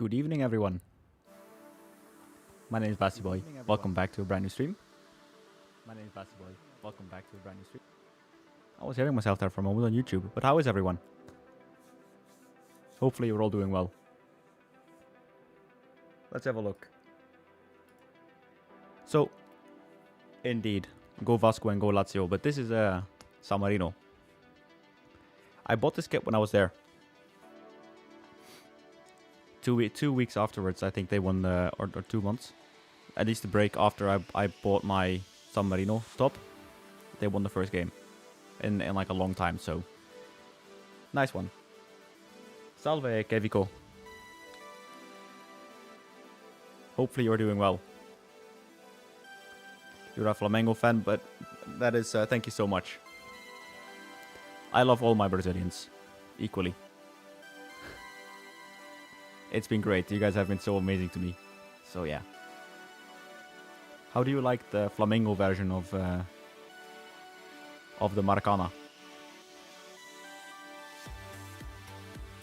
Good evening, everyone. My name is BassyBoy. Welcome back to a brand new stream. I was hearing myself there for a moment on YouTube, but how is everyone? Hopefully you're all doing well. Let's have a look. So, indeed, go Vasco and go Lazio, but this is San Marino. I bought this kit when I was there. 2 weeks afterwards, I think they won or 2 months. At least the break after I bought my San Marino top, they won the first game in like a long time. So nice one. Salve, Kevico. Hopefully you're doing well. You're a Flamengo fan, but that is thank you so much. I love all my Brazilians equally. It's been great. You guys have been so amazing to me. So yeah. How do you like the Flamengo version of the Maracana?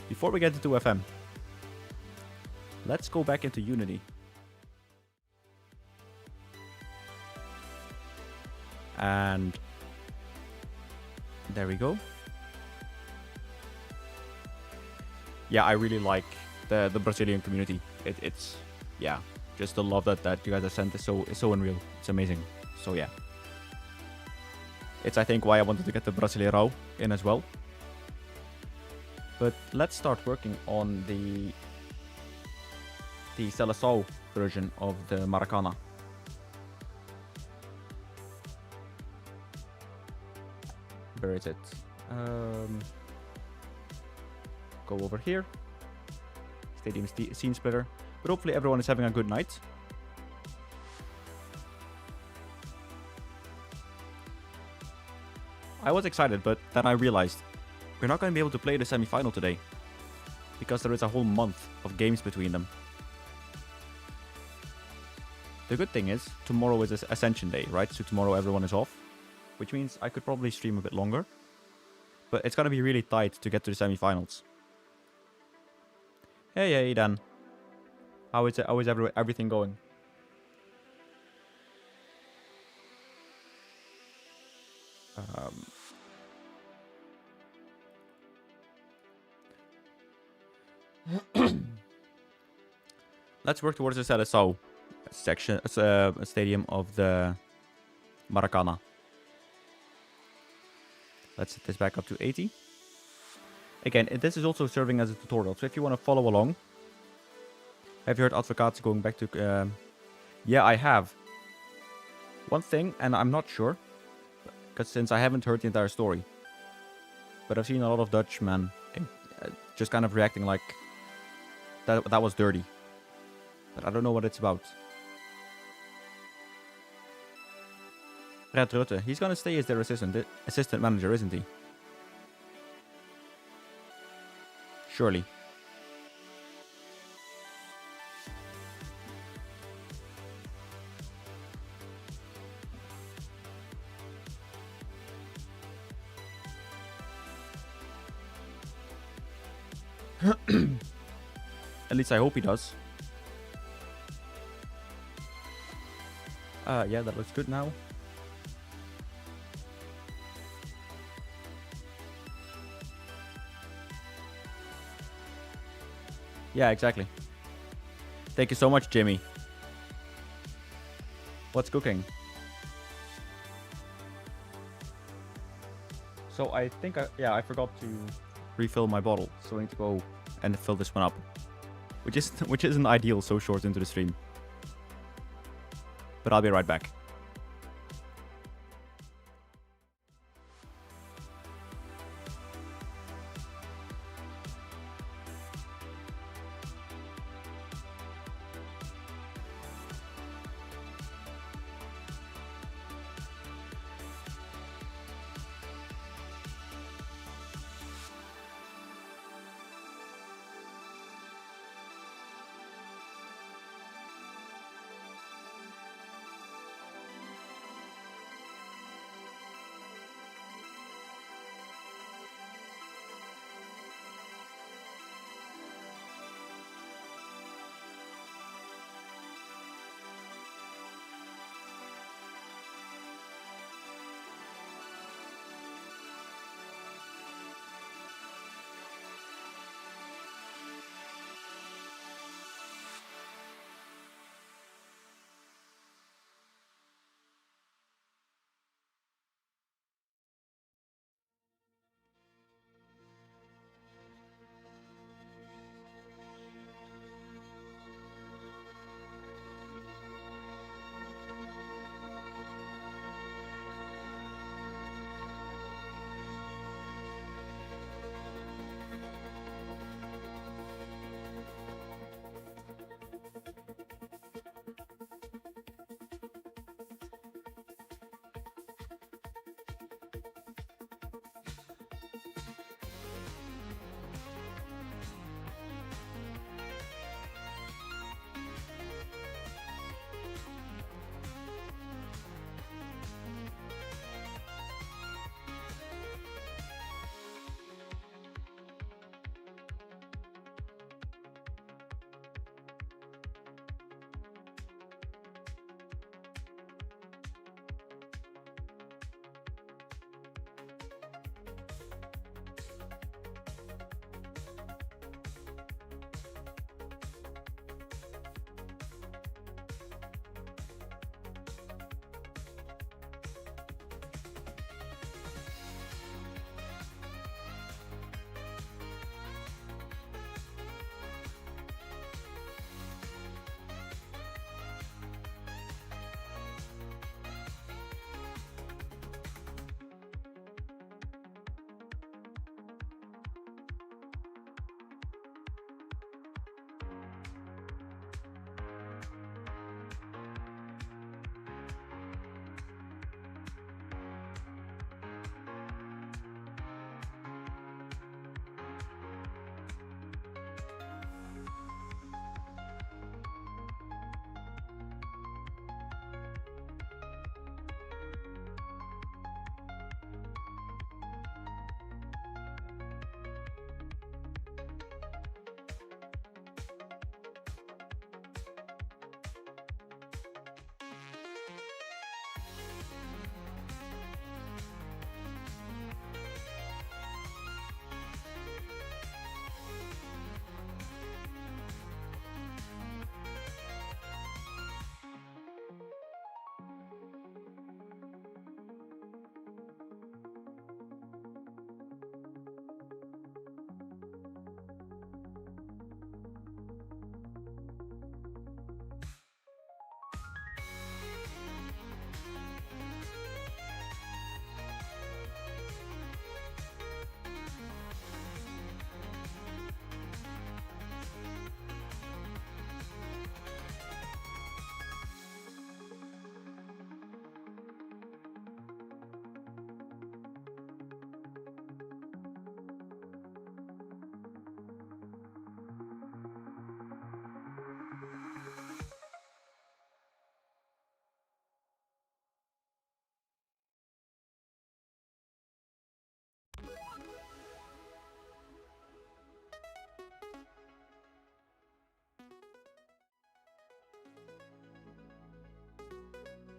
Before we get into FM, let's go back into Unity. And there we go. Yeah, I really like the Brazilian community. It's yeah, just the love that you guys have sent is so unreal. It's amazing. So yeah, it's I think why I wanted to get the Brasileirao in as well. But let's start working on the Seleção version of the Maracana. Where is it? Go over here. Stadium scene splitter. But hopefully everyone is having a good night. I was excited, but then I realized we're not going to be able to play the semi-final today because there is a whole month of games between them. The good thing is tomorrow is Ascension Day, right? So tomorrow everyone is off, which means I could probably stream a bit longer. But it's going to be really tight to get to the semi-finals. Hey, Dan. How is everything going? Let's work towards the Seleção section, stadium of the Maracana. Let's set this back up to 80. Again, this is also serving as a tutorial, so if you want to follow along. Have you heard Advocaats going back to... yeah, I have. One thing, and I'm not sure, because since I haven't heard the entire story, but I've seen a lot of Dutchmen just kind of reacting like that was dirty. But I don't know what it's about. Red Rutte, he's gonna stay as their assistant manager, isn't he? Surely. At least I hope he does. Yeah, that looks good now. Yeah, exactly. Thank you so much, Jimmy. What's cooking? So I think I forgot to refill my bottle, so I need to go and fill this one up, which isn't ideal so short into the stream. But I'll be right back.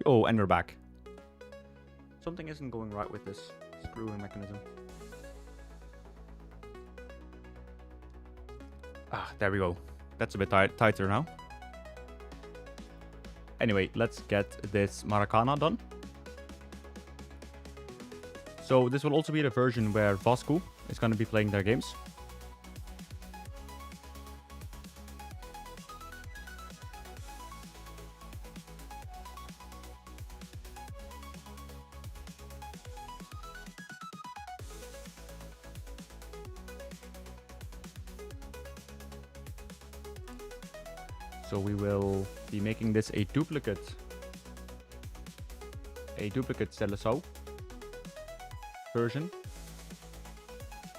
Oh, and we're back. Something isn't going right with this screwing mechanism. Ah, there we go. That's a bit tighter now. Anyway, let's get this Maracana done. So this will also be the version where Vasco is going to be playing their games. So we will be making this a duplicate Seleção version.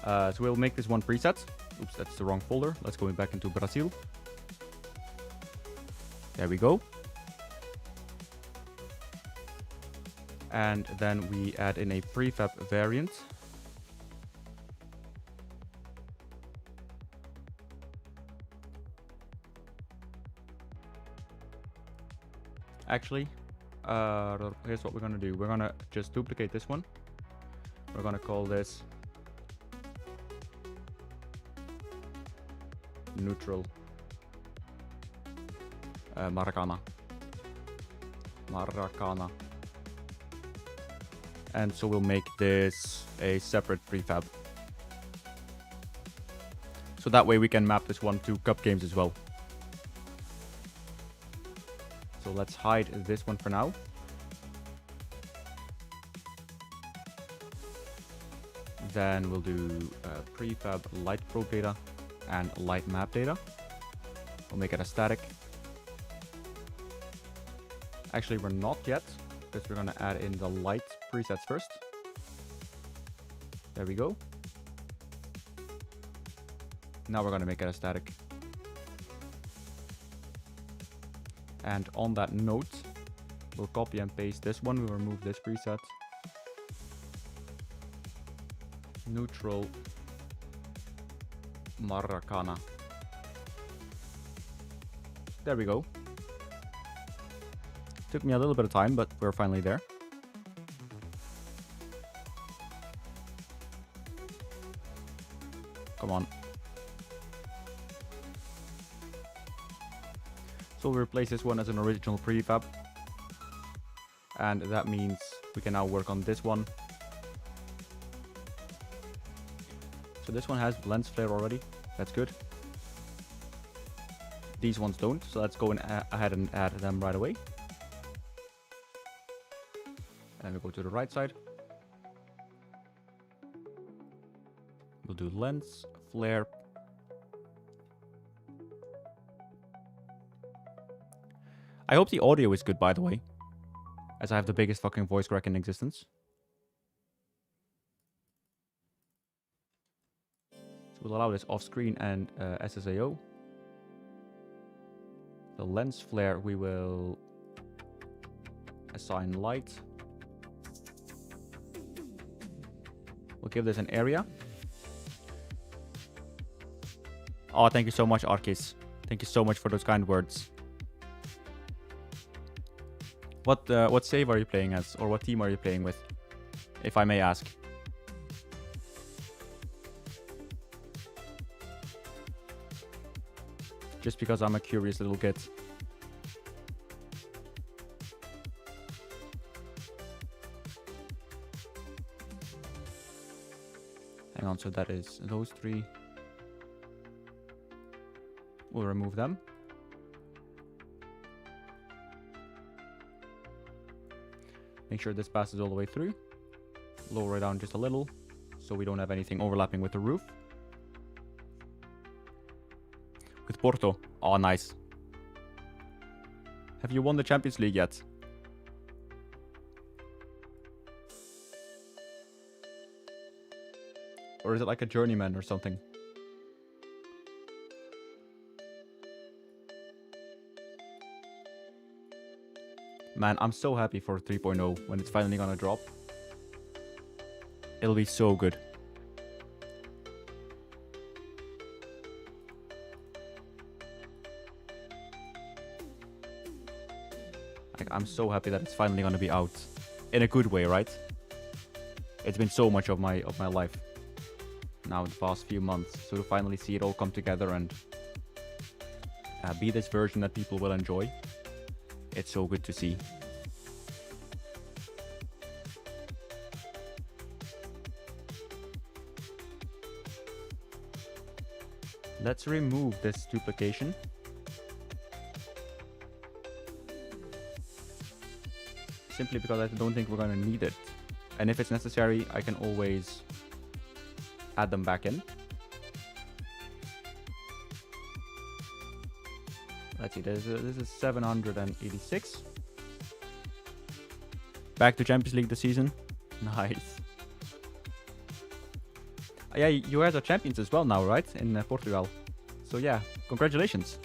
So we'll make this one preset. Oops, that's the wrong folder. Let's go back into Brazil. There we go. And then we add in a prefab variant. Actually, here's what we're gonna do. We're gonna just duplicate this one. We're gonna call this neutral Maracana. And so we'll make this a separate prefab. So that way we can map this one to cup games as well. So let's hide this one for now. Then we'll do prefab light probe data and light map data. We'll make it a static. Actually, we're not yet, because we're gonna add in the light presets first. There we go. Now we're gonna make it a static. And on that note, we'll copy and paste this one. We'll remove this preset. Neutral Maracana. There we go. Took me a little bit of time, but we're finally there. Come on. So we'll replace this one as an original prefab. And that means we can now work on this one. So this one has lens flare already. That's good. These ones don't, so let's go ahead and add them right away. And we go to the right side. We'll do lens, flare. I hope the audio is good, by the way, as I have the biggest fucking voice crack in existence. So we'll allow this off screen and SSAO. The lens flare we will assign light. We'll give this an area. Oh, thank you so much, Arkis. Thank you so much for those kind words. What save are you playing as, or what team are you playing with, if I may ask? Just because I'm a curious little kid. Hang on, so that is those three. We'll remove them. Make sure this passes all the way through. Lower it down just a little, so we don't have anything overlapping with the roof. With Porto. Oh, nice. Have you won the Champions League yet? Or is it like a journeyman or something? Man, I'm so happy for 3.0 when it's finally gonna drop. It'll be so good. I'm so happy that it's finally gonna be out. In a good way, right? It's been so much of my life now in the past few months. So to finally see it all come together and be this version that people will enjoy. It's so good to see. Let's remove this duplication. Simply because I don't think we're going to need it. And if it's necessary, I can always add them back in. Let's see, this is 786. Back to Champions League this season. Nice. Yeah, you guys are champions as well now, right? In Portugal. So yeah, congratulations.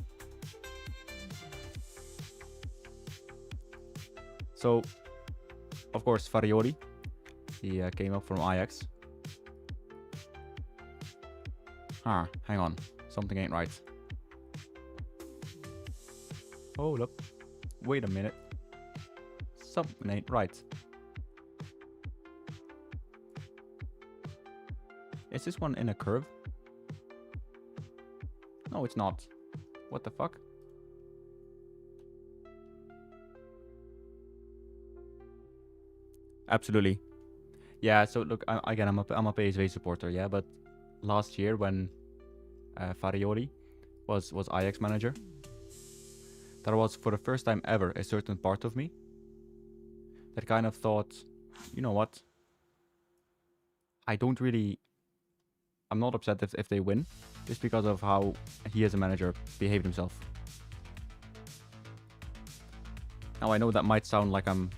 So, of course, Farioli. He came up from Ajax. Hang on. Something ain't right. Hold up. Wait a minute. Something ain't right. Is this one in a curve? No, it's not. What the fuck? Absolutely. Yeah, so look, again, I'm a PSV supporter, yeah, but last year when Farioli was Ajax manager, there was for the first time ever a certain part of me that kind of thought, you know what? I'm not upset if they win, just because of how he as a manager behaved himself. Now I know that might sound like I'm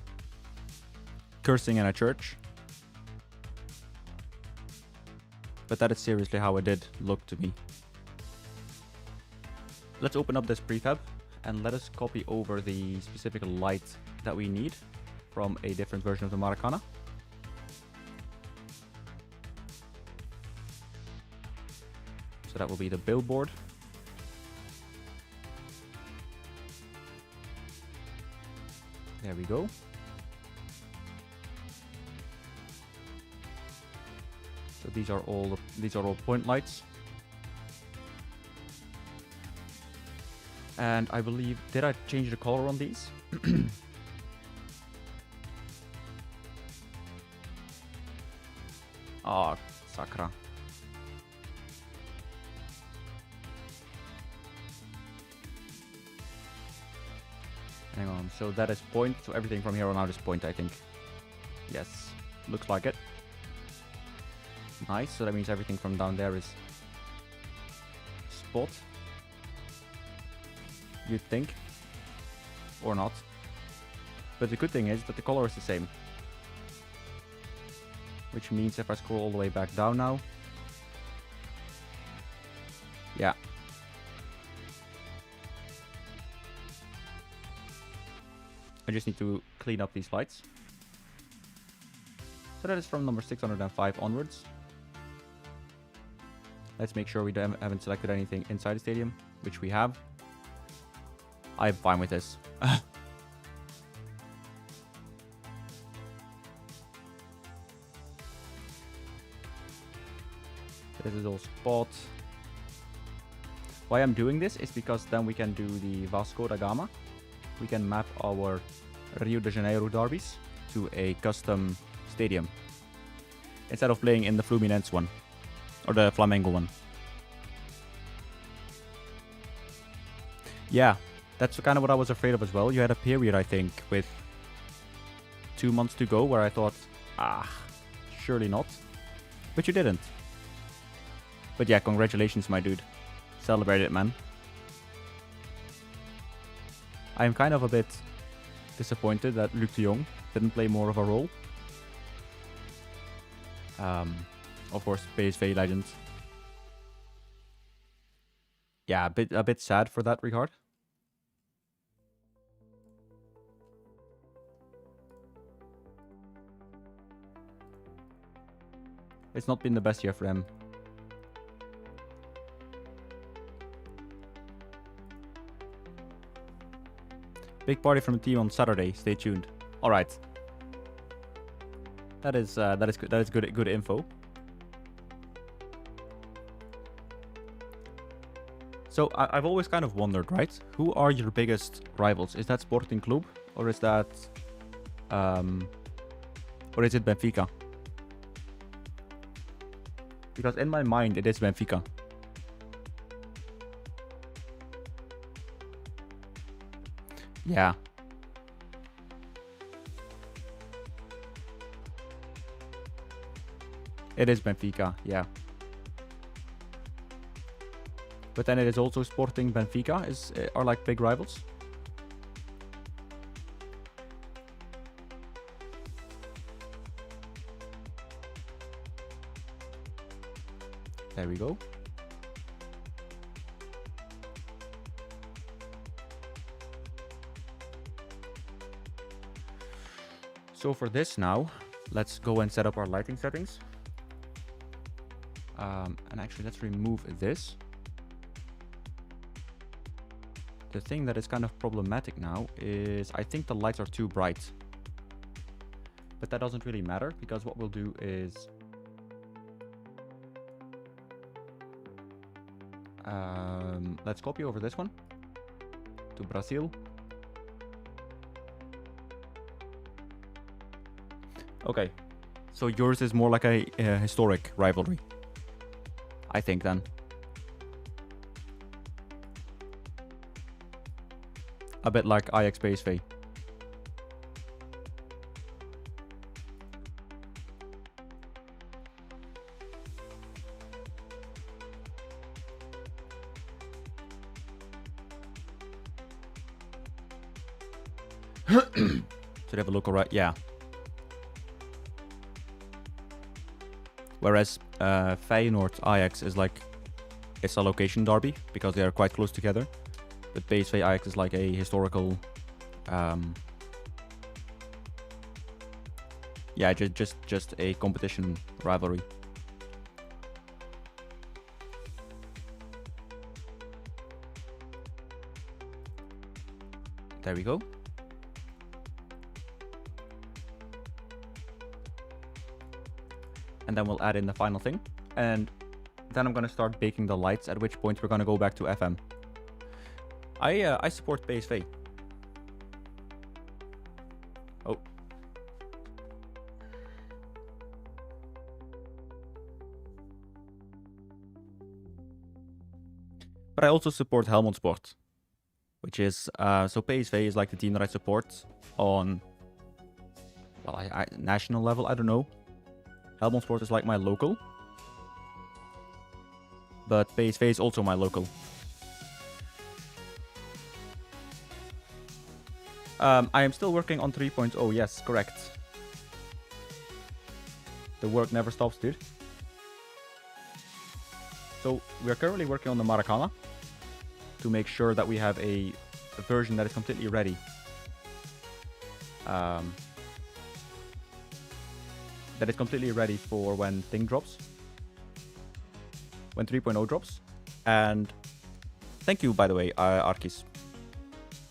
cursing in a church, but that is seriously how it did look to me. Let's open up this prefab and let us copy over the specific light that we need from a different version of the Maracana. So that will be the billboard. There we go. So these are all point lights. And I believe, did I change the color on these? Ah, Sakra. Hang on, so that is point, so everything from here on out is point, I think. Yes, looks like it. Nice, so that means everything from down there is spot. You'd think. Or not. But the good thing is that the color is the same. Which means if I scroll all the way back down now. Yeah. I just need to clean up these lights. So that is from number 605 onwards. Let's make sure we haven't selected anything inside the stadium, which we have. I'm fine with this. This is all spot. Why I'm doing this is because then we can do the Vasco da Gama. We can map our Rio de Janeiro derbies to a custom stadium instead of playing in the Fluminense one or the Flamengo one. Yeah, that's kind of what I was afraid of as well. You had a period, I think, with 2 months to go where I thought, surely not. But you didn't. But yeah, congratulations, my dude. Celebrate it, man. I'm kind of a bit disappointed that Luc de Jong didn't play more of a role. Of course, PSV legend. Yeah, a bit sad for that regard. It's not been the best year for them. Big party from the team on Saturday. Stay tuned. All right. That is good. That is good info. So I've always kind of wondered, right? Who are your biggest rivals? Is that Sporting Club or is that or is it Benfica? Because in my mind it is Benfica. Yeah. It is Benfica, yeah. But then it is also Sporting Benfica are like big rivals. There we go. So for this now, let's go and set up our lighting settings. And actually, let's remove this. The thing that is kind of problematic now is I think the lights are too bright. But that doesn't really matter because what we'll do is let's copy over this one to Brazil. Okay, so yours is more like a historic rivalry, I think then. A bit like Ajax PSV. Should have a look, alright, yeah. Whereas Feyenoord Ajax is like, it's a location derby because they are quite close together. But PSV Ajax is like a historical, yeah, just a competition rivalry. There we go. And then we'll add in the final thing. And then I'm going to start baking the lights, at which point we're going to go back to FM. I support PSV. Oh. But I also support Helmond Sport. Which is, so PSV is like the team that I support on, well, national level, I don't know. Helmond Sport is like my local. But PSV is also my local. I am still working on 3.0, yes, correct. The work never stops, dude. So, we are currently working on the Maracana to make sure that we have a version that is completely ready. That is completely ready for when thing drops. When 3.0 drops. And thank you, by the way, Arkis.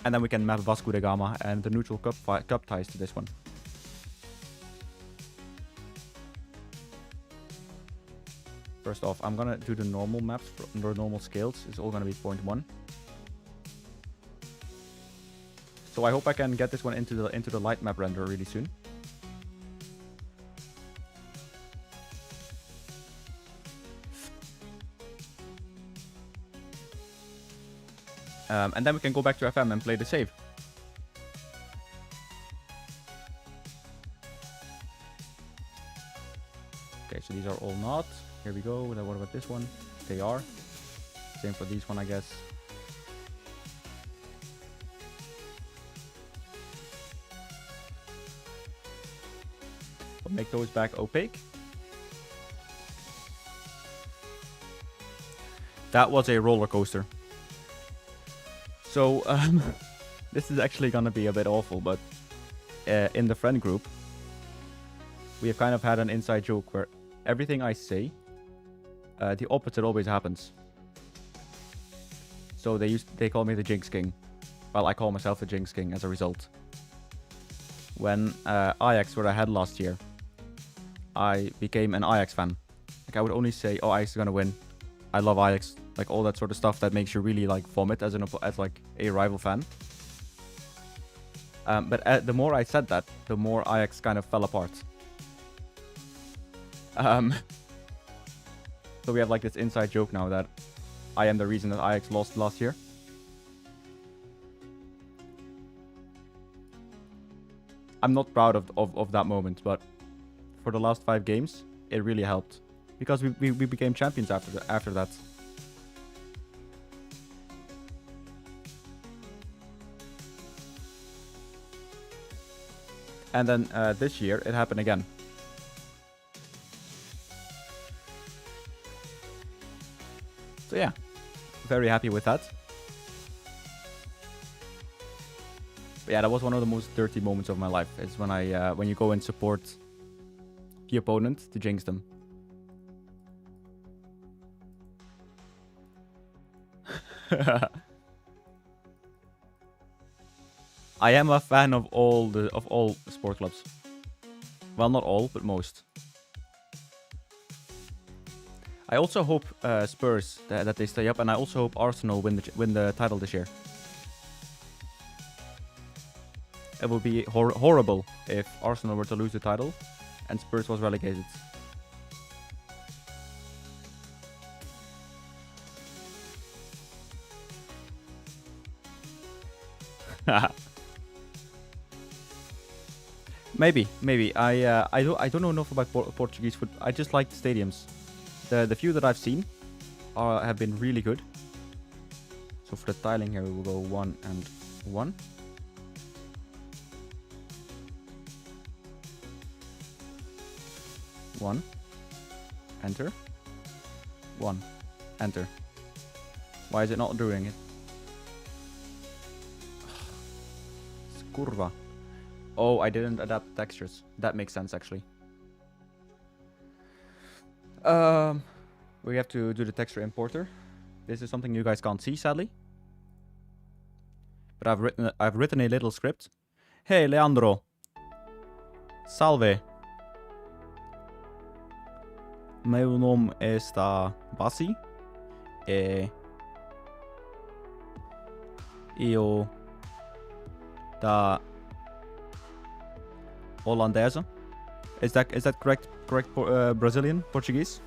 And then we can map Vasco da Gama and the neutral cup ties to this one. First off, I'm gonna do the normal maps, the normal scales. It's all gonna be 0.1. So I hope I can get this one into the light map render really soon. And then we can go back to FM and play the save. Okay, so these are all not. Here we go. What about this one? They are. Same for these one, I guess. We'll make those back opaque. That was a roller coaster. So, this is actually gonna be a bit awful, but in the friend group, we have kind of had an inside joke where everything I say, the opposite always happens. So they call me the Jinx King. Well, I call myself a Jinx King as a result. When Ajax were ahead last year, I became an Ajax fan. Like, I would only say, oh, Ajax is gonna win. I love Ajax. Like, all that sort of stuff that makes you really, like, vomit as like a rival fan. But the more I said that, the more Ajax kind of fell apart. So we have, like, this inside joke now that I am the reason that Ajax lost last year. I'm not proud of that moment, but for the last 5 games, it really helped. Because we became champions after that. And then this year, it happened again. So yeah, very happy with that. But yeah, that was one of the most dirty moments of my life. It's when you go and support the opponent to jinx them. I am a fan of all sport clubs. Well, not all, but most. I also hope Spurs that they stay up, and I also hope Arsenal win the title this year. It would be horrible if Arsenal were to lose the title and Spurs was relegated. Maybe. I don't know enough about Portuguese football. I just like the stadiums. The few that I've seen have been really good. So for the tiling here, we will go 1 and 1. One. Enter. 1. Enter. Why is it not doing it? Kurva. Oh, I didn't adapt textures. That makes sense, actually. We have to do the texture importer. This is something you guys can't see, sadly. But I've written a little script. Hey, Leandro. Salve. Meu nome está Bassy. Eu da Holandesa. Is that correct Brazilian Portuguese?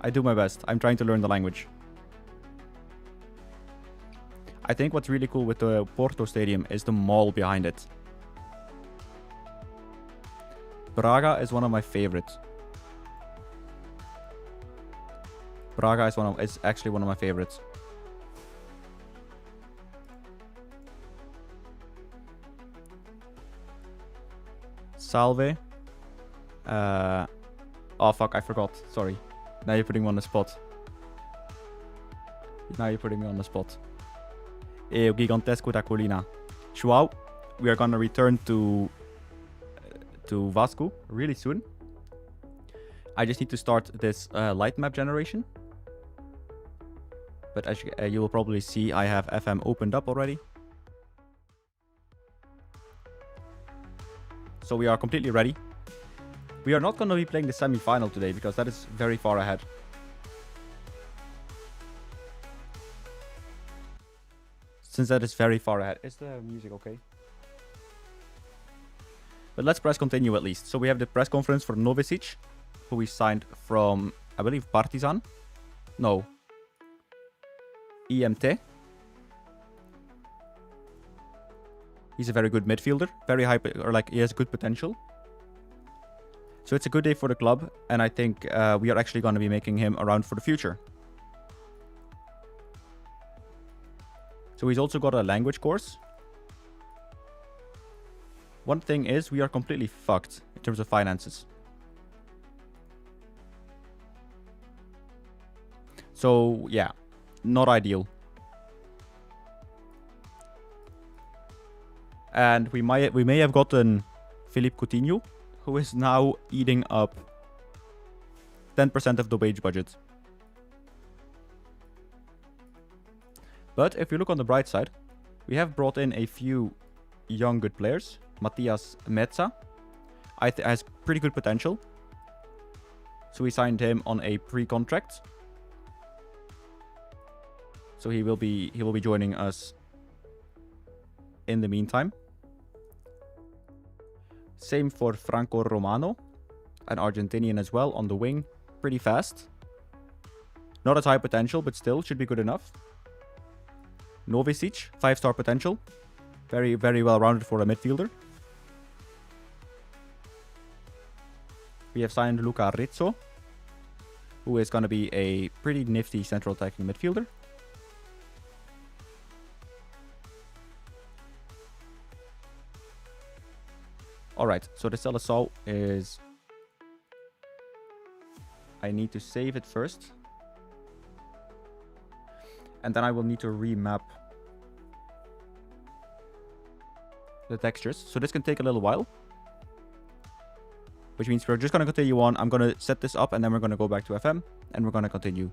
I do my best. I'm trying to learn the language. I think what's really cool with the Porto Stadium is the mall behind it. Braga is one of my favorites. Braga is actually one of my favorites. Salve. Oh fuck, I forgot. Sorry. Now you're putting me on the spot. E o gigantesco da colina. João, we are gonna return to Vasco really soon. I just need to start this light map generation. But as you will probably see, I have FM opened up already. So we are completely ready. We are not going to be playing the semi-final today because that is very far ahead. Since that is very far ahead. Is the music okay? But let's press continue at least. So we have the press conference for Novisic, who we signed from, I believe, Partizan. No. EMT. He's a very good midfielder. Very high, or like, he has good potential. So it's a good day for the club, and I think we are actually going to be making him around for the future. So he's also got a language course. One thing is, we are completely fucked in terms of finances. So yeah, not ideal. And we may have gotten Philippe Coutinho, who is now eating up 10% of the wage budget. But if you look on the bright side, we have brought in a few young good players. Matias Metza has pretty good potential. So we signed him on a pre-contract. So he will be joining us in the meantime. Same for Franco Romano, an Argentinian as well on the wing, pretty fast. Not as high potential, but still should be good enough. Novicic, 5-star potential. Very, very well rounded for a midfielder. We have signed Luca Rizzo, who is going to be a pretty nifty central attacking midfielder. Alright, so the Seleção is... I need to save it first. And then I will need to remap the textures. So this can take a little while. Which means we're just going to continue on. I'm going to set this up and then we're going to go back to FM. And we're going to continue.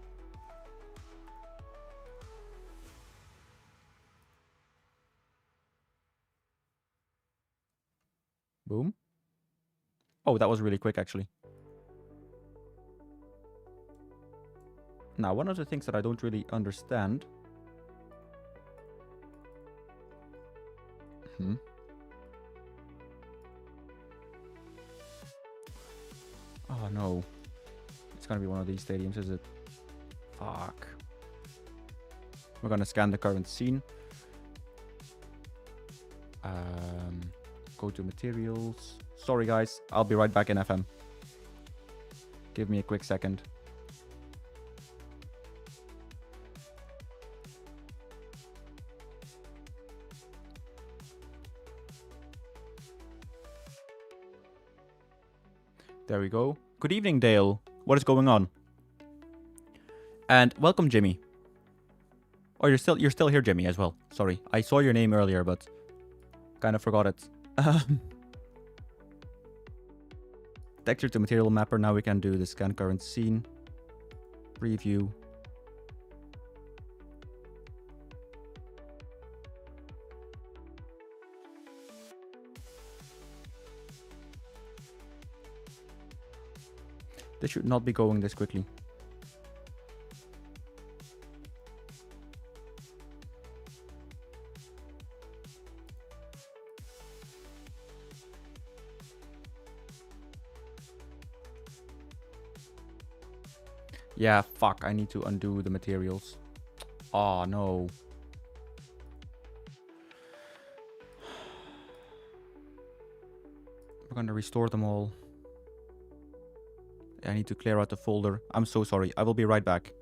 Boom. Oh, that was really quick actually. Now, one of the things that I don't really understand... Oh no. It's gonna be one of these stadiums, is it? Fuck. We're gonna scan the current scene. Go to materials. Sorry guys, I'll be right back in FM. Give me a quick second. There we go. Good evening, Dale. What is going on? And welcome, Jimmy. Oh, you're still here, Jimmy, as well. Sorry, I saw your name earlier, but kind of forgot it. Texture to material mapper. Now we can do the scan current scene. Preview. This should not be going this quickly. Yeah, fuck, I need to undo the materials. Oh, no. We're gonna restore them all. I need to clear out the folder. I'm so sorry. I will be right back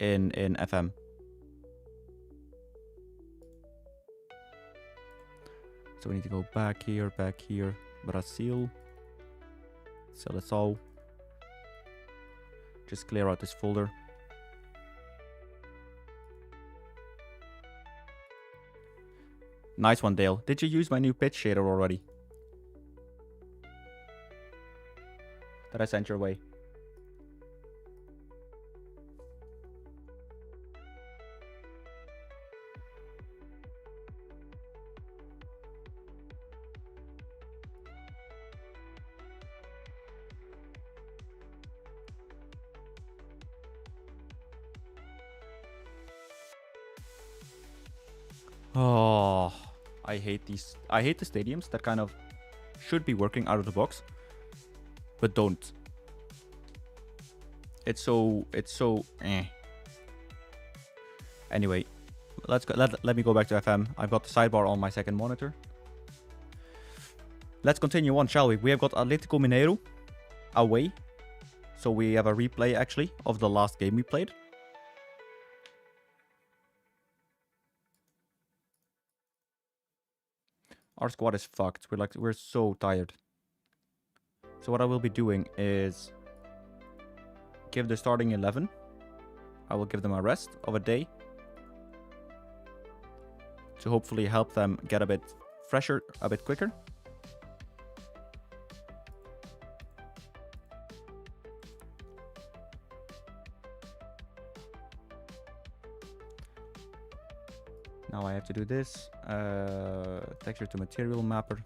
in FM. So we need to go back here, Brazil. Seleção. Just clear out this folder. Nice one, Dale. Did you use my new pitch shader already? That I sent your way. Oh, I hate these. I hate the stadiums that kind of should be working out of the box, but don't. It's so eh. Anyway, let's go. Let me go back to FM. I've got the sidebar on my second monitor. Let's continue on, shall we? We have got Atletico Mineiro away, so we have a replay actually of the last game we played. Our squad is fucked. We're so tired. So what I will be doing is give the starting 11. I will give them a rest of a day to hopefully help them get a bit fresher, a bit quicker. Now I have to do this. Texture to material mapper.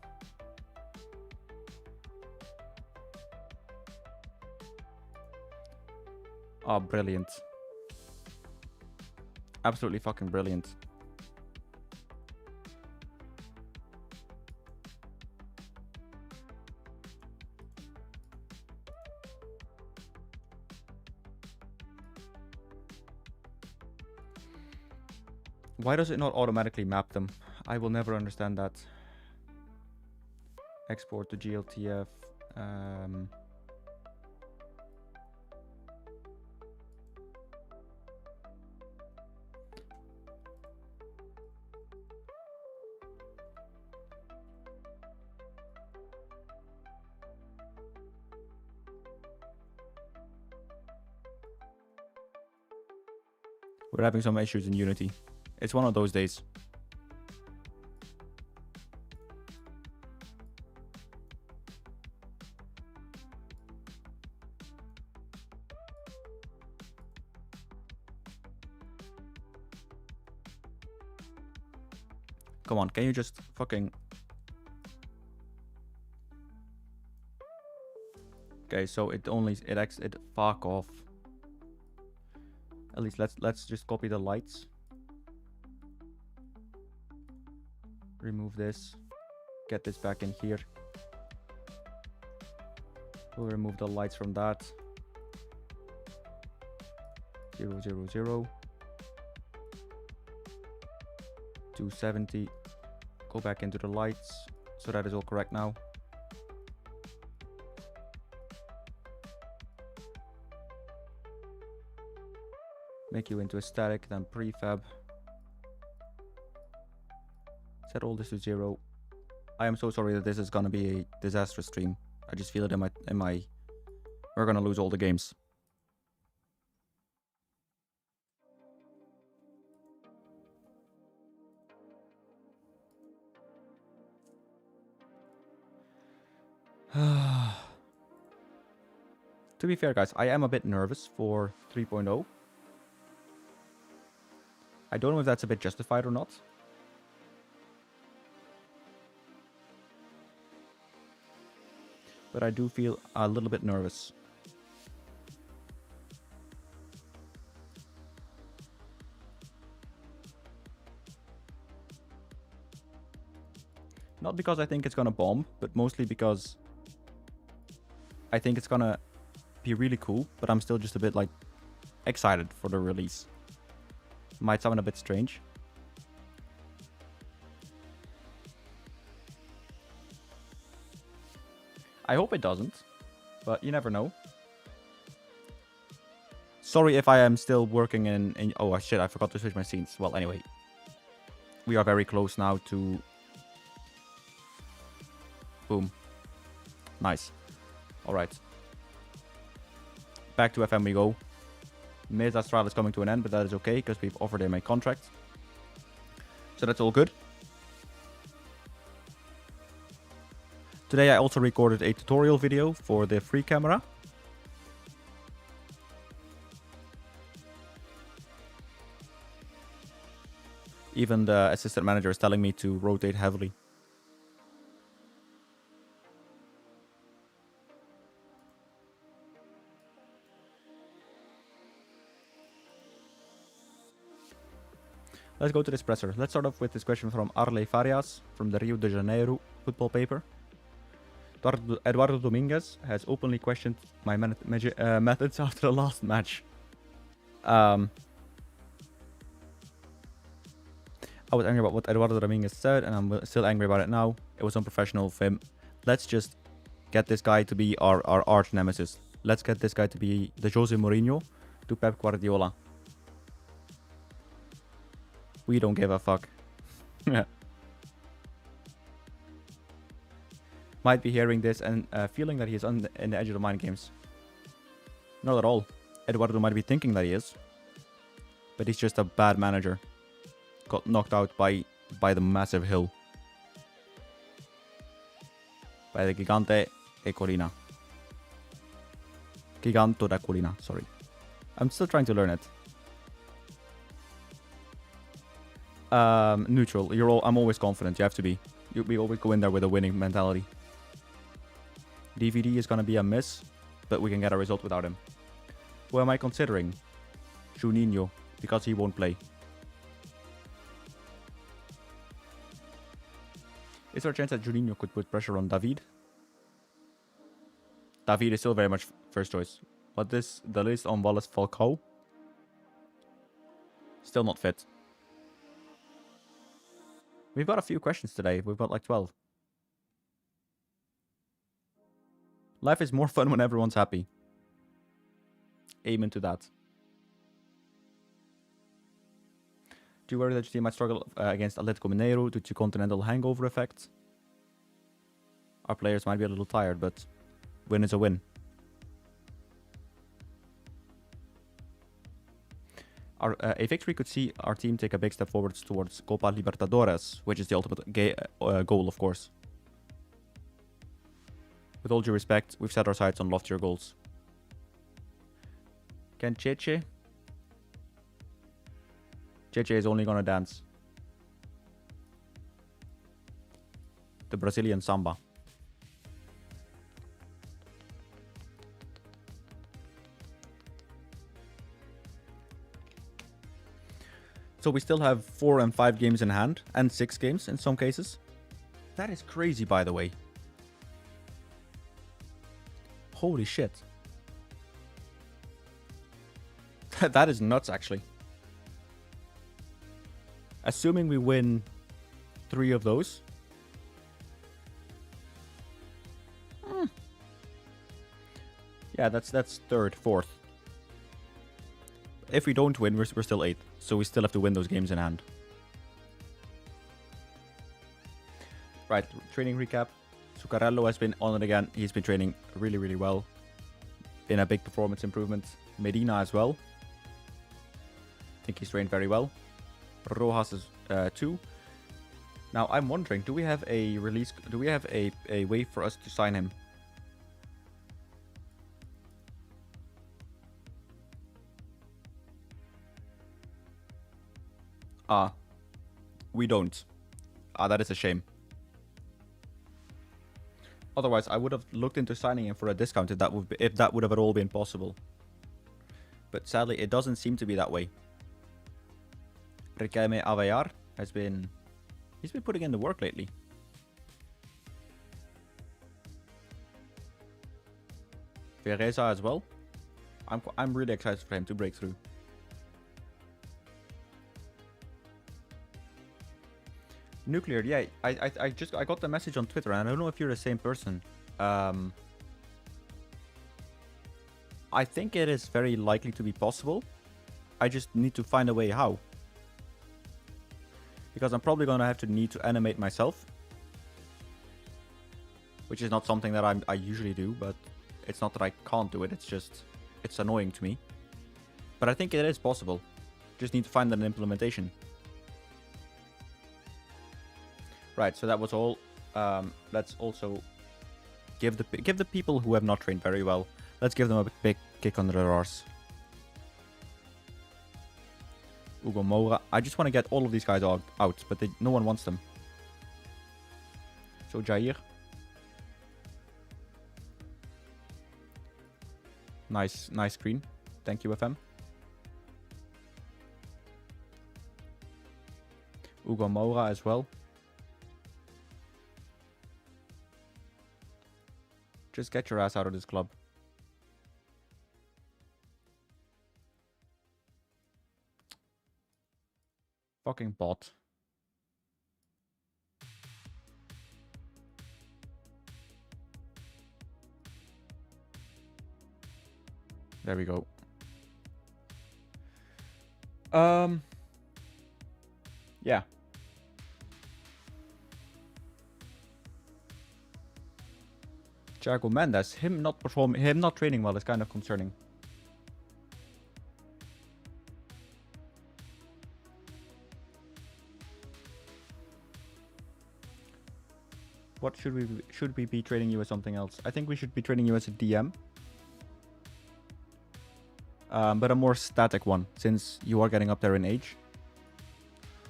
Oh, brilliant. Absolutely fucking brilliant. Why does it not automatically map them? I will never understand that. Export to GLTF. We're having some issues in Unity. It's one of those days. Come on, can you just fucking... Okay, so it fuck off. At least let's just copy the lights. Remove this. Get this back in here. We'll remove the lights from that. 0, 0, 0. 270. Go back into the lights. So that is all correct now. Make you into a static, then prefab. Set all this to 0. I am so sorry that this is gonna be a disastrous stream. I just feel it in my we're gonna lose all the games. To be fair, guys, I am a bit nervous for 3.0. I don't know if that's a bit justified or not. But I do feel a little bit nervous. Not because I think it's gonna bomb, but mostly because I think it's gonna be really cool, but I'm still just a bit like excited for the release. Might sound a bit strange. I hope it doesn't, but you never know. Sorry if I am still working in oh shit, I forgot to switch my scenes. Well, anyway. We are very close now to... Boom. Nice. Alright. Back to FM we go. Mesa Astral is coming to an end, but that is okay, because we've offered him a contract. So that's all good. Today I also recorded a tutorial video for the free camera. Even the assistant manager is telling me to rotate heavily. Let's go to this presser. Let's start off with this question from Arley Farias from the Rio de Janeiro football paper. Eduardo Dominguez has openly questioned my methods after the last match. I was angry about what Eduardo Dominguez said, and I'm still angry about it now. It was unprofessional of him. Let's just get this guy to be our arch nemesis. Let's get this guy to be the Jose Mourinho to Pep Guardiola. We don't give a fuck. Might be hearing this and feeling that he is in the edge of the mind games. Not at all. Eduardo might be thinking that he is. But he's just a bad manager. Got knocked out by the massive hill. By the Gigante e Colina. Giganto da Colina, sorry. I'm still trying to learn it. Neutral. I'm always confident. You have to be. We always go in there with a winning mentality. DVD is going to be a miss, but we can get a result without him. Who am I considering? Juninho, because he won't play. Is there a chance that Juninho could put pressure on David? David is still very much first choice. But the list on Wallace Falcao? Still not fit. We've got a few questions today. We've got like 12. Life is more fun when everyone's happy. Amen to that. Do you worry that your team might struggle against Atletico Mineiro due to continental hangover effect? Our players might be a little tired, but win is a win. A victory could see our team take a big step forwards towards Copa Libertadores, which is the ultimate goal, of course. With all due respect, we've set our sights on loftier goals. Can Cheche? Cheche is only gonna dance. The Brazilian samba. So we still have 4 and 5 games in hand, and 6 games in some cases. That is crazy, by the way. Holy shit. That is nuts, actually. Assuming we win 3 of those. Yeah, that's 3rd, 4th. If we don't win, we're still 8th. So we still have to win those games in hand. Right, training recap. Zuccarello has been on it again. He's been training really, really well. Been a big performance improvement. Medina as well. I think he's trained very well. Rojas is too. Now I'm wondering, do we have a release? Do we have a way for us to sign him? We don't. That is a shame. Otherwise, I would have looked into signing him for a discount if that would have at all been possible. But sadly, it doesn't seem to be that way. Riquelme Avellar he's been putting in the work lately. Vereza as well. I'm really excited for him to break through. Nuclear, yeah, I got the message on Twitter, and I don't know if you're the same person. I think it is very likely to be possible. I just need to find a way how. Because I'm probably going to have to need to animate myself. Which is not something that I usually do, but it's not that I can't do it, it's annoying to me. But I think it is possible. Just need to find an implementation. Right, so that was all. Let's also give the people who have not trained very well. Let's give them a big kick under their arse. Hugo Moura. I just want to get all of these guys out, but no one wants them. So Jair. Nice screen. Thank you, FM. Hugo Moura as well. Just get your ass out of this club. Fucking bot. There we go. Yeah. Thiago Mendes, him not training well is kind of concerning. What should we be training you as something else? I think we should be training you as a DM. But a more static one, since you are getting up there in age.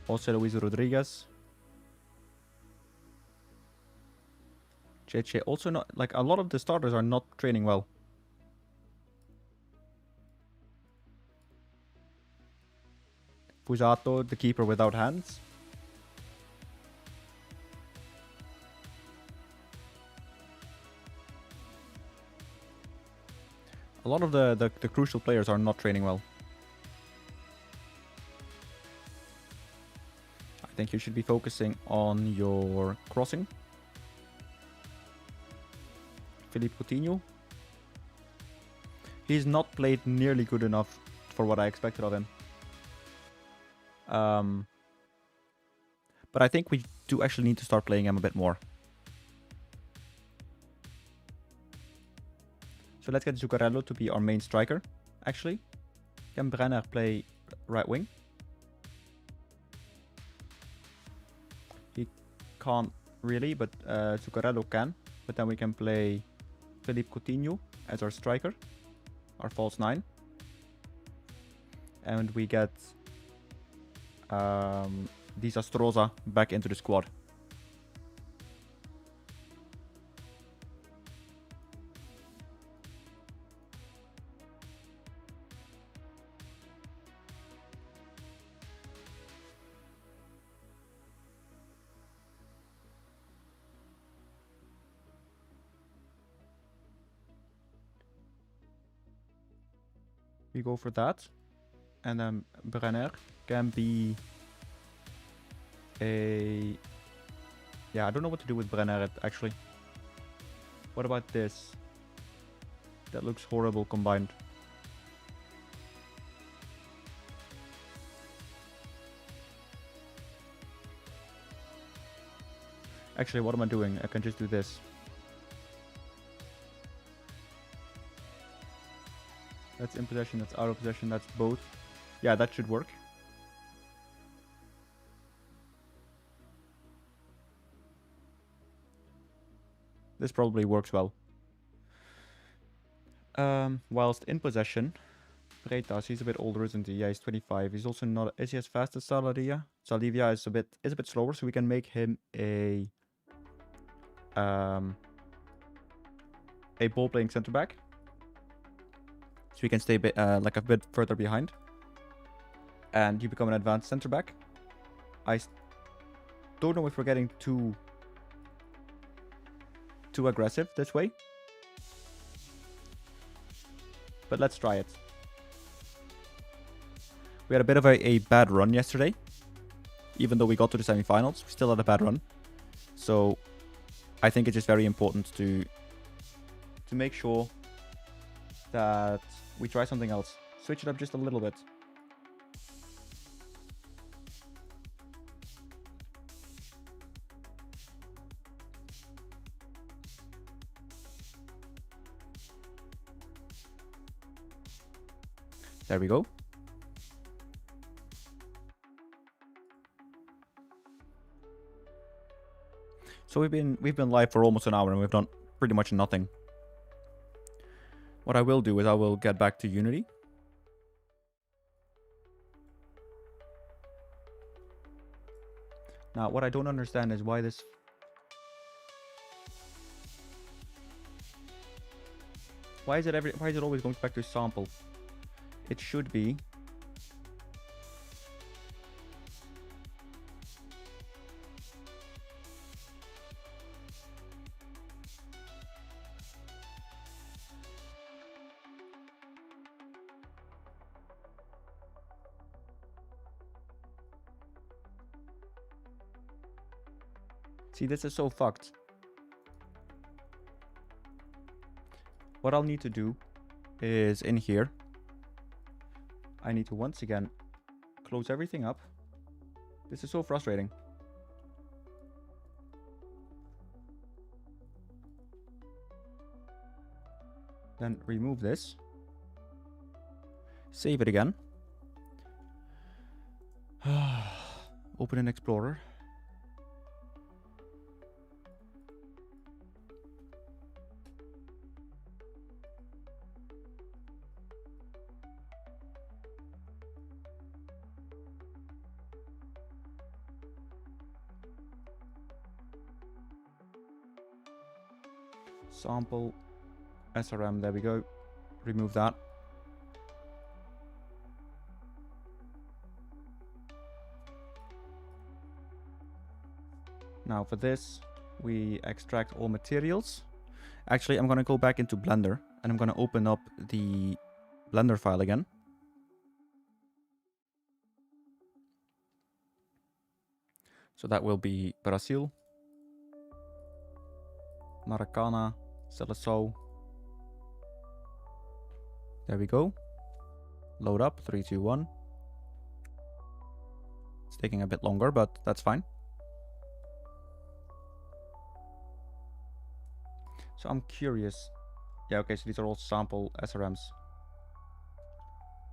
Jose Luis Rodriguez. Cheche also not, like, a lot of the starters are not training well. Fusato, the keeper without hands. A lot of the crucial players are not training well. I think you should be focusing on your crossing. Philippe Coutinho. He's not played nearly good enough for what I expected of him. But I think we do actually need to start playing him a bit more. So let's get Zuccarello to be our main striker, actually. Can Brenner play right wing? He can't really, but Zuccarello can. But then we can play Philippe Coutinho as our striker, our false 9. And we get Desastrosa back into the squad. We go for that. And then Brenner can be a... Yeah, I don't know what to do with Brenner actually. What about this? That looks horrible combined. Actually, what am I doing? I can just do this. That's in possession, that's out of possession, that's both. Yeah, that should work. This probably works well. Whilst in possession, Freitas, he's a bit older, isn't he? Yeah, he's 25. He's also not... Is he as fast as Saladivia? Saladivia is a bit slower, so we can make him a ball-playing centre-back. So we can stay like a bit further behind. And you become an advanced centre-back. I don't know if we're getting too aggressive this way. But let's try it. We had a bit of a bad run yesterday. Even though we got to the semi-finals, we still had a bad run. So I think it's just very important to make sure that we try something else. Switch it up just a little bit. There we go. So we've been live for almost an hour and we've done pretty much nothing. What I will do is I will get back to Unity. Now, what I don't understand is why this... Why is it always going back to sample? It should be... See, this is so fucked. What I'll need to do is in here, I need to once again close everything up. This is so frustrating. Then remove this. Save it again. Open an Explorer. Sample SRM, there we go. Remove that. Now for this, we extract all materials. Actually, I'm going to go back into Blender and I'm going to open up the Blender file again. So that will be Brazil, Maracana, Seleção. There we go. Load up, 3, 2, 1. It's taking a bit longer, but that's fine. So I'm curious. Yeah, okay, so these are all sample SRMs.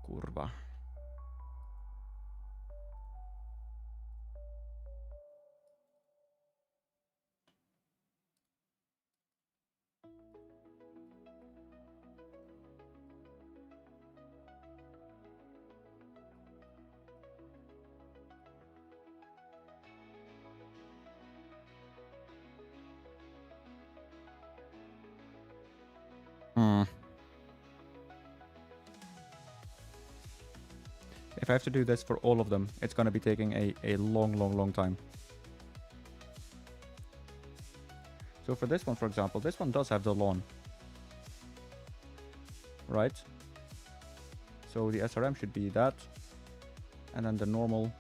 Curva. If I have to do this for all of them, it's going to be taking a long time. So for this one, for example, this one does have the lawn. Right? So the SRM should be that. And then the normal.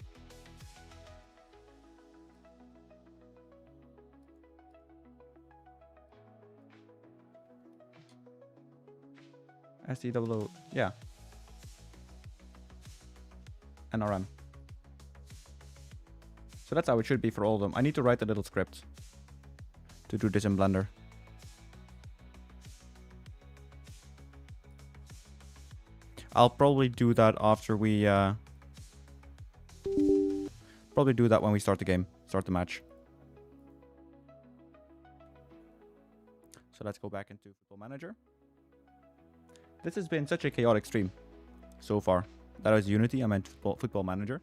SDW, yeah. NRM. So that's how it should be for all of them. I need to write a little script to do this in Blender. I'll probably do that after we probably do that when we start the game, start the match. So let's go back into Football Manager. This has been such a chaotic stream so far. That was Unity, I meant Football Manager.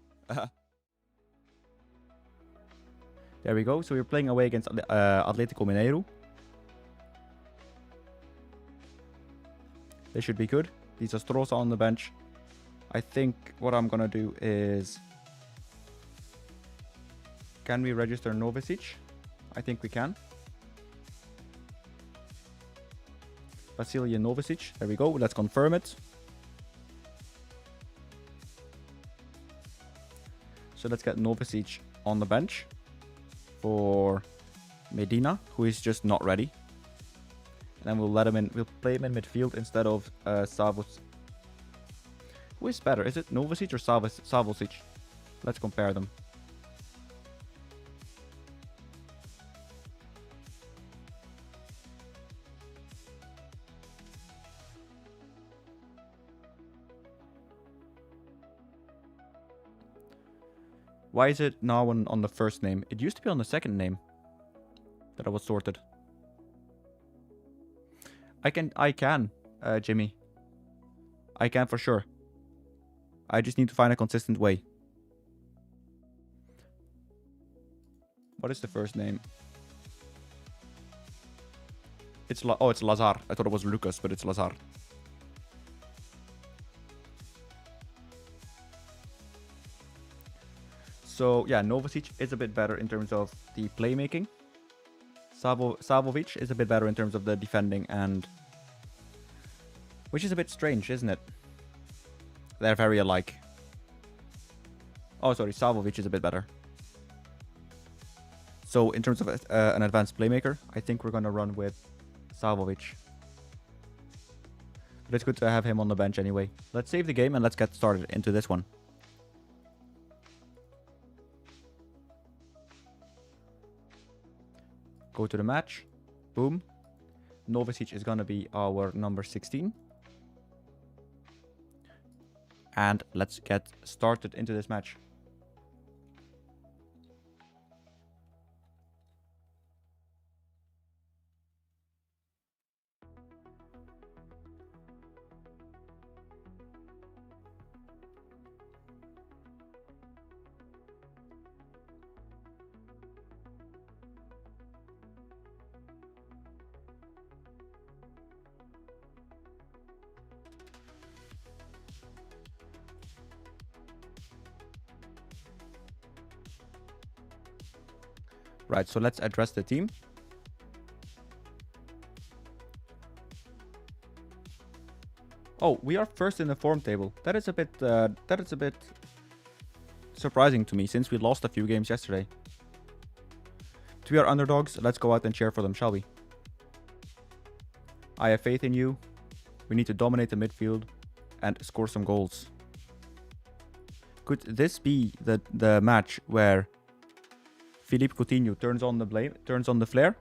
There we go. So we're playing away against Atletico Mineiro. They should be good. These are Strosa on the bench. I think what I'm going to do is... Can we register Novicic? I think we can. Vasilij Novicic. There we go. Let's confirm it. So let's get Novicic on the bench for Medina, who is just not ready. And then we'll let him in. We'll play him in midfield instead of Savos. Who is better? Is it Novicic or Savosic? Let's compare them. Why is it now on the first name? It used to be on the second name that I was sorted. I can, Jimmy. I can for sure. I just need to find a consistent way. What is the first name? It's it's Lazar. I thought it was Lucas, but it's Lazar. So yeah, Novicic is a bit better in terms of the playmaking. Savovic is a bit better in terms of the defending, and which is a bit strange, isn't it? They're very alike. Oh, sorry, Savovic is a bit better. So in terms of an advanced playmaker, I think we're going to run with Savovic. But it's good to have him on the bench anyway. Let's save the game and let's get started into this one. Go to the match. Boom. Novicic is going to be our number 16. And let's get started into this match. Right, so let's address the team. Oh, we are first in the form table. That is a bit surprising to me since we lost a few games yesterday. We are underdogs. Let's go out and cheer for them, shall we? I have faith in you. We need to dominate the midfield and score some goals. Could this be the match where Philippe Coutinho turns on the flare?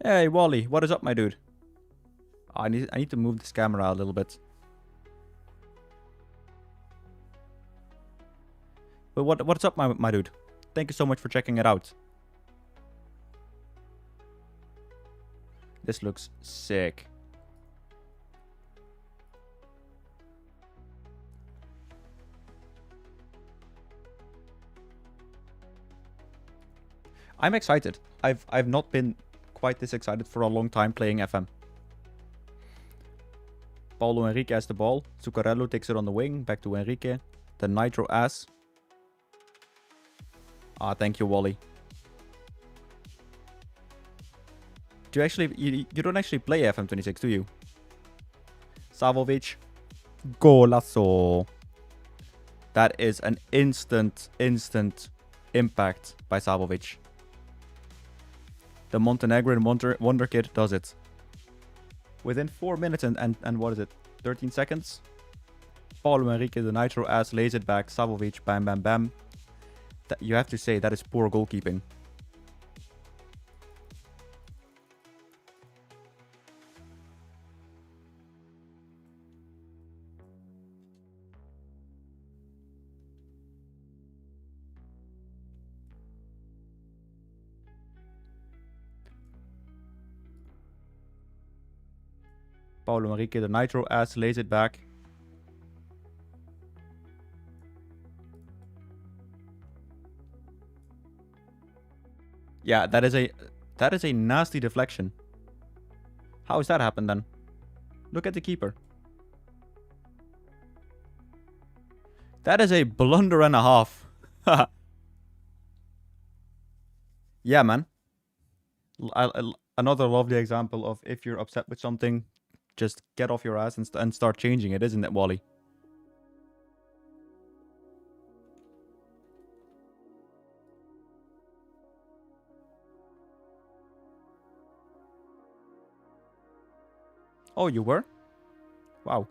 Hey Wally, what is up, my dude? I need to move this camera a little bit. But what's up, my dude? Thank you so much for checking it out. This looks sick. I'm excited. I've not been quite this excited for a long time playing FM. Paulo Henrique has the ball. Zuccarello takes it on the wing. Back to Henrique. The Nitro ass. Ah, thank you, Wally. Do you actually... You don't actually play FM26, do you? Savovic. Golazo. That is an instant impact by Savovic. The Montenegrin Wonder Kid does it. Within 4 minutes and what is it? 13 seconds? Paulo Henrique, the Nitro ass, lays it back. Savovic, bam, bam, bam. You have to say, that is poor goalkeeping. Paulo Henrique, the Nitro ass, lays it back. Yeah, that is a nasty deflection. How has that happened then? Look at the keeper. That is a blunder and a half. Yeah, man. Another lovely example of if you're upset with something, just get off your ass and start changing it, isn't it, Wally? Oh, you were? Wow.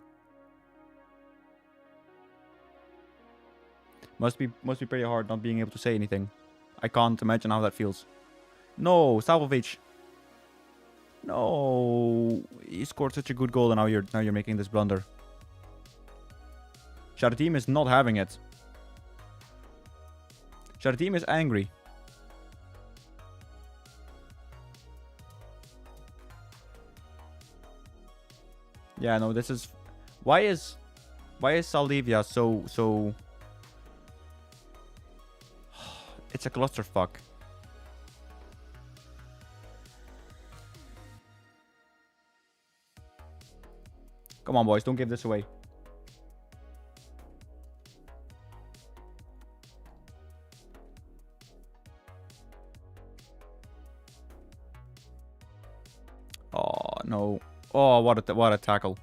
Must be pretty hard not being able to say anything. I can't imagine how that feels. No, Savovic. No, he scored such a good goal, and now you're making this blunder. Jardim is not having it. Jardim is angry. Yeah, no, this is... Why is Saldivia so... It's a clusterfuck. Come on, boys, don't give this away. Oh, no. Oh, what a tackle.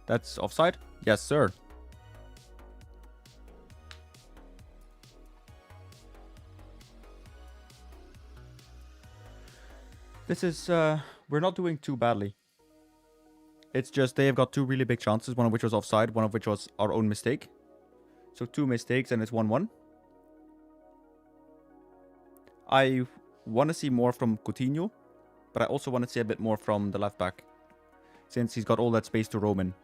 That's offside? Yes, sir. This is, we're not doing too badly. It's just they have got two really big chances, one of which was offside, one of which was our own mistake. So 2 mistakes and it's 1-1. I want to see more from Coutinho, but I also want to see a bit more from the left back, since he's got all that space to roam in.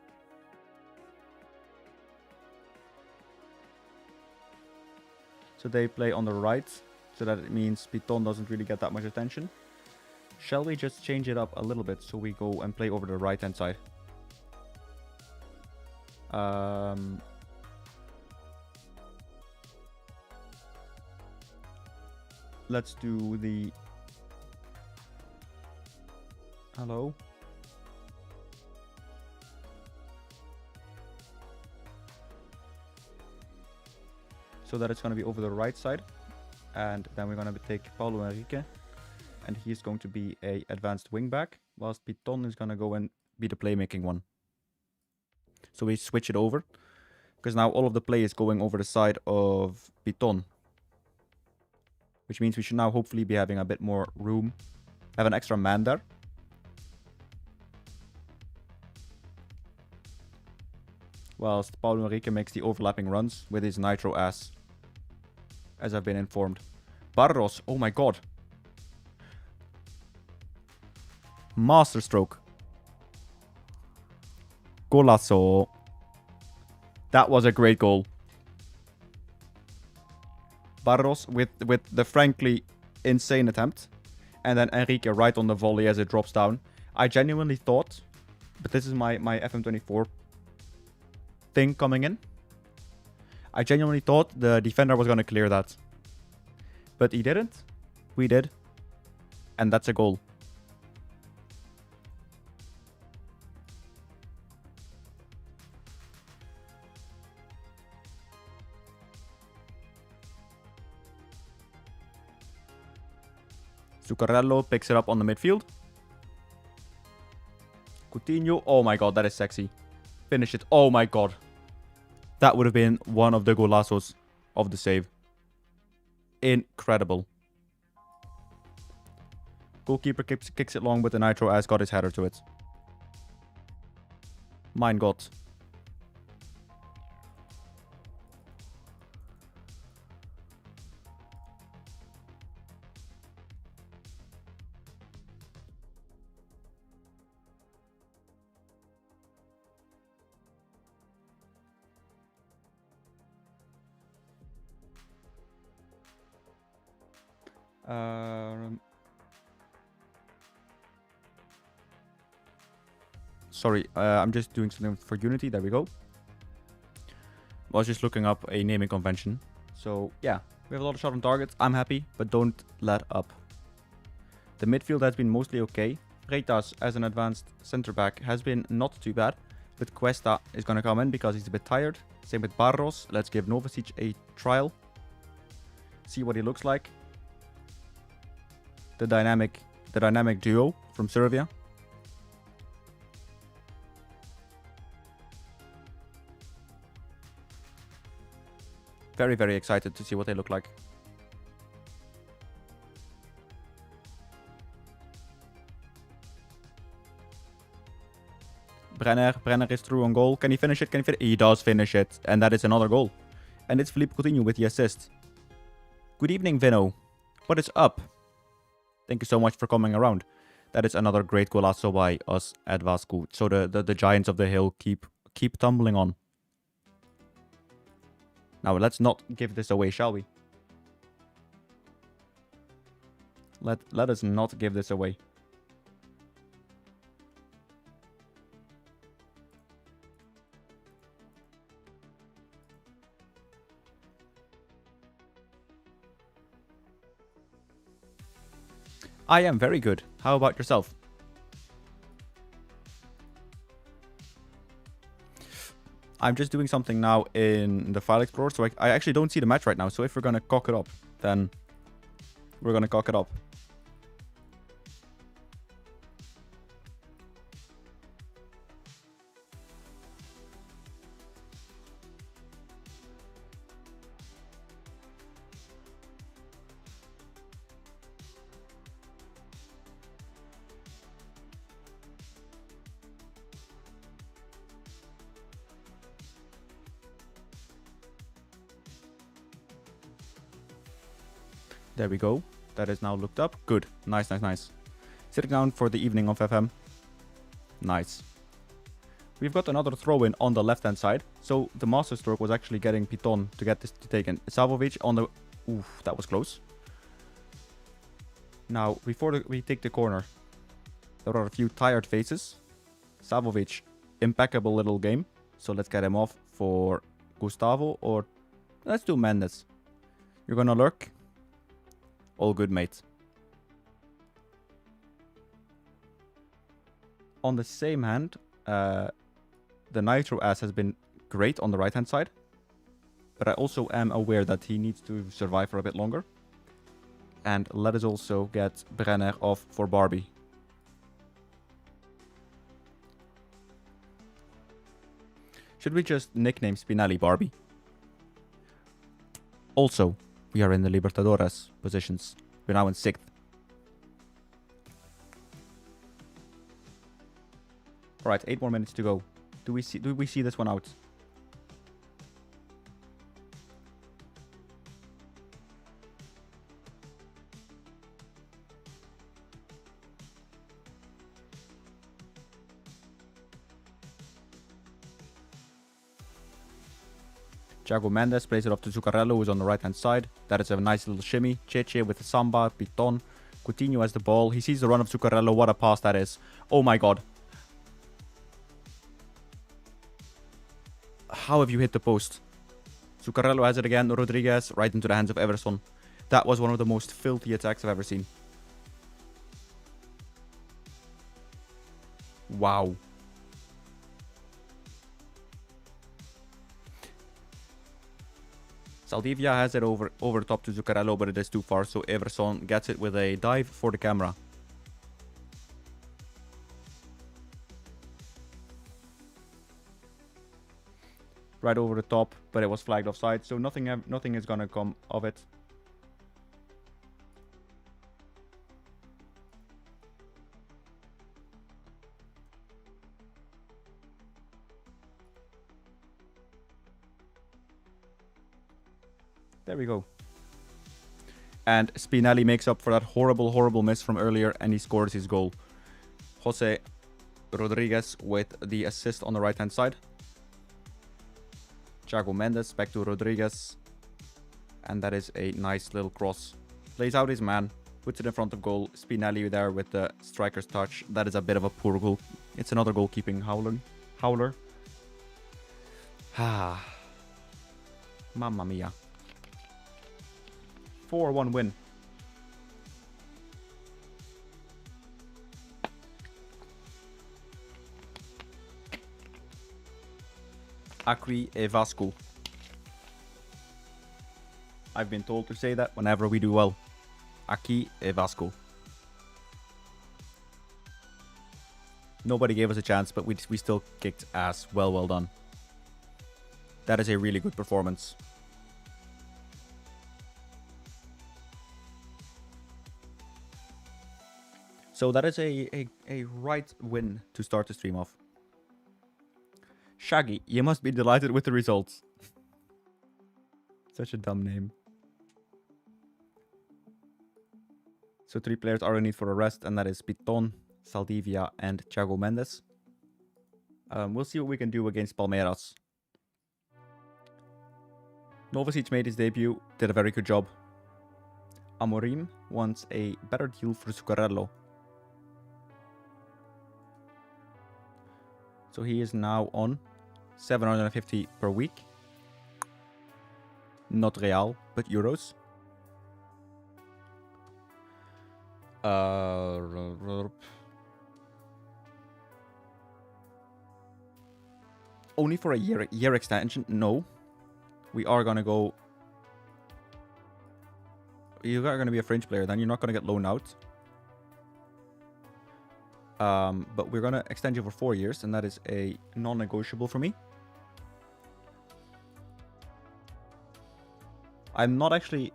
So they play on the right, so that it means Piton doesn't really get that much attention. Shall we just change it up a little bit so we go and play over the right hand side? Let's do the... Hello. So that it's going to be over the right side. And then we're going to take Paulo Henrique. And he's going to be a advanced wingback. Whilst Piton is going to go and be the playmaking one. So we switch it over. Because now all of the play is going over the side of Piton. Which means we should now hopefully be having a bit more room. Have an extra man there. Whilst Paulo Henrique makes the overlapping runs with his nitro ass. As I've been informed. Barros, oh my god. Masterstroke. Golazo. That was a great goal. Barros with the frankly insane attempt. And then Enrique right on the volley as it drops down. I genuinely thought, but this is my FM24 thing coming in. I genuinely thought the defender was going to clear that. But he didn't. We did. And that's a goal. Zuccarello picks it up on the midfield. Coutinho. Oh my god, that is sexy. Finish it. Oh my god. That would have been one of the golazos of the save. Incredible. Goalkeeper kicks it long, but the nitro has got his header to it. Mein Gott. Sorry, I'm just doing something for Unity. There we go. I was just looking up a naming convention. So, yeah, we have a lot of shot on target. I'm happy, but don't let up. The midfield has been mostly okay. Freitas, as an advanced center-back, has been not too bad. But Cuesta is going to come in because he's a bit tired. Same with Barros. Let's give Novasic a trial. See what he looks like. The dynamic duo from Serbia. Very, very excited to see what they look like. Brenner is through on goal. Can he finish it? He does finish it. And that is another goal. And it's Philippe Coutinho with the assist. Good evening, Vino. What is up? Thank you so much for coming around. That is another great golazo by us at Vasco. So the giants of the hill keep tumbling on. Now let's not give this away, shall we? Let us not give this away. I am very good. How about yourself? I'm just doing something now in the File Explorer, so I actually don't see the match right now. So if we're going to cock it up, then we're going to cock it up. There we go. That is now looked up. Good. Nice, nice, nice. Sitting down for the evening of FM. Nice. We've got another throw-in on the left-hand side. So the master stroke was actually getting Piton to get this to taken. Savovic on the... Oof, that was close. Now, before we take the corner, there are a few tired faces. Savovic, impeccable little game. So let's get him off for Gustavo, or let's do Mendes. You're gonna lurk. All good, mate. On the same hand, the Nitro ass has been great on the right-hand side. But I also am aware that he needs to survive for a bit longer. And let us also get Brenner off for Barbie. Should we just nickname Spinelli Barbie? Also, we are in the Libertadores positions. We're now in 6th. Alright, 8 more minutes to go. Do we see this one out? Thiago Mendes plays it off to Zuccarello, who's on the right-hand side. That is a nice little shimmy. Cheche with the samba, Piton. Coutinho has the ball. He sees the run of Zuccarello. What a pass that is. Oh my god. How have you hit the post? Zuccarello has it again. Rodriguez right into the hands of Everson. That was one of the most filthy attacks I've ever seen. Wow. Saldivia has it over the top to Zuccarello, but it is too far, so Everson gets it with a dive for the camera. Right over the top, but it was flagged offside, so nothing is gonna come of it. There we go. And Spinelli makes up for that horrible miss from earlier, and he scores his goal. Jose Rodriguez with the assist on the right-hand side. Thiago Mendes back to Rodriguez. And that is a nice little cross. Plays out his man. Puts it in front of goal. Spinelli there with the striker's touch. That is a bit of a poor goal. It's another goalkeeping howler. Ah. Mamma mia. 4-1 win. Acri e Vasco. I've been told to say that whenever we do well. Aqui e Vasco. Nobody gave us a chance, but we still kicked ass. Well done. That is a really good performance. So that is a right win to start the stream off. Shaggy, you must be delighted with the results. Such a dumb name. So 3 players are in need for a rest, and that is Piton, Saldivia, and Thiago Mendes. We'll see what we can do against Palmeiras. Novasic made his debut, did a very good job. Amorim wants a better deal for Zuccarello. So he is now on 750 per week. Not real, but euros. Only for a year extension? No. We are gonna go. You are gonna be a fringe player, then you're not gonna get loaned out. But we're gonna extend you for 4 years, and that is a non-negotiable for me. I'm not actually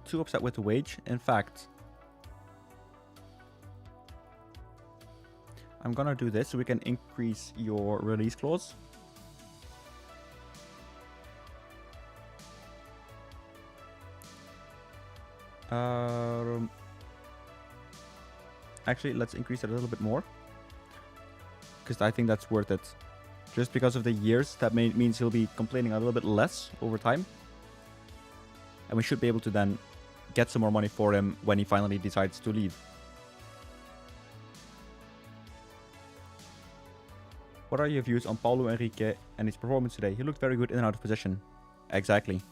too upset with the wage. In fact, I'm gonna do this so we can increase your release clause. Actually, let's increase it a little bit more, because I think that's worth it. Just because of the years, that means he'll be complaining a little bit less over time. And we should be able to then get some more money for him when he finally decides to leave. What are your views on Paulo Henrique and his performance today? He looked very good in and out of position. Exactly.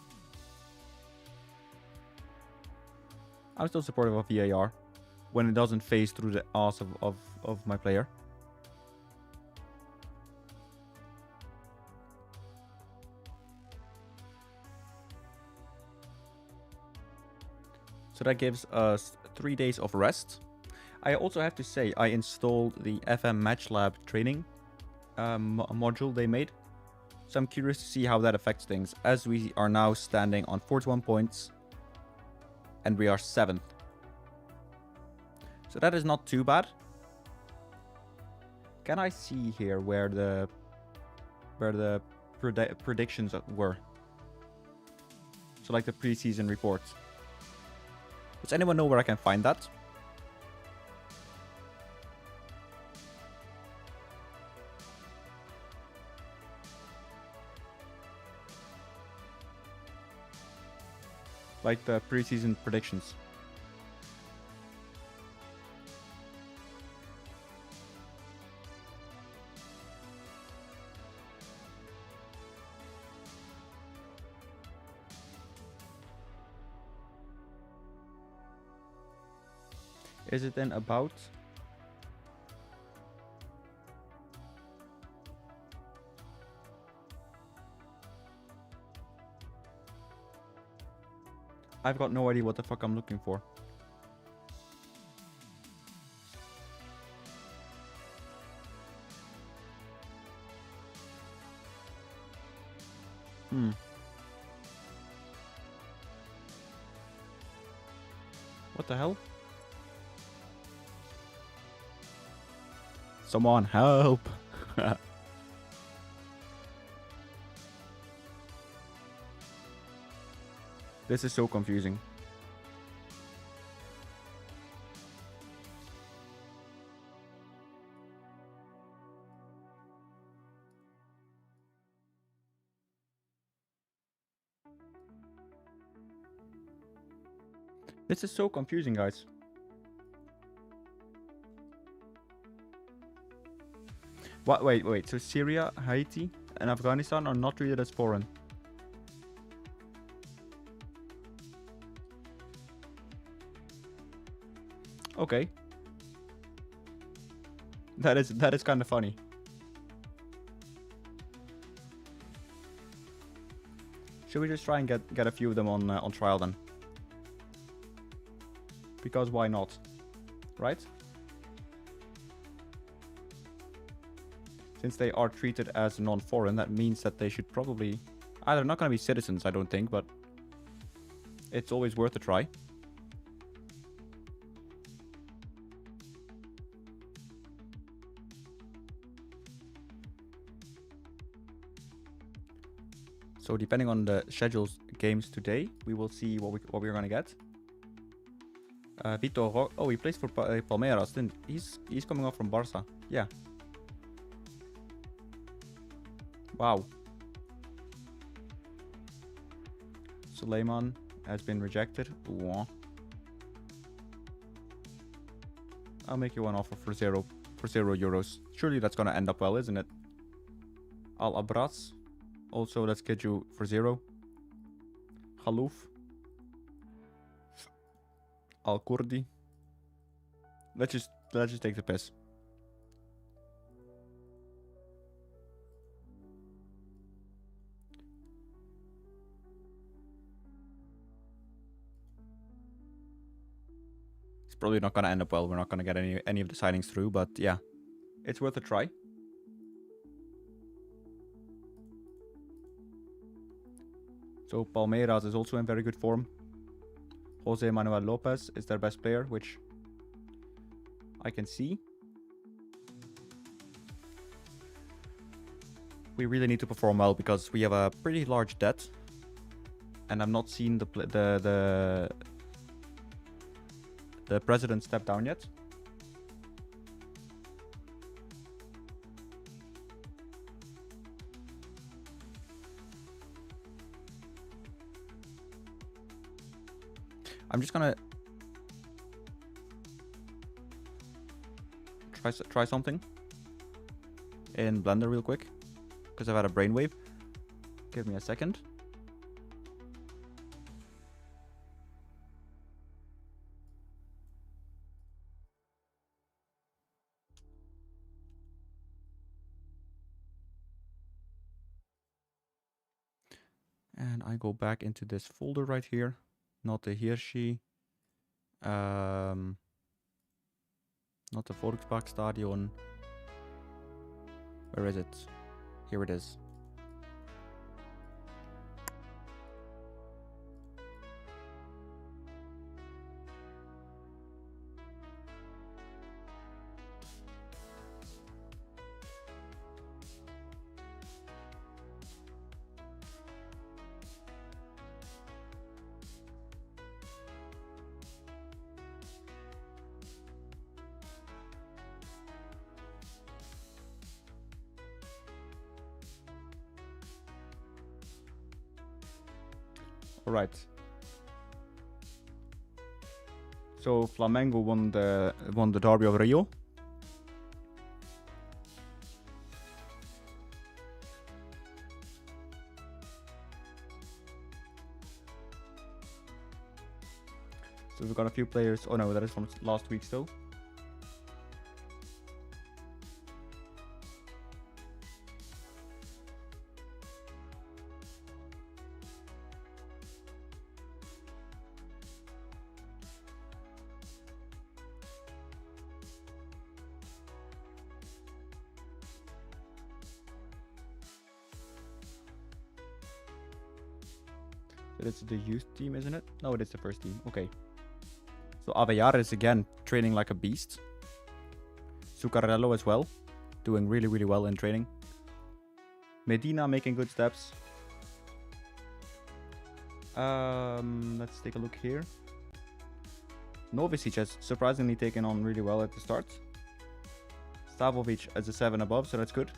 I'm still supportive of VAR when it doesn't phase through the ass of my player. So that gives us 3 days of rest. I also have to say, I installed the FM MatchLab training module they made. So I'm curious to see how that affects things, as we are now standing on 41 points and we are 7th. So that is not too bad. Can I see here where the predictions were? So like the preseason report. Does anyone know where I can find that? Like the preseason predictions. Is it then about? I've got no idea what the fuck I'm looking for. What the hell? Someone help! This is so confusing. This is so confusing, guys. What? Wait. So Syria, Haiti, and Afghanistan are not treated as foreign. Okay. That is kind of funny. Should we just try and get a few of them on trial then? Because why not? Right? Since they are treated as non-foreign, that means that they should probably... they're not going to be citizens, I don't think, but... it's always worth a try. So depending on the schedules games today, we will see what we're going to get. Vitor, he plays for Palmeiras. Then he's coming off from Barca. Yeah. Wow. Suleiman has been rejected. Ooh. I'll make you one offer for zero euros. Surely that's gonna end up well, isn't it? Al Abras. Also, let's get you for 0. Khalouf. Al Kurdi. Let's just take the piss. It's probably not gonna end up well. We're not gonna get any of the signings through, but yeah, it's worth a try. So Palmeiras is also in very good form. Jose Manuel Lopez is their best player, which I can see. We really need to perform well because we have a pretty large debt, and I've not seen the president step down yet. I'm just gonna try something in Blender real quick because I've had a brainwave. Give me a second. And I go back into this folder right here, not the Hirschi. Not the Volksparkstadion. Where is it? Here it is. Alright. So Flamengo won the Derby of Rio. So we've got a few players. Oh no, that is from last week still. It's the youth team, isn't it? No, it is the first team. Okay. So Avejar is again training like a beast. Zuccarello as well. Doing really, really well in training. Medina making good steps. Let's take a look here. Novicic has surprisingly taken on really well at the start. Stavovic as a 7 above, so that's good.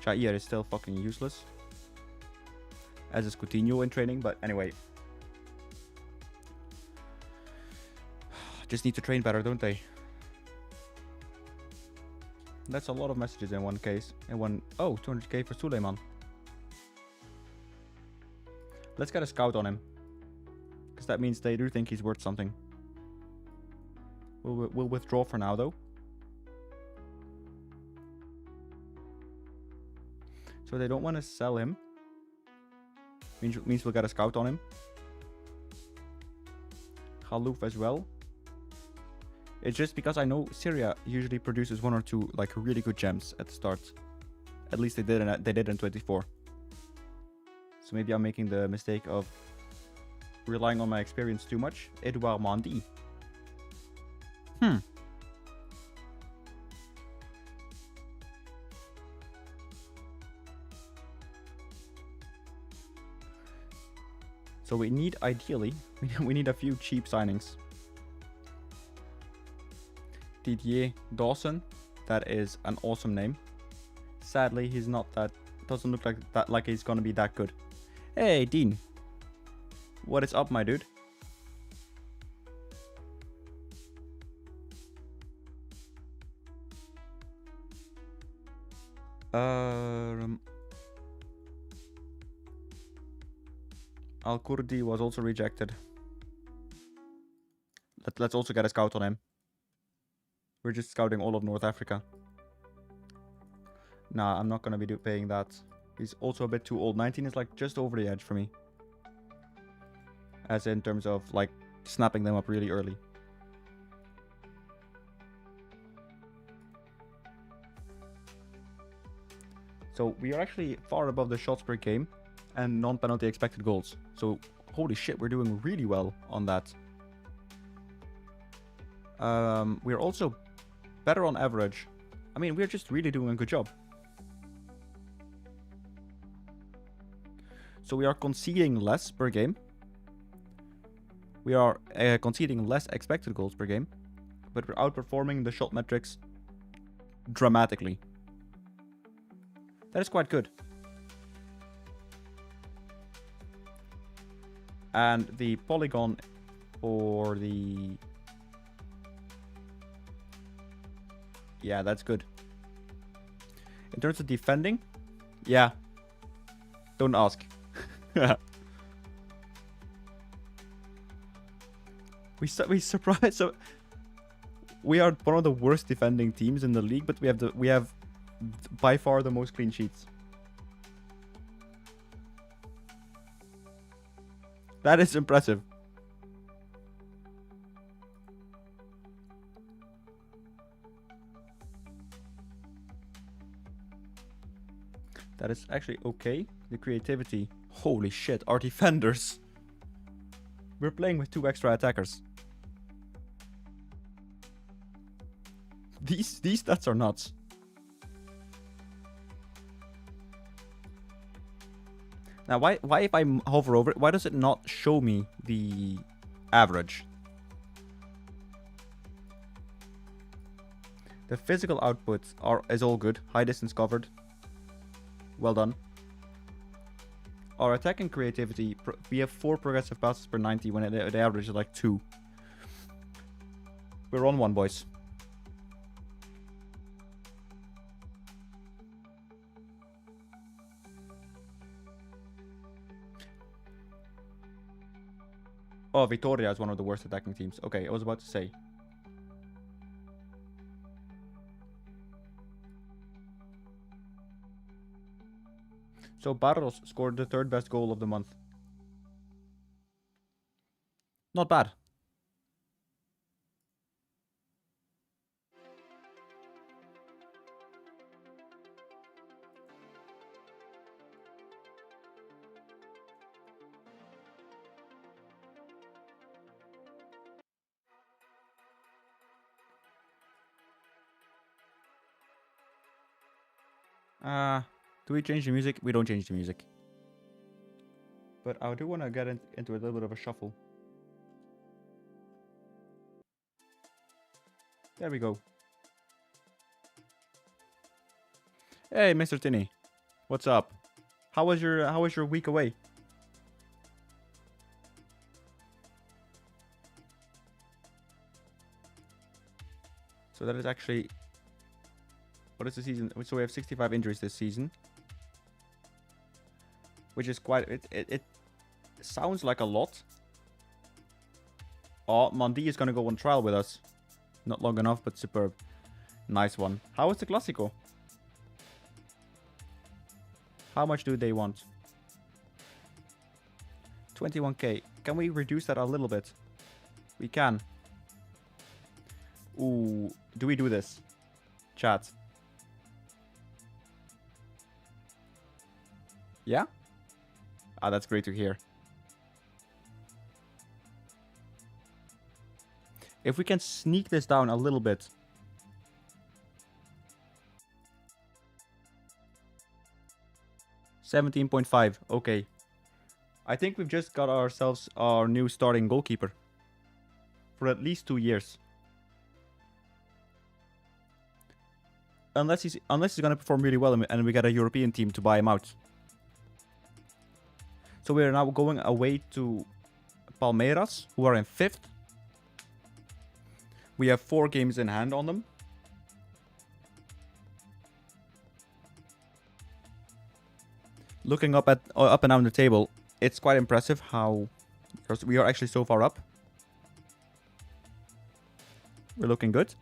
Jair is still fucking useless. As is Coutinho in training, but anyway. Just need to train better, don't they? That's a lot of messages in one case. Oh, 200k for Suleiman. Let's get a scout on him. Because that means they do think he's worth something. We'll withdraw for now, though. So they don't want to sell him. Means we'll get a scout on him. Khalouf as well. It's just because I know Syria usually produces 1 or 2 like really good gems at the start. At least they did in 24. So maybe I'm making the mistake of relying on my experience too much. Edouard Mendy. So we need, ideally, we need a few cheap signings. Didier Dawson, that is an awesome name. Sadly, he's not that, doesn't look like he's gonna be that good. Hey, Dean. What is up, my dude? Al-Kurdi was also rejected. Let's also get a scout on him. We're just scouting all of North Africa. Nah, I'm not going to be paying that. He's also a bit too old. 19 is like just over the edge for me. As in terms of like snapping them up really early. So we are actually far above the shots per game and non-penalty expected goals. So holy shit, we're doing really well on that. We're also better on average. I mean, we're just really doing a good job. So we are conceding less per game. We are conceding less expected goals per game. But we're outperforming the shot metrics dramatically. That is quite good. And the polygon or the... Yeah, that's good. In terms of defending, yeah. Don't ask. we surprised. So we are one of the worst defending teams in the league, but we have by far the most clean sheets. That is impressive. That is actually okay. The creativity. Holy shit, our defenders. We're playing with 2 extra attackers. These stats are nuts. Now, why if I hover over it, why does it not show me the average? The physical output is all good. High distance covered. Well done. Our attacking creativity, we have 4 progressive passes per 90 when the average is like 2. We're on 1, boys. Oh, Vitoria is one of the worst attacking teams. Okay, I was about to say. So Barros scored the 3rd best goal of the month. Not bad. Do we change the music? We don't change the music. But I do want to get into a little bit of a shuffle. There we go. Hey, Mr. Tinney. What's up? How was your week away? So that is actually... What is the season? So we have 65 injuries this season. Which is quite... It sounds like a lot. Oh, Mandi is going to go on trial with us. Not long enough, but superb. Nice one. How is the Clásico? How much do they want? 21k. Can we reduce that a little bit? We can. Ooh, do we do this? Chat. Yeah? Ah, that's great to hear. If we can sneak this down a little bit. $17.5. Okay. I think we've just got ourselves our new starting goalkeeper. For at least 2 years. Unless he's going to perform really well and we get a European team to buy him out. So we are now going away to Palmeiras, who are in 5th. We have 4 games in hand on them. Looking up and down the table, it's quite impressive how we are actually so far up. We're looking good.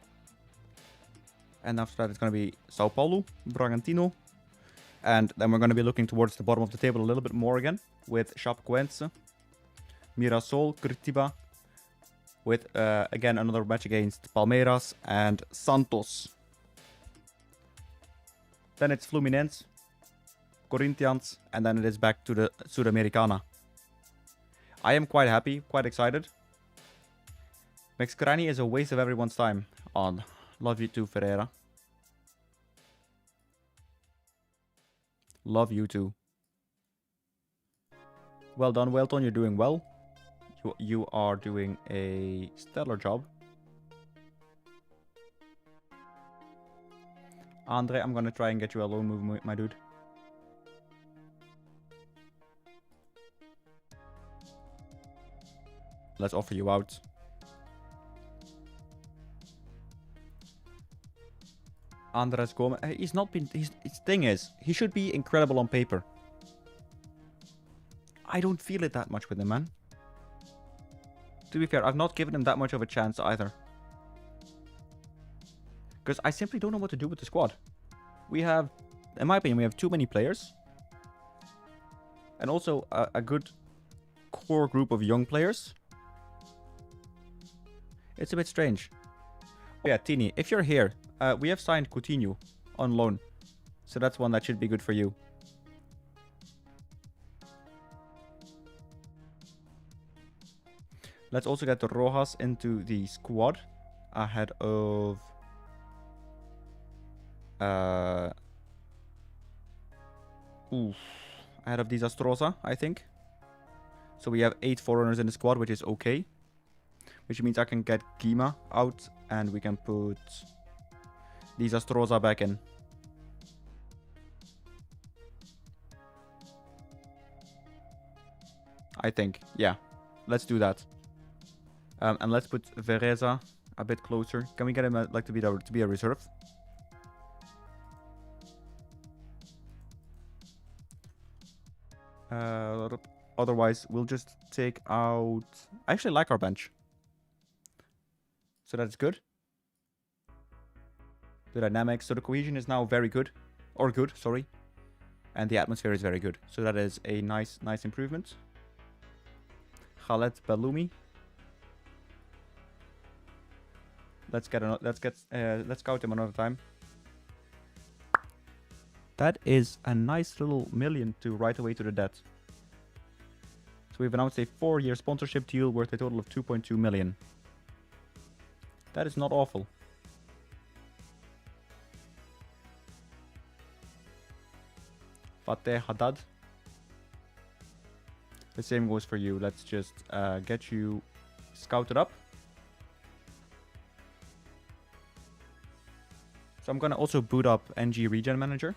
And after that, it's going to be Sao Paulo, Bragantino. And then we're going to be looking towards the bottom of the table a little bit more again. With Chapecoense, Mirassol, Curitiba. With, again, another match against Palmeiras and Santos. Then it's Fluminense, Corinthians, and then it is back to the Sudamericana. I am quite happy, quite excited. Mexicrani is a waste of everyone's time. Oh, love you too, Ferreira. Love you too. Well done, Welton. You're doing well. You are doing a stellar job. Andre, I'm gonna try and get you a loan move, my dude. Let's offer you out. Andres Gomez. He's not been... His thing is, he should be incredible on paper. I don't feel it that much with him, man. To be fair, I've not given him that much of a chance either. Because I simply don't know what to do with the squad. We have... In my opinion, we have too many players. And also a good core group of young players. It's a bit strange. Oh yeah, Tini, if you're here, we have signed Coutinho on loan. So that's one that should be good for you. Let's also get the Rojas into the squad ahead of ahead of Desastrosa, I think. So we have 8 foreigners in the squad, which is okay. Which means I can get Kima out and we can put Desastrosa back in. I think, yeah. Let's do that. And let's put Vereza a bit closer. Can we get him like to be a reserve? Otherwise, we'll just take out... I actually like our bench. So that's good. The dynamics. So the cohesion is now very good. Or good, sorry. And the atmosphere is very good. So that is a nice improvement. Khaled Baloumi. Let's scout him another time. That is a nice little million to right away to the debt. So we've announced a 4-year sponsorship deal worth a total of 2.2 million. That is not awful. Fateh Haddad. The same goes for you. Let's just get you scouted up. So I'm gonna also boot up NG Regen Manager.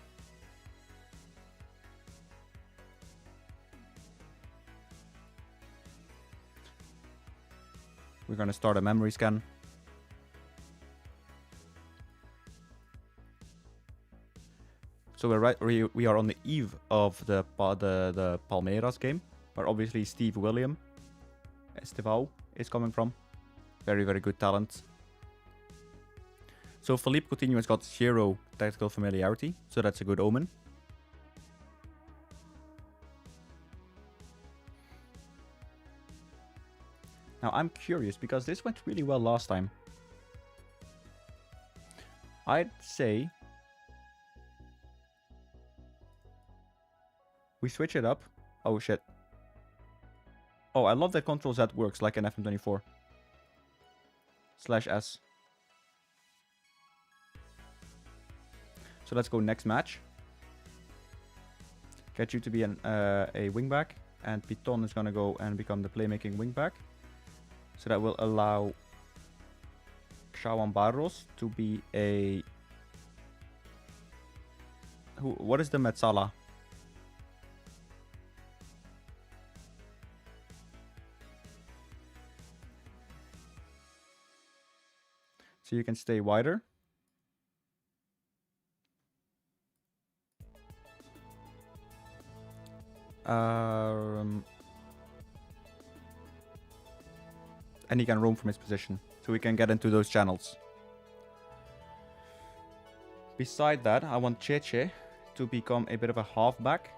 We're gonna start a memory scan. So we are on the eve of the Palmeiras game, where obviously Steve William Estevao is coming from. Very, very good talent. So Philippe Coutinho has got 0 tactical familiarity, so that's a good omen. Now I'm curious, because this went really well last time. I'd say we switch it up. Oh shit. Oh, I love that Ctrl Z works like an FM24. /S. So let's go next match. Get you to be a wingback, and Piton is gonna go and become the playmaking wingback. So that will allow Shawan Barros to be a... What is the Metzala? So you can stay wider. And he can roam from his position, so we can get into those channels. Beside that, I want Cheche to become a bit of a halfback,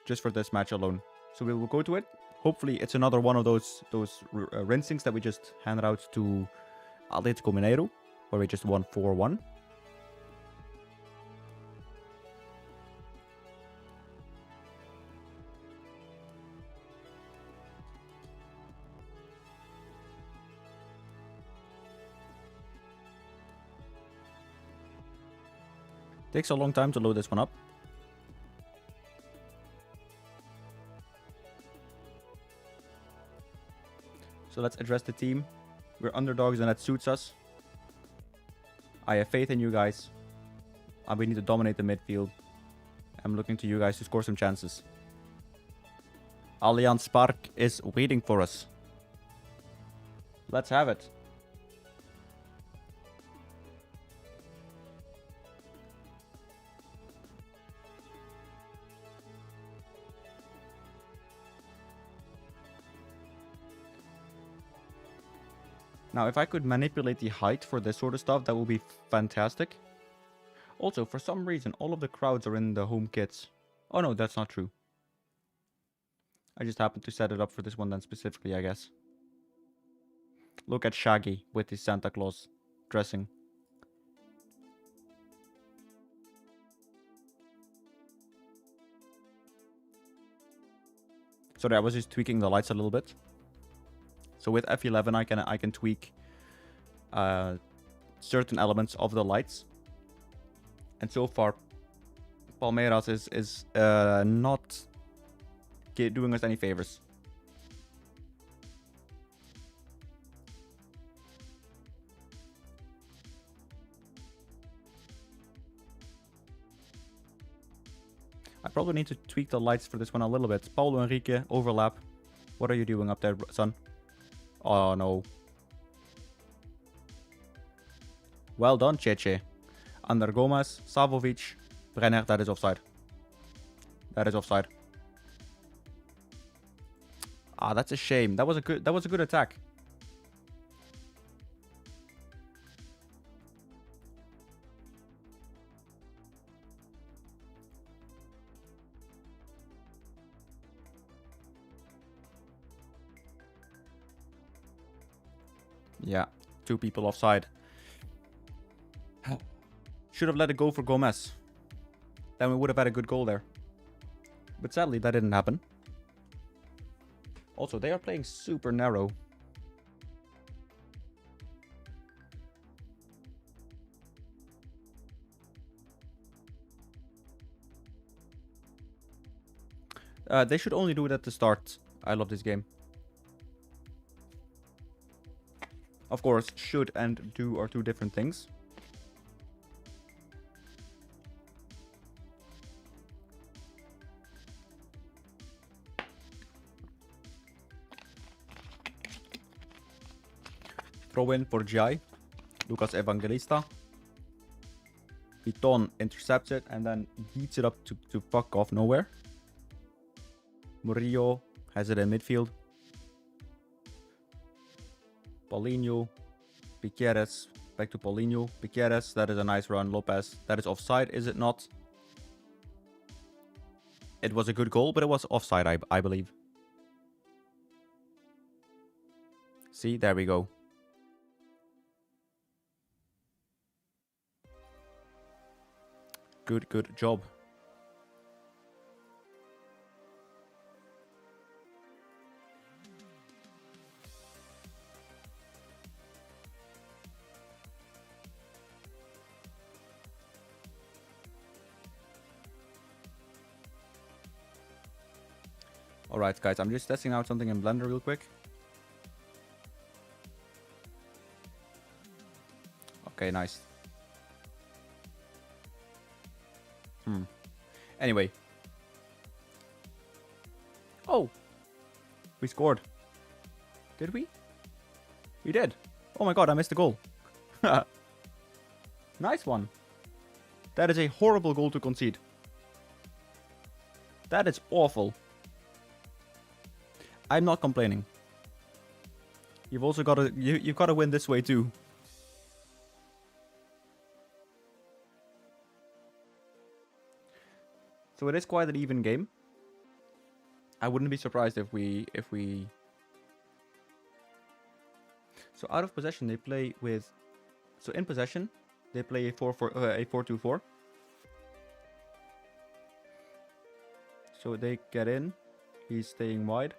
just for this match alone. So we will go to it. Hopefully it's another one of those rinsings that we just handed out to Atletico Mineiro, where we just won 4-1. Takes a long time to load this one up. So let's address the team. We're underdogs and that suits us. I have faith in you guys. We need to dominate the midfield. I'm looking to you guys to score some chances. Allianz Park is waiting for us. Let's have it. Now, if I could manipulate the height for this sort of stuff, that would be fantastic. Also, for some reason, all of the crowds are in the home kits. Oh no, that's not true. I just happened to set it up for this one then specifically, I guess. Look at Shaggy with his Santa Claus dressing. Sorry, I was just tweaking the lights a little bit. So with F11, I can tweak certain elements of the lights. And so far, Palmeiras is not doing us any favors. I probably need to tweak the lights for this one a little bit. Paulo Henrique, overlap. What are you doing up there, son? Oh, no. Well done, Cheche. Ander Gomez, Savovic, Brenner, that is offside. That is offside. Ah, that's a shame. That was a good attack. Yeah, 2 people offside. Should have let it go for Gomez. Then we would have had a good goal there. But sadly, that didn't happen. Also, they are playing super narrow. They should only do it at the start. I love this game. Of course, should and do are 2 different things. Throw in for Jai. Lucas Evangelista. Piton intercepts it and then beats it up to fuck off nowhere. Murillo has it in midfield. Paulinho. Piqueres. Back to Paulinho. Piqueres. That is a nice run. Lopez. That is offside, is it not? It was a good goal, but it was offside, I believe. See, there we go. Good job. Alright guys, I'm just testing out something in Blender real quick. Okay, nice. Anyway. Oh! We scored. Did we? We did. Oh my god, I missed the goal. Nice one. That is a horrible goal to concede. That is awful. I'm not complaining. You've also got to you've got to win this way too. So it is quite an even game. I wouldn't be surprised if we So out of possession they play with, so in possession they play a 4-2-4. So they get in, he's staying wide.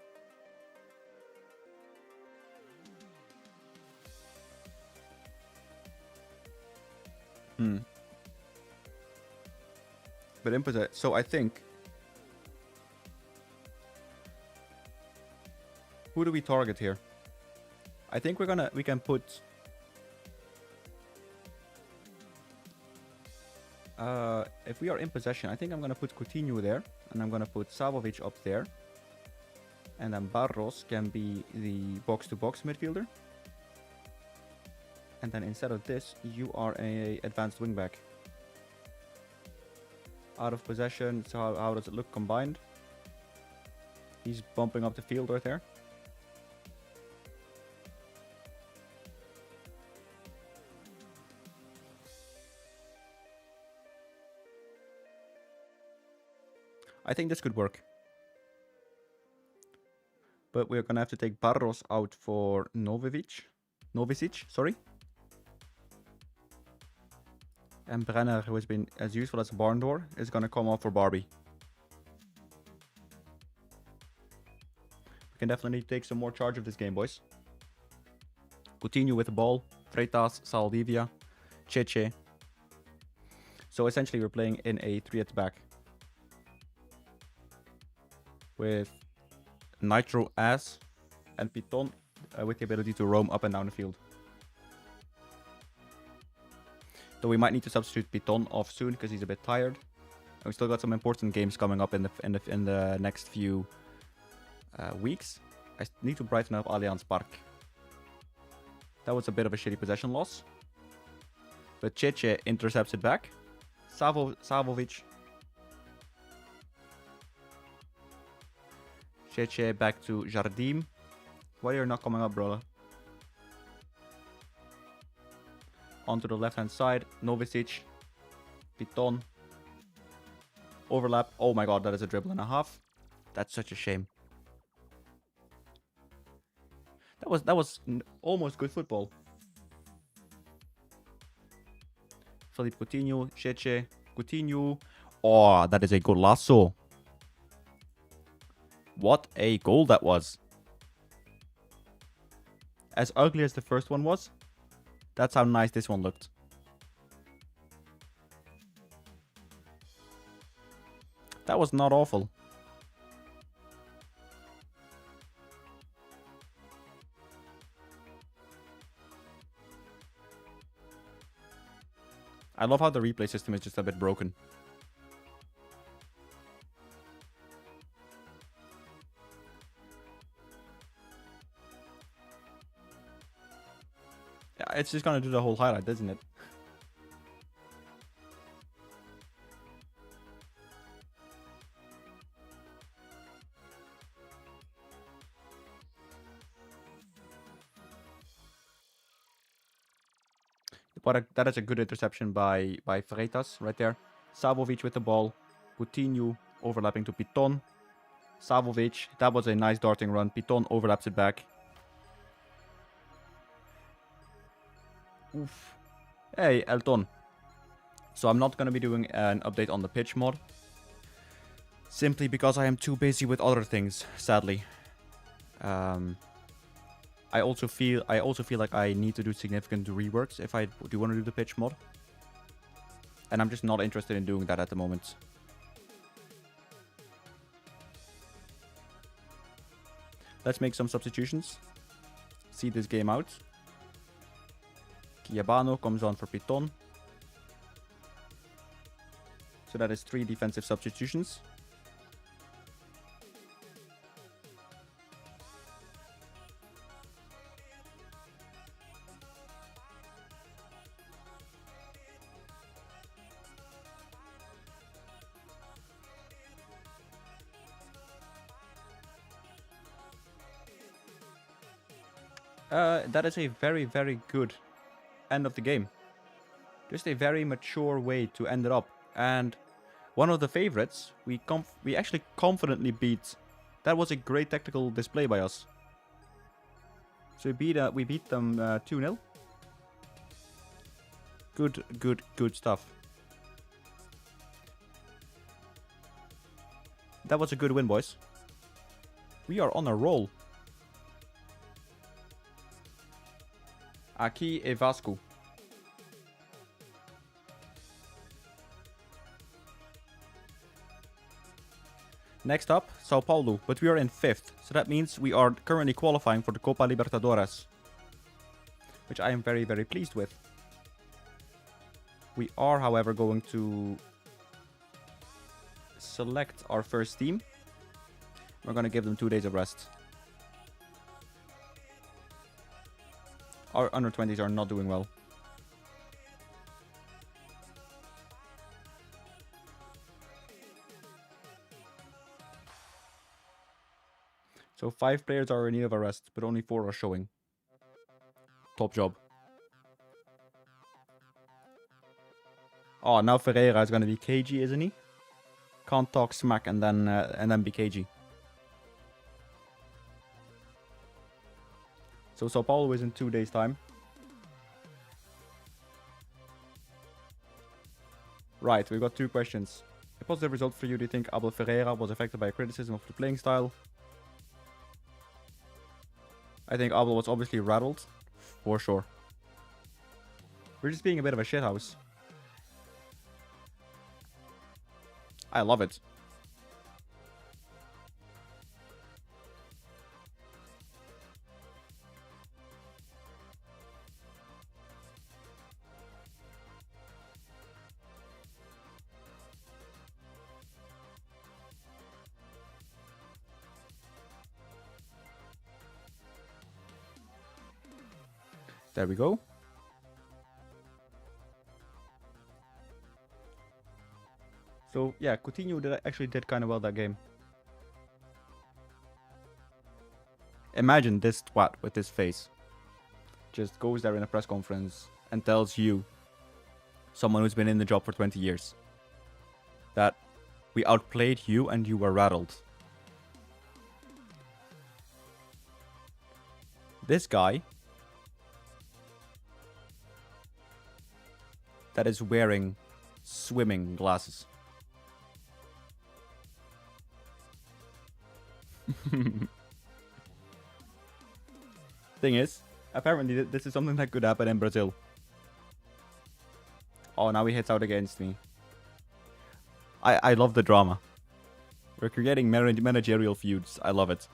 But in possession, so I think, who do we target here? I think we can put if we are in possession, I think I'm gonna put Coutinho there, and I'm gonna put Savovic up there, and then Barros can be the box-to-box midfielder, and then instead of this, you are a advanced wingback. Out of possession, so how does it look combined? He's bumping up the field right there. I think this could work. But we're gonna have to take Barros out for Novicic, sorry. And Brenner, who has been as useful as a barn door, is gonna come off for Barbie. We can definitely take some more charge of this game, boys. Coutinho with the ball. Freitas, Saldivia, Cheche. So essentially we're playing in a 3 at the back. With Nitro As and Piton with the ability to roam up and down the field. So we might need to substitute Piton off soon because he's a bit tired. And we still got some important games coming up in the next few weeks. I need to brighten up Allianz Park. That was a bit of a shitty possession loss. But Cheche intercepts it back. Savovic. Cheche back to Jardim. Why are you not coming up, brother? Onto the left-hand side. Novicic. Piton. Overlap. Oh my god, that is a dribble and a half. That's such a shame. That was almost good football. Philippe Coutinho, Cheche, Coutinho. Oh, that is a good lasso. What a goal that was. As ugly as the first one was, that's how nice this one looked. That was not awful. I love how the replay system is just a bit broken. Yeah, it's just gonna do the whole highlight, isn't it? But that is a good interception by Freitas right there. Savovic with the ball. Coutinho overlapping to Piton. Savovic, that was a nice darting run. Piton overlaps it back. Oof. Hey, Elton. So I'm not going to be doing an update on the pitch mod. Simply because I am too busy with other things, sadly. I also feel like I need to do significant reworks if I do want to do the pitch mod. And I'm just not interested in doing that at the moment. Let's make some substitutions. See this game out. Chiabano comes on for Piton. So that is 3 defensive substitutions. That is a very, very good end of the game. Just a very mature way to end it up. And one of the favorites, we actually confidently beat. That was a great tactical display by us. So we beat them 2-0. Good stuff. That was a good win, boys. We are on a roll. Aqui e Vasco. Next up, Sao Paulo, but we are in 5th, so that means we are currently qualifying for the Copa Libertadores, which I am very, very pleased with. We are, however, going to select our first team. We're going to give them 2 days of rest. Our under 20s are not doing well. So 5 players are in need of a rest, but only 4 are showing. Top job. Oh, now Ferreira is going to be cagey, isn't he? Can't talk smack and then be cagey. So Sao Paulo is in 2 days' time. Right, we've got 2 questions. A positive result for you. Do you think Abel Ferreira was affected by criticism of the playing style? I think Abel was obviously rattled, for sure. We're just being a bit of a shithouse. I love it. There we go. So yeah, Coutinho actually did kind of well that game. Imagine this twat with this face. Just goes there in a press conference and tells you, someone who's been in the job for 20 years, that we outplayed you and you were rattled. This guy that is wearing swimming glasses. Thing is, apparently this is something that could happen in Brazil. Oh, now he hits out against me. I love the drama. We're creating managerial feuds. I love it.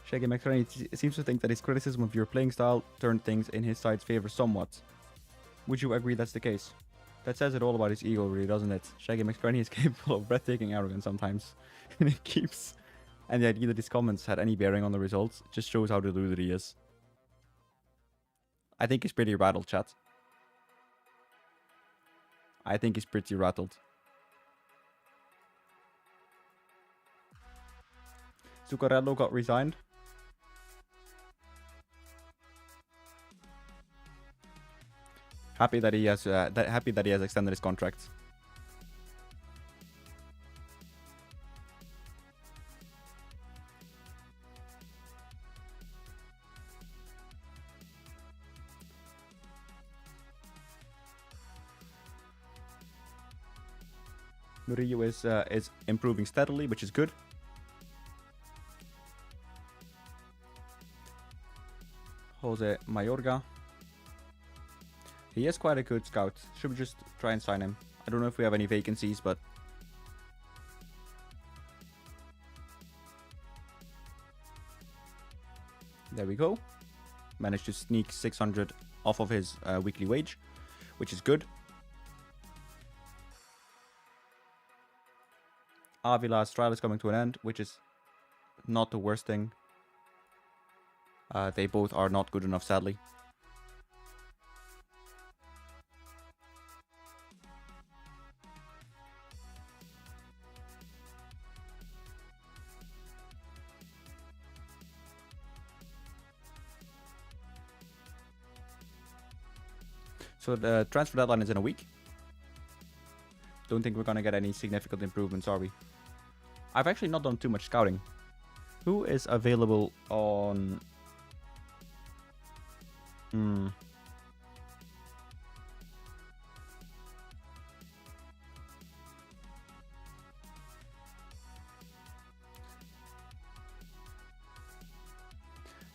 Shaggy McFerrin seems to think that his criticism of your playing style turned things in his side's favor somewhat. Would you agree that's the case? That says it all about his ego, really, doesn't it? Shaggy McFerrin is capable of breathtaking arrogance sometimes. And it keeps... And the idea that his comments had any bearing on the results just shows how deluded he is. I think he's pretty rattled, chat. I think he's pretty rattled. Zuccarello got resigned. Happy that he has extended his contract. Murillo is improving steadily, which is good. Jose Mayorga. He is quite a good scout. Should we just try and sign him? I don't know if we have any vacancies, but... There we go. Managed to sneak 600 off of his weekly wage, which is good. Avila's trial is coming to an end, which is not the worst thing. They both are not good enough, sadly. So the transfer deadline is in a week. Don't think we're gonna get any significant improvements, are we? I've actually not done too much scouting. Who is available on...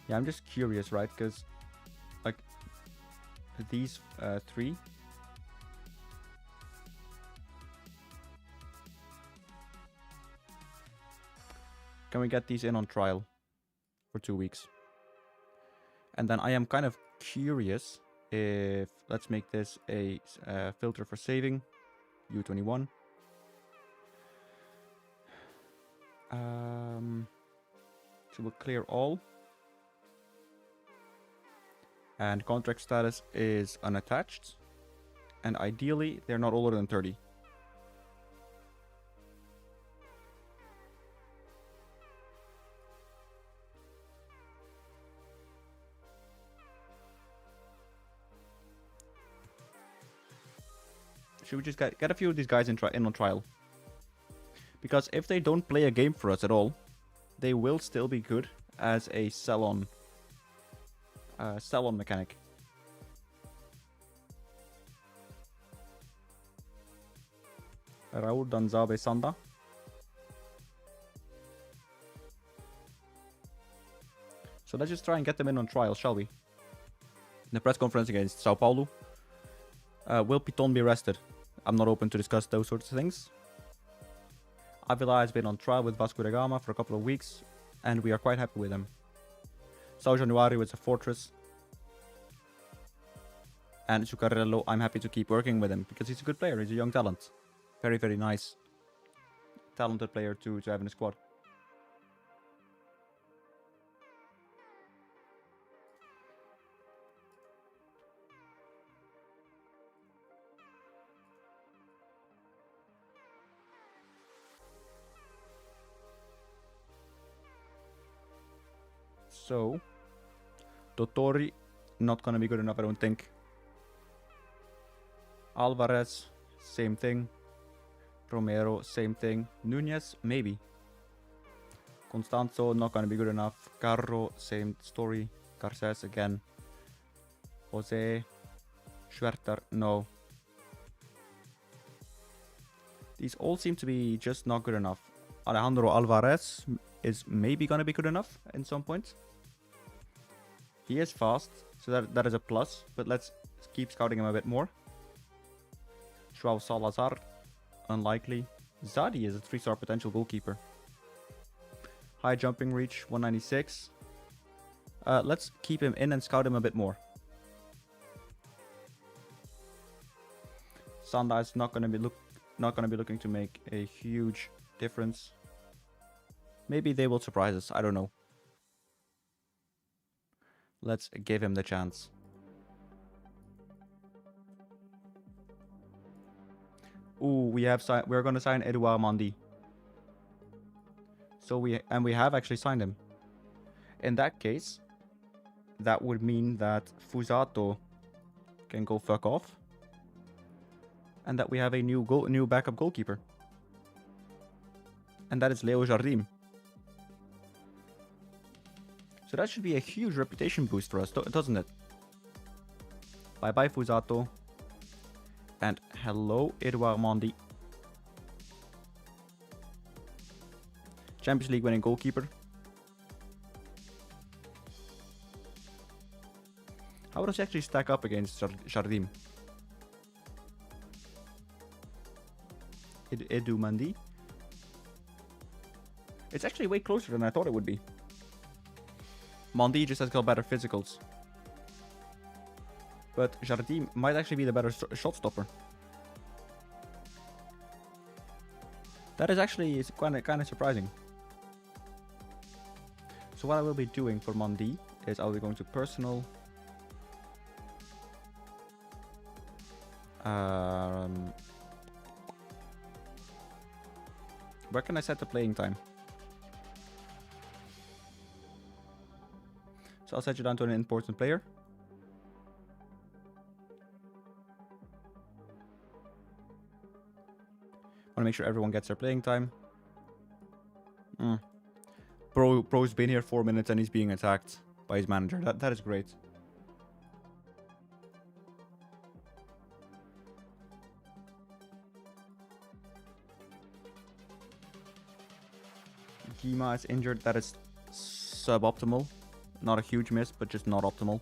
Yeah, I'm just curious, right? Because, like, these three... Can we get these in on trial for 2 weeks? And then I am kind of curious if... Let's make this a filter for saving. U21. So we'll clear all. And contract status is unattached. And ideally, they're not older than 30. Should we just get a few of these guys in on trial? Because if they don't play a game for us at all, they will still be good as a sell-on mechanic. Raul Danzabe Sanda. So let's just try and get them in on trial, shall we? In the press conference against Sao Paulo. Will Piton be rested? I'm not open to discuss those sorts of things. Avila has been on trial with Vasco da Gama for a couple of weeks, and we are quite happy with him. São Januário is a fortress. And Zuccarello, I'm happy to keep working with him because he's a good player. He's a young talent. Very, very nice. Talented player to have in the squad. So, Dottori, not gonna be good enough, I don't think. Alvarez, same thing. Romero, same thing. Nunez, maybe. Constanzo, not gonna be good enough. Carro, same story. Garces again. Jose, Schwerter, no. These all seem to be just not good enough. Alejandro Alvarez is maybe gonna be good enough in some points. He is fast, so that is a plus, but let's keep scouting him a bit more. Joao Salazar, unlikely. Zadi is a 3-star potential goalkeeper. High jumping reach, 196. Let's keep him in and scout him a bit more. Sanda is not gonna be looking to make a huge difference. Maybe they will surprise us, I don't know. Let's give him the chance. Ooh, we're gonna sign Edouard Mendy. So we have actually signed him. In that case, that would mean that Fusato can go fuck off. And that we have a new backup goalkeeper. And that is Leo Jardim. So that should be a huge reputation boost for us, doesn't it? Bye-bye, Fusato. And hello, Edouard Mendy. Champions League winning goalkeeper. How does he actually stack up against Jardim? Edu Mendy. It's actually way closer than I thought it would be. Mendy just has got better physicals. But Jardim might actually be the better shot stopper. That is actually kind of surprising. So what I will be doing for Mendy is I'll be going to personal. Where can I set the playing time? So I'll set you down to an important player. Want to make sure everyone gets their playing time. Bro's been here 4 minutes and he's being attacked by his manager. That is great. Gima is injured. That is suboptimal. Not a huge miss, but just not optimal.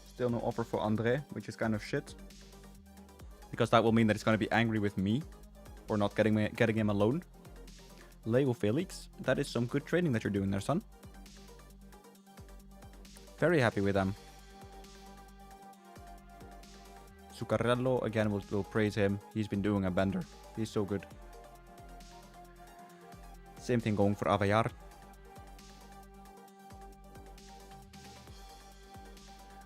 Still no offer for André, which is kind of shit. Because that will mean that it's going to be angry with me for not getting him a loan. Leo Felix, that is some good training that you're doing there, son. Very happy with them. Zuccarello, again, we'll praise him. He's been doing a bender. He's so good. Same thing going for Avellar.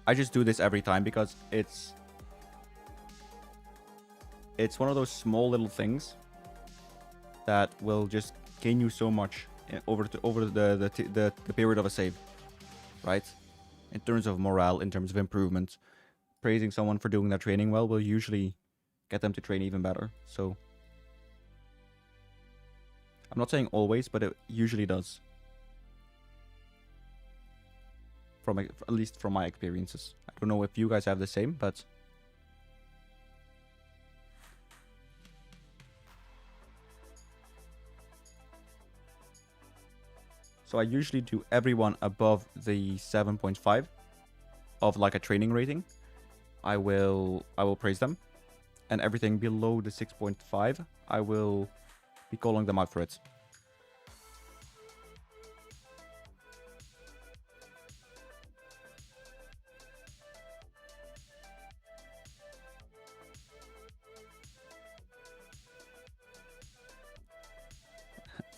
I just do this every time because it's one of those small little things that will just gain you so much over the period of a save, right? In terms of morale, in terms of improvement. Praising someone for doing their training well will usually get them to train even better. So I'm not saying always, but it usually does. At least from my experiences. I don't know if you guys have the same, but So I usually do everyone above the 7.5 of like a training rating. I will praise them. And everything below the 6.5, I will be calling them out for it.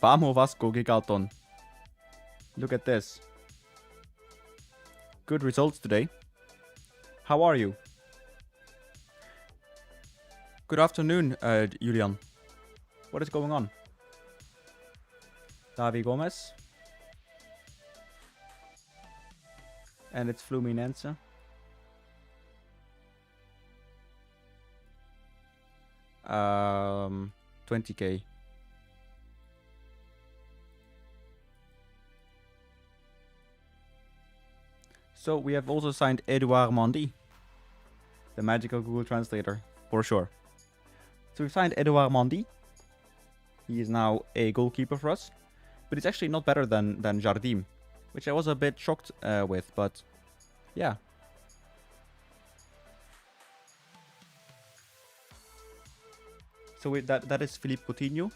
Vamos Vasco, Gigalton. Look at this. Good results today. How are you? Good afternoon, Julian. What is going on? Davi Gomez. And it's Fluminense. 20k. So we have also signed Edouard Mendy, the magical Google Translator, for sure. So we've signed Edouard Mendy. He is now a goalkeeper for us, but it's actually not better than Jardim, which I was a bit shocked with, but yeah. So that is Philippe Coutinho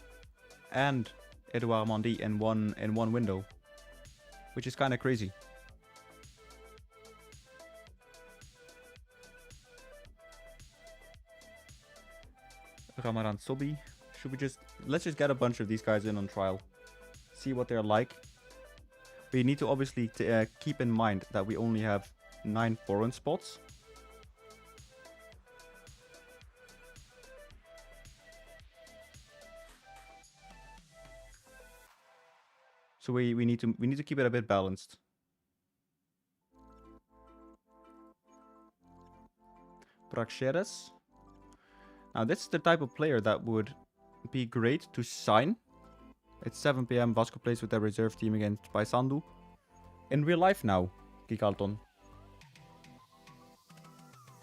and Edouard Mendy in one window, which is kind of crazy. Ramadan Sobi. Let's just get a bunch of these guys in on trial. See what they're like. We need to obviously keep in mind that we only have 9 foreign spots. So we need to keep it a bit balanced. Praxedes. Now this is the type of player that would be great to sign. It's 7 p.m. Vasco plays with their reserve team against Paysandu. In real life now, Gigalton.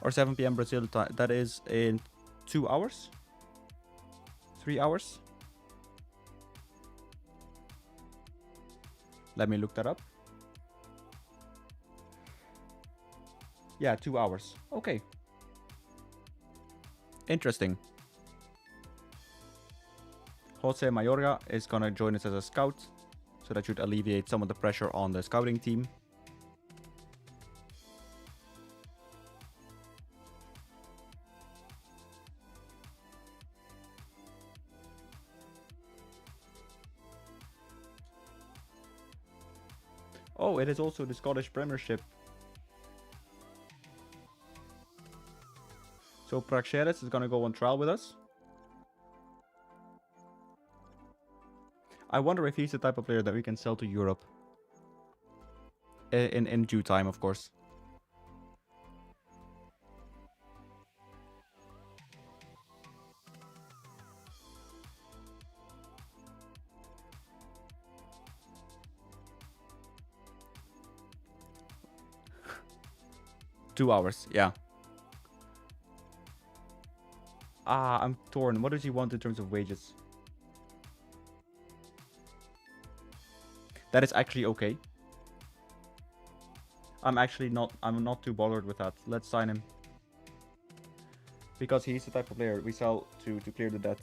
Or 7 p.m. Brazil time. That is in 2 hours? 3 hours? Let me look that up. Yeah, 2 hours. Okay. Interesting. Jose Mayorga is gonna join us as a scout, so that should alleviate some of the pressure on the scouting team. Oh, it is also the Scottish Premiership. So Praxedes is gonna go on trial with us. I wonder if he's the type of player that we can sell to Europe. In due time, of course. Two hours, yeah. I'm torn. What does he want in terms of wages? That is actually okay. I'm not too bothered with that. Let's sign him. Because he's the type of player we sell to clear the debt.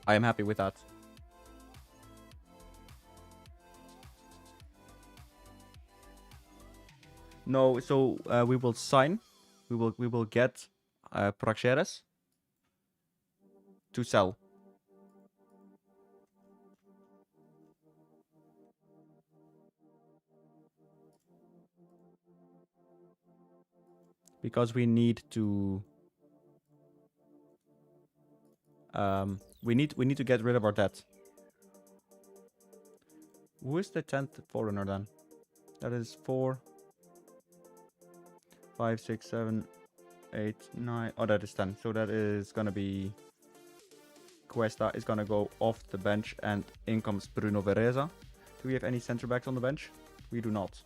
I am happy with that. No, so we will sign. We will get Praxedes to sell. Because we need to we need to get rid of our debt. Who is the 10th foreigner then? That is 4, 5, 6, 7, 8, 9. Oh, that is 10. So that is gonna be Cuesta is gonna go off the bench, and in comes Bruno Vereza. Do we have any center backs on the bench? We do not.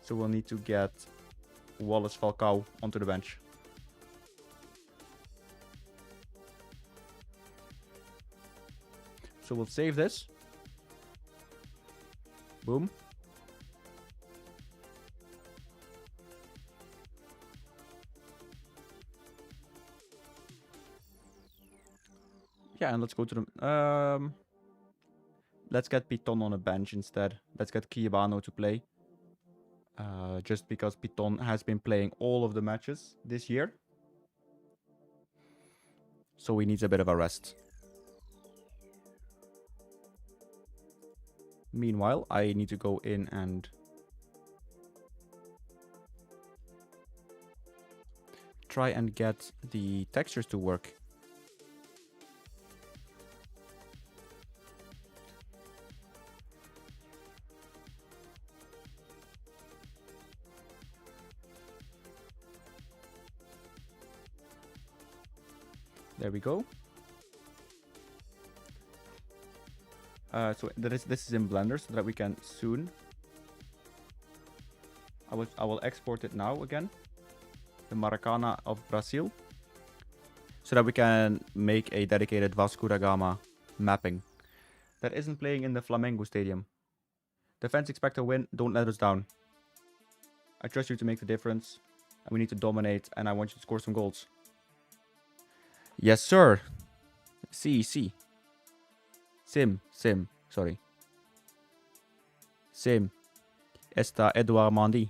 So we'll need to get Wallace Falcao onto the bench. So we'll save this. Boom. Yeah, and let's go to the... let's get Piton on a bench instead. Let's get Kiebano to play. Just because Piton has been playing all of the matches this year. So he needs a bit of a rest. Meanwhile, I need to go in and try and get the textures to work. There we go. So this is in Blender so that we can soon. I will export it now again. The Maracana of Brazil. So that we can make a dedicated Vasco da Gama mapping. That isn't playing in the Flamengo Stadium. Defense expect a win, don't let us down. I trust you to make the difference. And we need to dominate and I want you to score some goals. Yes, sir. See. Sim. Sorry. Sim. Está Edouard Mendy.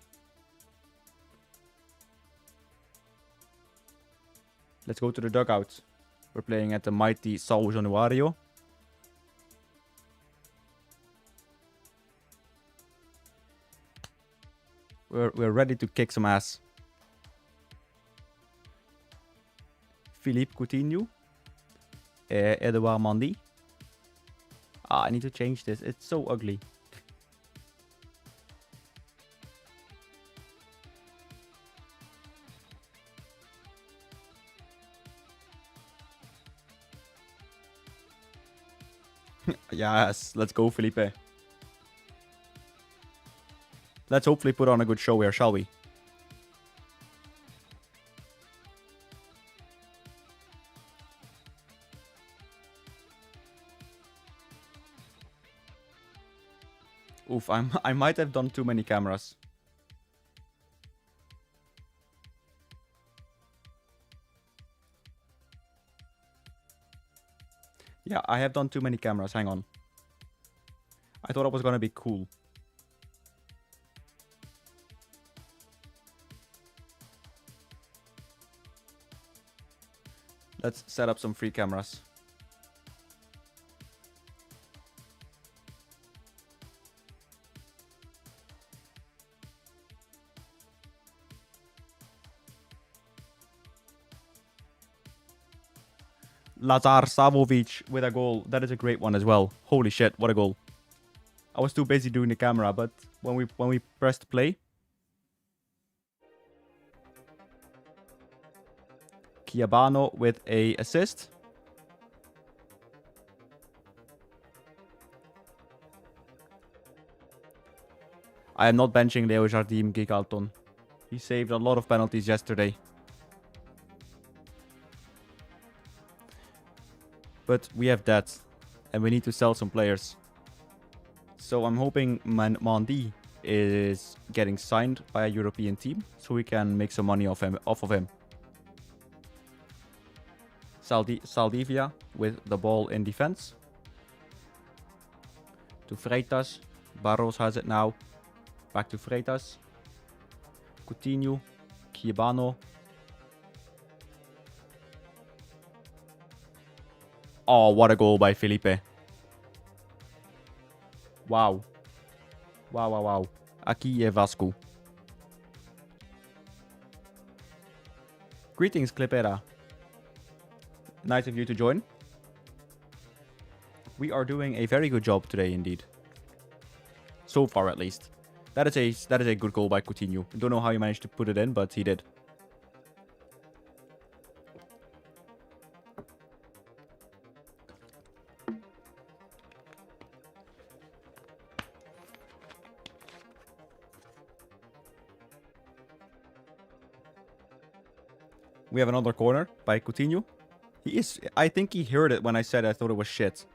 Let's go to the dugout. We're playing at the mighty São Januário. We're ready to kick some ass. Philippe Coutinho. Edouard Mendy. I need to change this. It's so ugly. Yes, let's go, Felipe. Let's hopefully put on a good show here, shall we? Oof, I might have done too many cameras. Yeah, I have done too many cameras. Hang on. I thought I was gonna be cool. Let's set up some free cameras. Lazar Savovic with a goal. That is a great one as well. Holy shit, what a goal. I was too busy doing the camera, but when we pressed play, Kiebano with a assist. I am not benching Leo Jardim Gigalton. He saved a lot of penalties yesterday. But we have that, and we need to sell some players. So I'm hoping Mendy is getting signed by a European team, so we can make some money off of him. Saldivia with the ball in defense. To Freitas. Barros has it now. Back to Freitas. Coutinho. Kiebano. Oh, what a goal by Felipe. Wow. Wow. Aqui é Vasco. Greetings, Clipera. Nice of you to join. We are doing a very good job today, indeed. So far, at least. That is a good goal by Coutinho. Don't know how he managed to put it in, but he did. We have another corner by Coutinho. I think he heard it when I said I thought it was shit.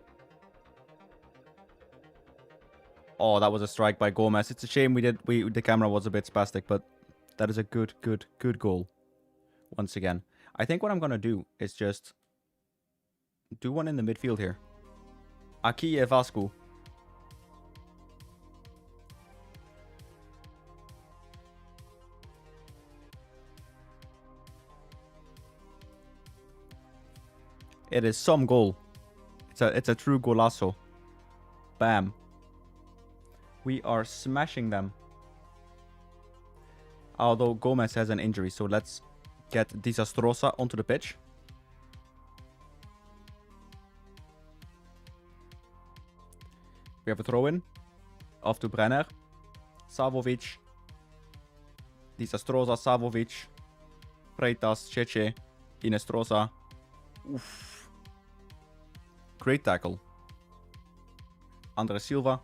Oh, that was a strike by Gomez. It's a shame the camera was a bit spastic, but that is a good goal. Once again. I think what I'm gonna do is just do one in the midfield here. Aqui é Vasco. It is some goal. It's a true golazo. Bam. We are smashing them. Although Gomez has an injury, so let's get Desastrosa onto the pitch. We have a throw-in. Off to Brenner. Savovic. Desastrosa, Savovic. Freitas, Cheche. Inestrosa. Oof. Great tackle. Andres Silva.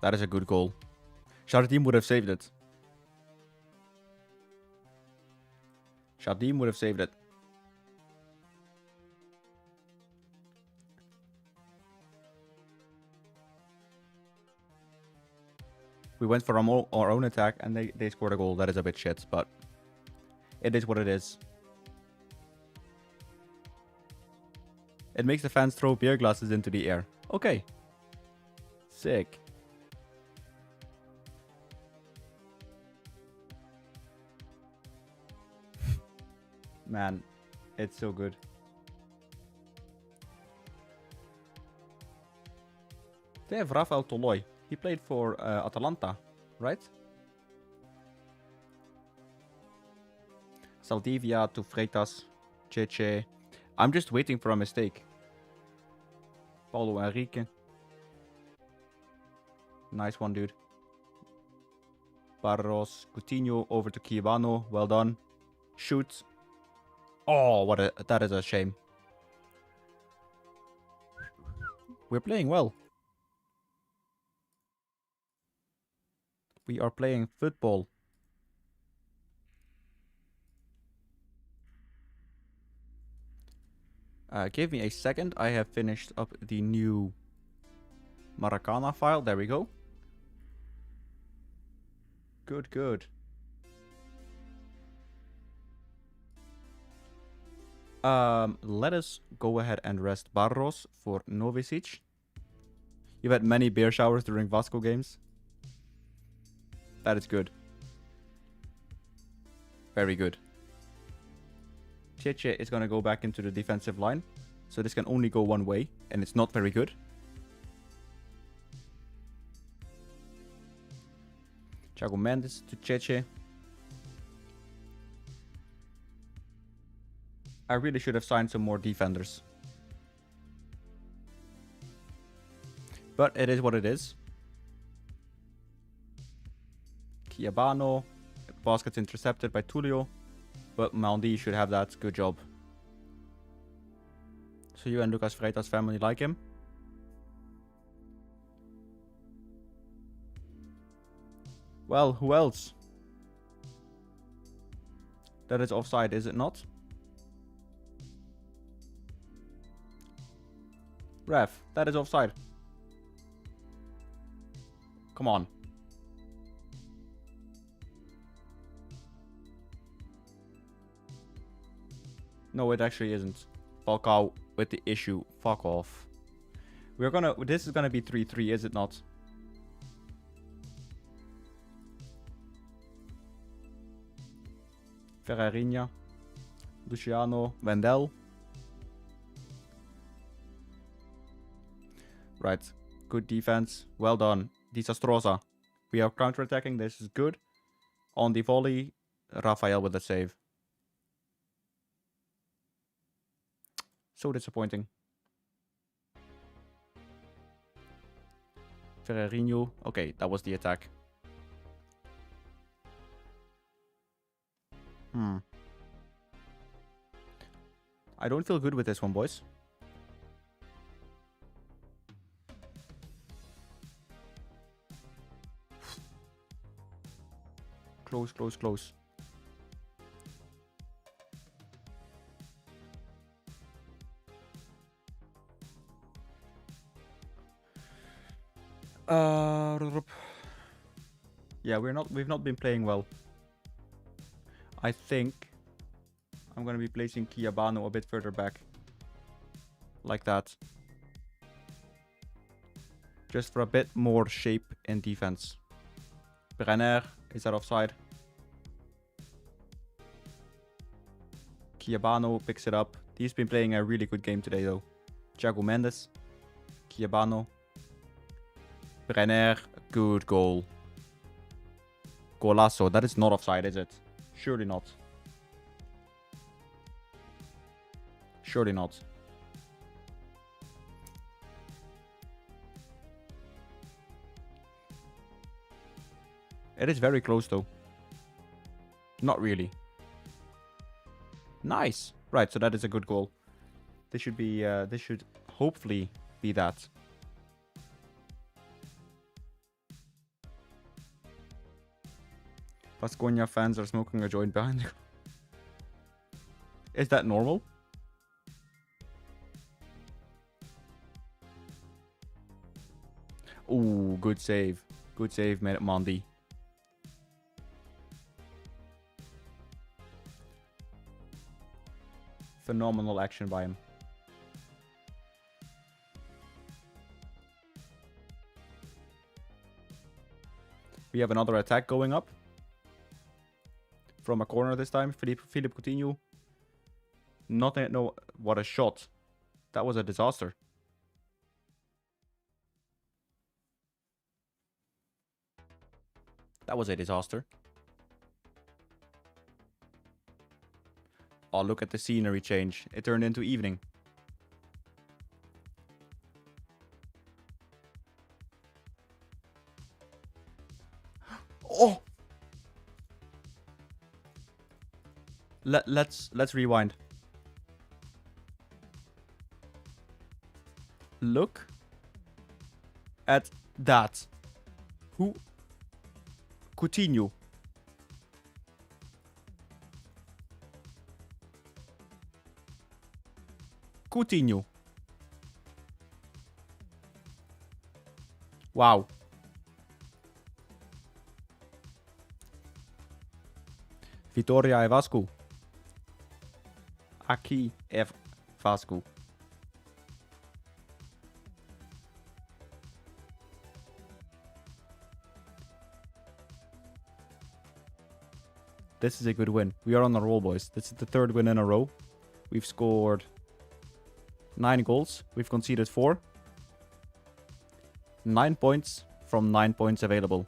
That is a good goal. Jardim would have saved it. Jardim would have saved it. We went for our own attack and they scored a goal. That is a bit shit, but it is what it is. It makes the fans throw beer glasses into the air. Okay. Sick. Man, it's so good. They have Rafael Toloi. He played for Atalanta, right? Saldivia to Freitas. Cheche. I'm just waiting for a mistake. Paulo Henrique. Nice one, dude. Barros. Coutinho over to Kibano. Well done. Shoot. Oh, that is a shame. We're playing well. We are playing football. Give me a second. I have finished up the new Maracana file. There we go. Good, good. Let us go ahead and rest Barros for Novisic. You've had many beer showers during Vasco games. That is good. Very good. Cheche is going to go back into the defensive line. So this can only go one way, and it's not very good. Thiago Mendes to Cheche. I really should have signed some more defenders. But it is what it is. Chiabano. Pass gets intercepted by Tulio. But Maldi should have that. Good job. So you and Lucas Freitas' family like him? Well, who else? That is offside, is it not? Ref, that is offside. Come on. No, it actually isn't. Falcao with the issue. Fuck off. This is gonna be 3-3, is it not? Ferreirinha. Luciano. Wendell. Right. Good defense. Well done. Desastrosa. We are counter-attacking. This is good. On the volley. Rafael with the save. So disappointing. Ferreirinho. Okay, that was the attack. I don't feel good with this one, boys. Close, close, close. Yeah, we've not been playing well. I think I'm gonna be placing Kiabano a bit further back. Like that. Just for a bit more shape in defense. Brenner, is that offside? Kiabano picks it up. He's been playing a really good game today though. Thiago Mendes. Kiabano. Brenner, good goal. Golazo, that is not offside, is it? Surely not. Surely not. It is very close though. Not really. Nice. Right, so that is a good goal. This should be, this should hopefully be that. Vasconia fans are smoking a joint behind the... Is that normal? Ooh, good save. Good save, Mandy. Phenomenal action by him. We have another attack going up. From a corner this time. Philippe Coutinho. Nothing. No, what a shot. That was a disaster. That was a disaster. Oh, look at the scenery change. It turned into evening. Oh! Let's rewind. Look at that. Who? Coutinho. Coutinho. Wow. Vitória e Vasco. Aqui é Vasco. This is a good win. We are on a roll, boys. This is the third win in a row. We've scored 9 goals. We've conceded 4. 9 points from 9 points available.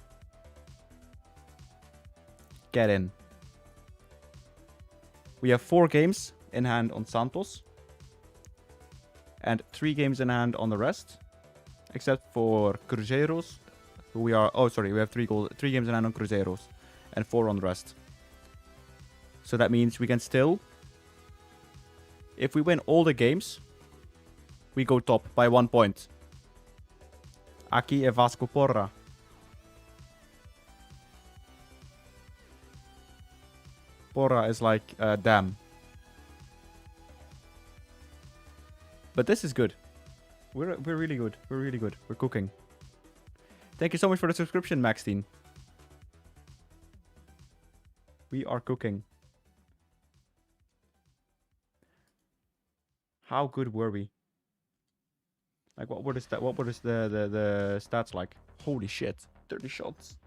Get in. We have 4 games in hand on Santos. And 3 games in hand on the rest. Except for Cruzeiros. Who we are... Oh, sorry. We have 3 games in hand on Cruzeiros. And 4 on the rest. So that means we can still... If we win all the games... We go top by 1 point. Aqui é Vasco, porra. Porra is like, damn. But this is good. We're really good. We're really good. We're cooking. Thank you so much for the subscription, Maxine. We are cooking. How good were we? Like, what were the stats like? Holy shit. 30 shots.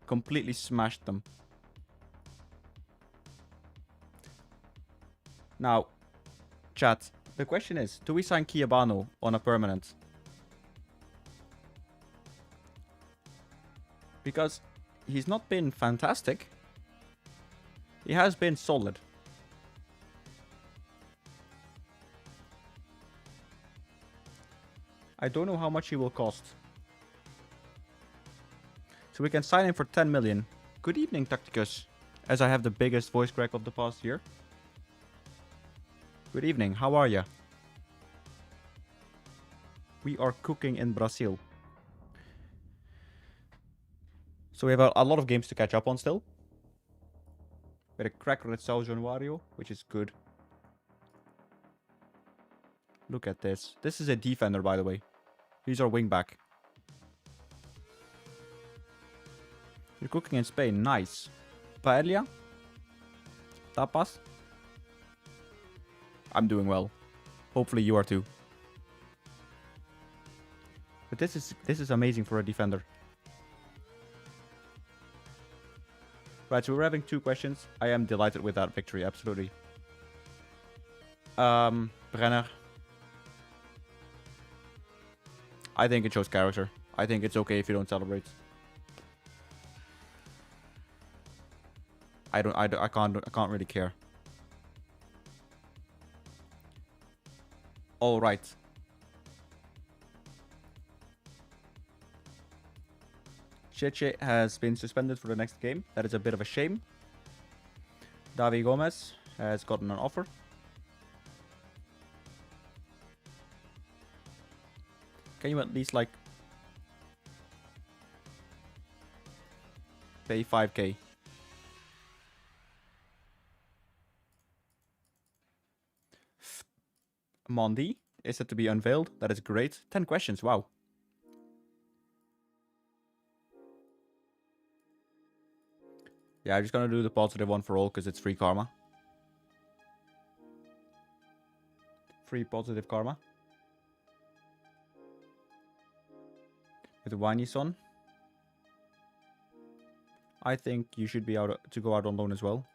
Completely smashed them. Now, chat. The question is, do we sign Kiabano on a permanent? Because he's not been fantastic. He has been solid. I don't know how much he will cost. So we can sign him for 10 million. Good evening, Tacticus. As I have the biggest voice crack of the past year. Good evening, how are ya? We are cooking in Brazil. So we have a lot of games to catch up on still. We had a cracker at São Januário, which is good. Look at this. This is a defender, by the way. He's our wingback. You're cooking in Spain. Nice. Paella? Tapas? I'm doing well. Hopefully you are too. But this is amazing for a defender. Right, so we're having 2 questions. I am delighted with that victory, absolutely. Brenner. I think it shows character. I think it's okay if you don't celebrate. I can't really care. All right. Cheche has been suspended for the next game. That is a bit of a shame. Davi Gomez has gotten an offer. Can you at least, like, pay 5k? Mondi is set to be unveiled. That is great. 10 questions. Wow. Yeah, I'm just gonna do the positive one for all because it's free karma. Free positive karma. With Wanyson. I think you should be out to go out on loan as well.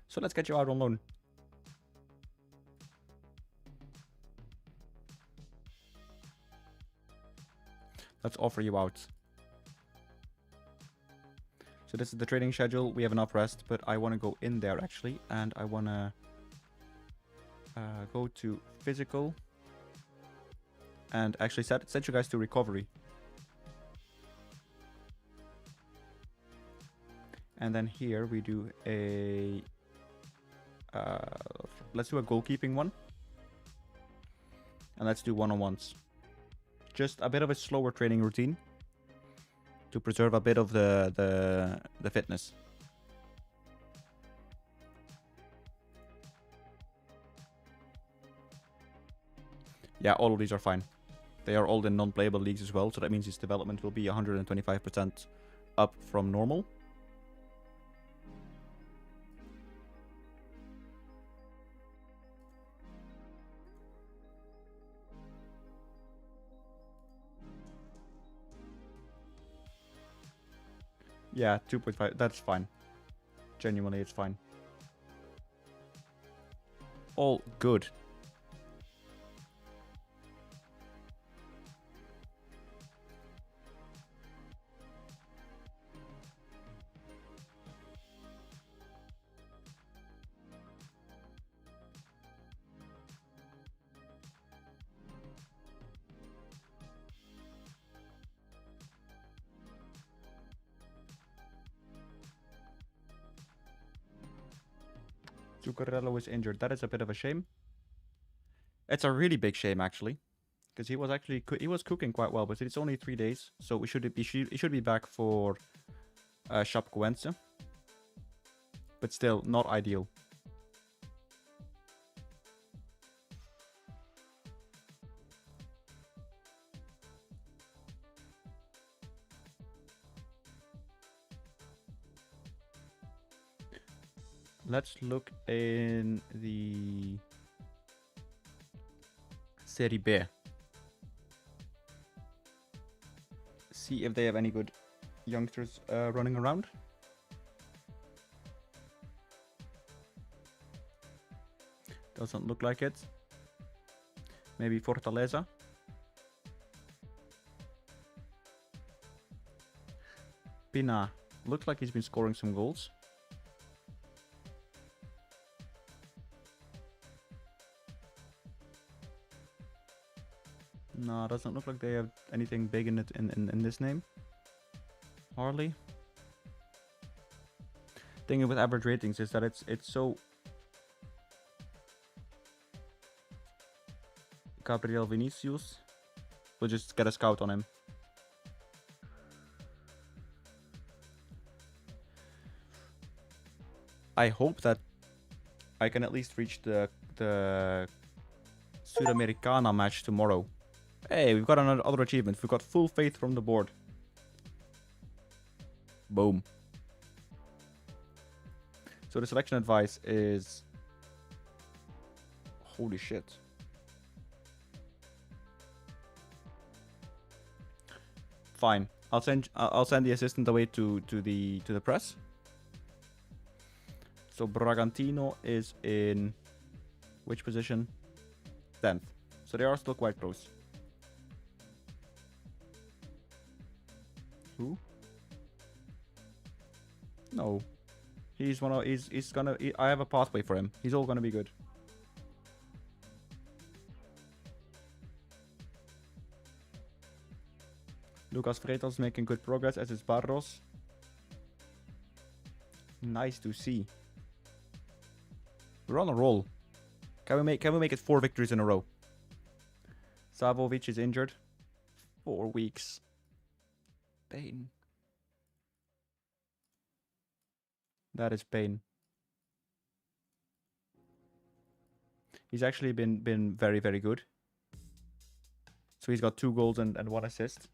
So let's get you out on loan. Let's offer you out. So this is the training schedule. We have enough rest, but I want to go in there actually, and I want to go to physical and actually set you guys to recovery. And then here we do a let's do a goalkeeping one, and let's do one-on-ones. Just a bit of a slower training routine to preserve a bit of the fitness. Yeah, all of these are fine. They are all in non-playable leagues as well, so that means his development will be 125% up from normal. Yeah, 2.5, that's fine. Genuinely, it's fine. All good. Zuccarello is injured. That is a bit of a shame. It's a really big shame, actually, because he was cooking quite well, but it's only 3 days, so he should be back for Chapecoense. But still, not ideal. Let's look in the Serie B. See if they have any good youngsters running around. Doesn't look like it. Maybe Fortaleza. Pina. Looks like he's been scoring some goals. No, doesn't look like they have anything big in it in this name. Harley. Thing with average ratings is that it's so. Gabriel Vinicius. We'll just get a scout on him. I hope that I can at least reach the Sudamericana match tomorrow. Hey, we've got another other achievement. We've got full faith from the board. Boom. So the selection advice is... Holy shit. Fine. I'll send the assistant away to the press. So Bragantino is in which position? 10th. So they are still quite close. Who? No. He's one of he's gonna I have a pathway for him. He's all gonna be good. Lucas Freitas making good progress, as is Barros. Nice to see. We're on a roll. Can we make it 4 victories in a row? Savovic is injured. 4 weeks. Pain. That is pain. He's actually been very, very good. So he's got 2 goals and 1 assist.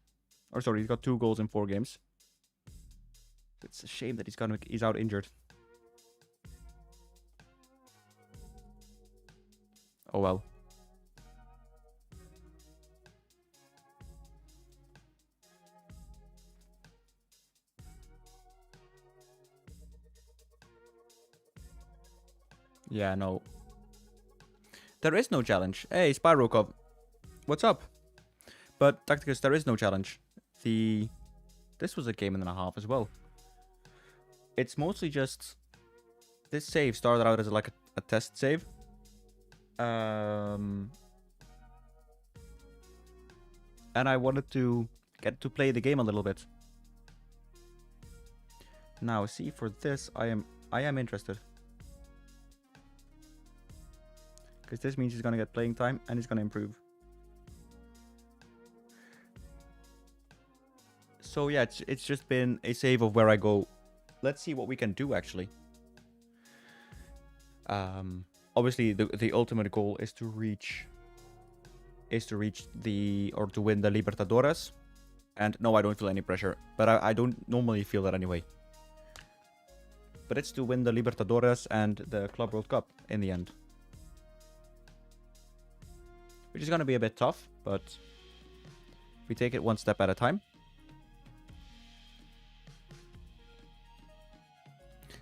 Or sorry, he's got 2 goals in 4 games. It's a shame that he's out injured. Oh well. Yeah, no. There is no challenge. Hey, Spyrokov. What's up? But, Tacticus, there is no challenge. This was a game and a half as well. It's mostly just... This save started out as like a test save. And I wanted to get to play the game a little bit. Now, see, for this, I am interested. Because this means he's going to get playing time and he's going to improve. So yeah, it's just been a save of where I go. Let's see what we can do actually. Obviously the ultimate goal is to reach to win the Libertadores. And no, I don't feel any pressure, but I don't normally feel that anyway. But it's to win the Libertadores and the Club World Cup in the end. Which is going to be a bit tough, but we take it one step at a time.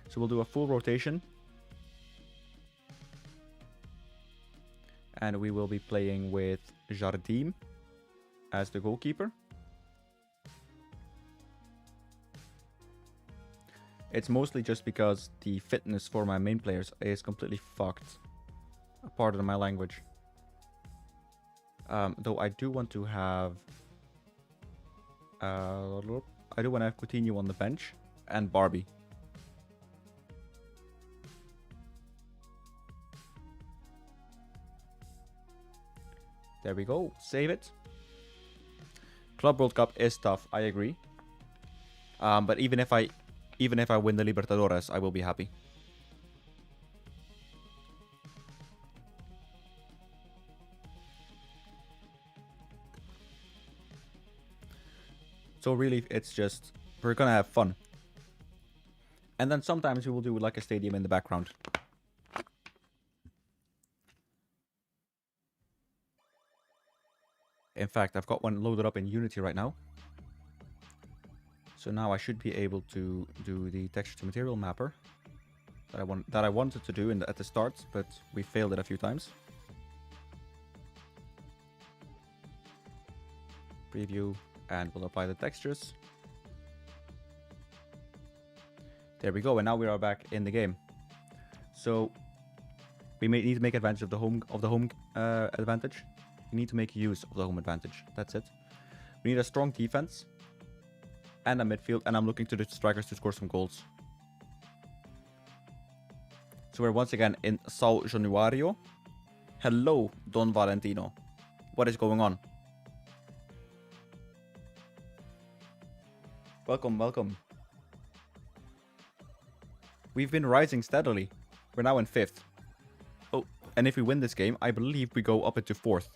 So we'll do a full rotation. And we will be playing with Jardim as the goalkeeper. It's mostly just because the fitness for my main players is completely fucked. Pardon my language. Though I do want to have... I do want to have Coutinho on the bench and Barbie. There we go. Save it. Club World Cup is tough. I agree. But even if I win the Libertadores, I will be happy. So really, it's just we're gonna have fun. And then sometimes we will do like a stadium in the background. In fact, I've got one loaded up in Unity right now. So now I should be able to do the texture to material mapper that I wanted to do at the start, but we failed it a few times. Preview, and we'll apply the textures. There we go, and now we are back in the game. So we need to make advantage of the home advantage. We need to make use of the home advantage. That's it. We need a strong defense and a midfield, and I'm looking to the strikers to score some goals. So we're once again in São Januário. Hello, Don Valentino. What is going on? Welcome, welcome. We've been rising steadily. We're now in 5th. And if we win this game, I believe we go up into 4th.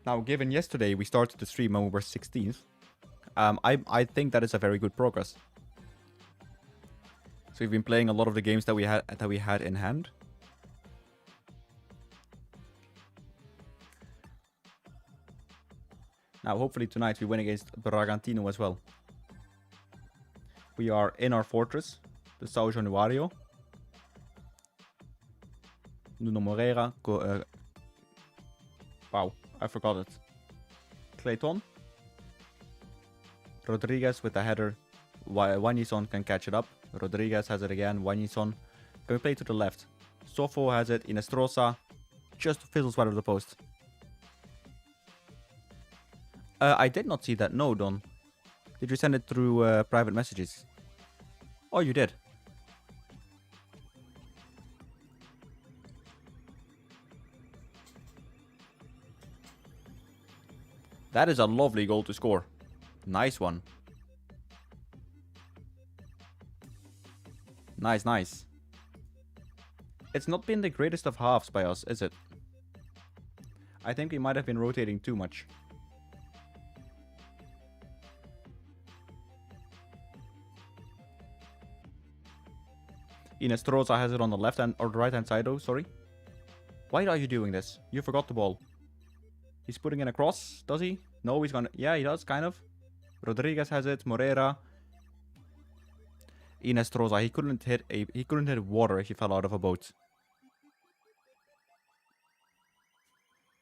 Now, given yesterday we started the stream and we were 16th, I think that is a very good progress. So we've been playing a lot of the games that we had in hand. Now, hopefully tonight we win against Bragantino as well. We are in our fortress, the São Januário. Nuno Moreira. Wow, I forgot it. Clayton. Rodriguez with the header. Wanyison can catch it up. Rodriguez has it again. Wanyison. Can we play to the left? Sofo has it. Inestrosa. Just fizzles wide of the post. I did not see that. No, Don. Did you send it through private messages? Oh, you did. That is a lovely goal to score. Nice one. Nice, nice. It's not been the greatest of halves by us, is it? I think we might have been rotating too much. Inestrosa has it on the left hand or the right hand side though, sorry. Why are you doing this? You forgot the ball. He's putting in a cross, does he? No, he's gonna... Yeah, he does, kind of. Rodriguez has it, Moreira. Inestrosa, he couldn't hit water if he fell out of a boat.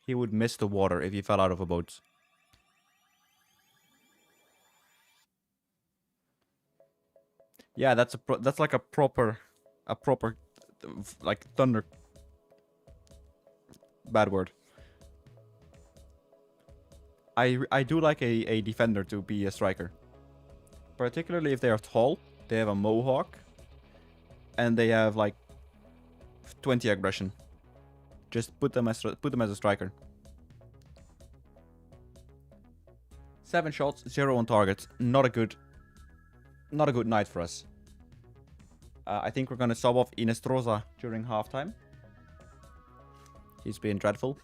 He would miss the water if he fell out of a boat. Yeah, that's like a proper like thunder. Bad word. I do like a defender to be a striker. Particularly if they are tall, they have a mohawk, and they have like 20 aggression. Just put them as a striker. 7 shots, 0 on target. Not a good night for us. I think we're gonna sub off Inestrosa during halftime. He's been dreadful.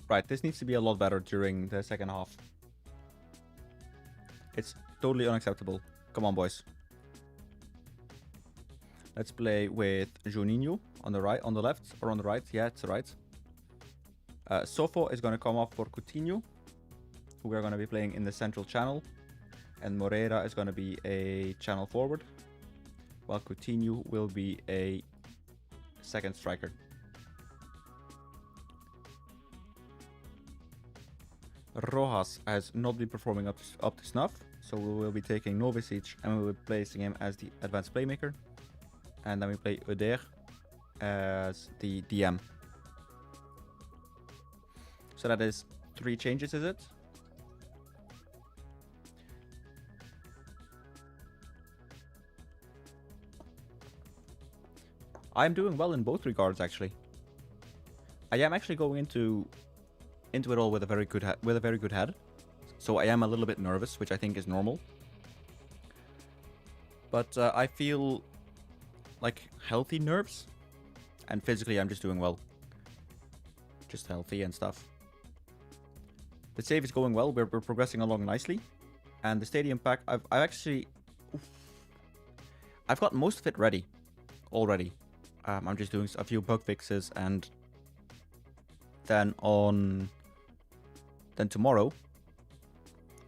Right, this needs to be a lot better during the second half. It's totally unacceptable. Come on, boys. Let's play with Juninho on the right, on the left, or on the right. Yeah, it's the right. Sofo is going to come off for Coutinho, who we're going to be playing in the central channel. And Moreira is going to be a channel forward, while Coutinho will be a second striker. Rojas has not been performing up to snuff, so we will be taking Novicic and we will be placing him as the advanced playmaker. And then we play Uder as the DM. So that is 3 changes, is it? I'm doing well in both regards, actually. I am actually going into it all with a very good head. So I am a little bit nervous, which I think is normal. But I feel like healthy nerves, and physically I'm just doing well. Just healthy and stuff. The save is going well. We're progressing along nicely, and the stadium pack I've got most of it ready already. I'm just doing a few bug fixes, and then tomorrow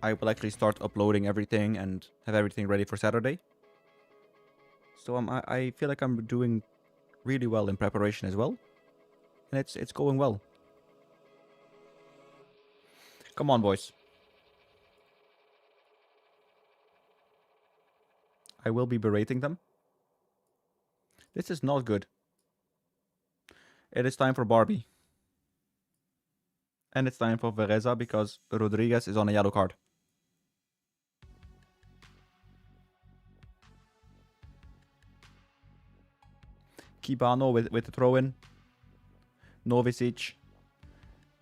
I will actually start uploading everything and have everything ready for Saturday. So I feel like I'm doing really well in preparation as well, and it's going well. Come on, boys. I will be berating them. This is not good. It is time for Barbie. And it's time for Vereza because Rodriguez is on a yellow card. Kibano with the throw-in. Novicic.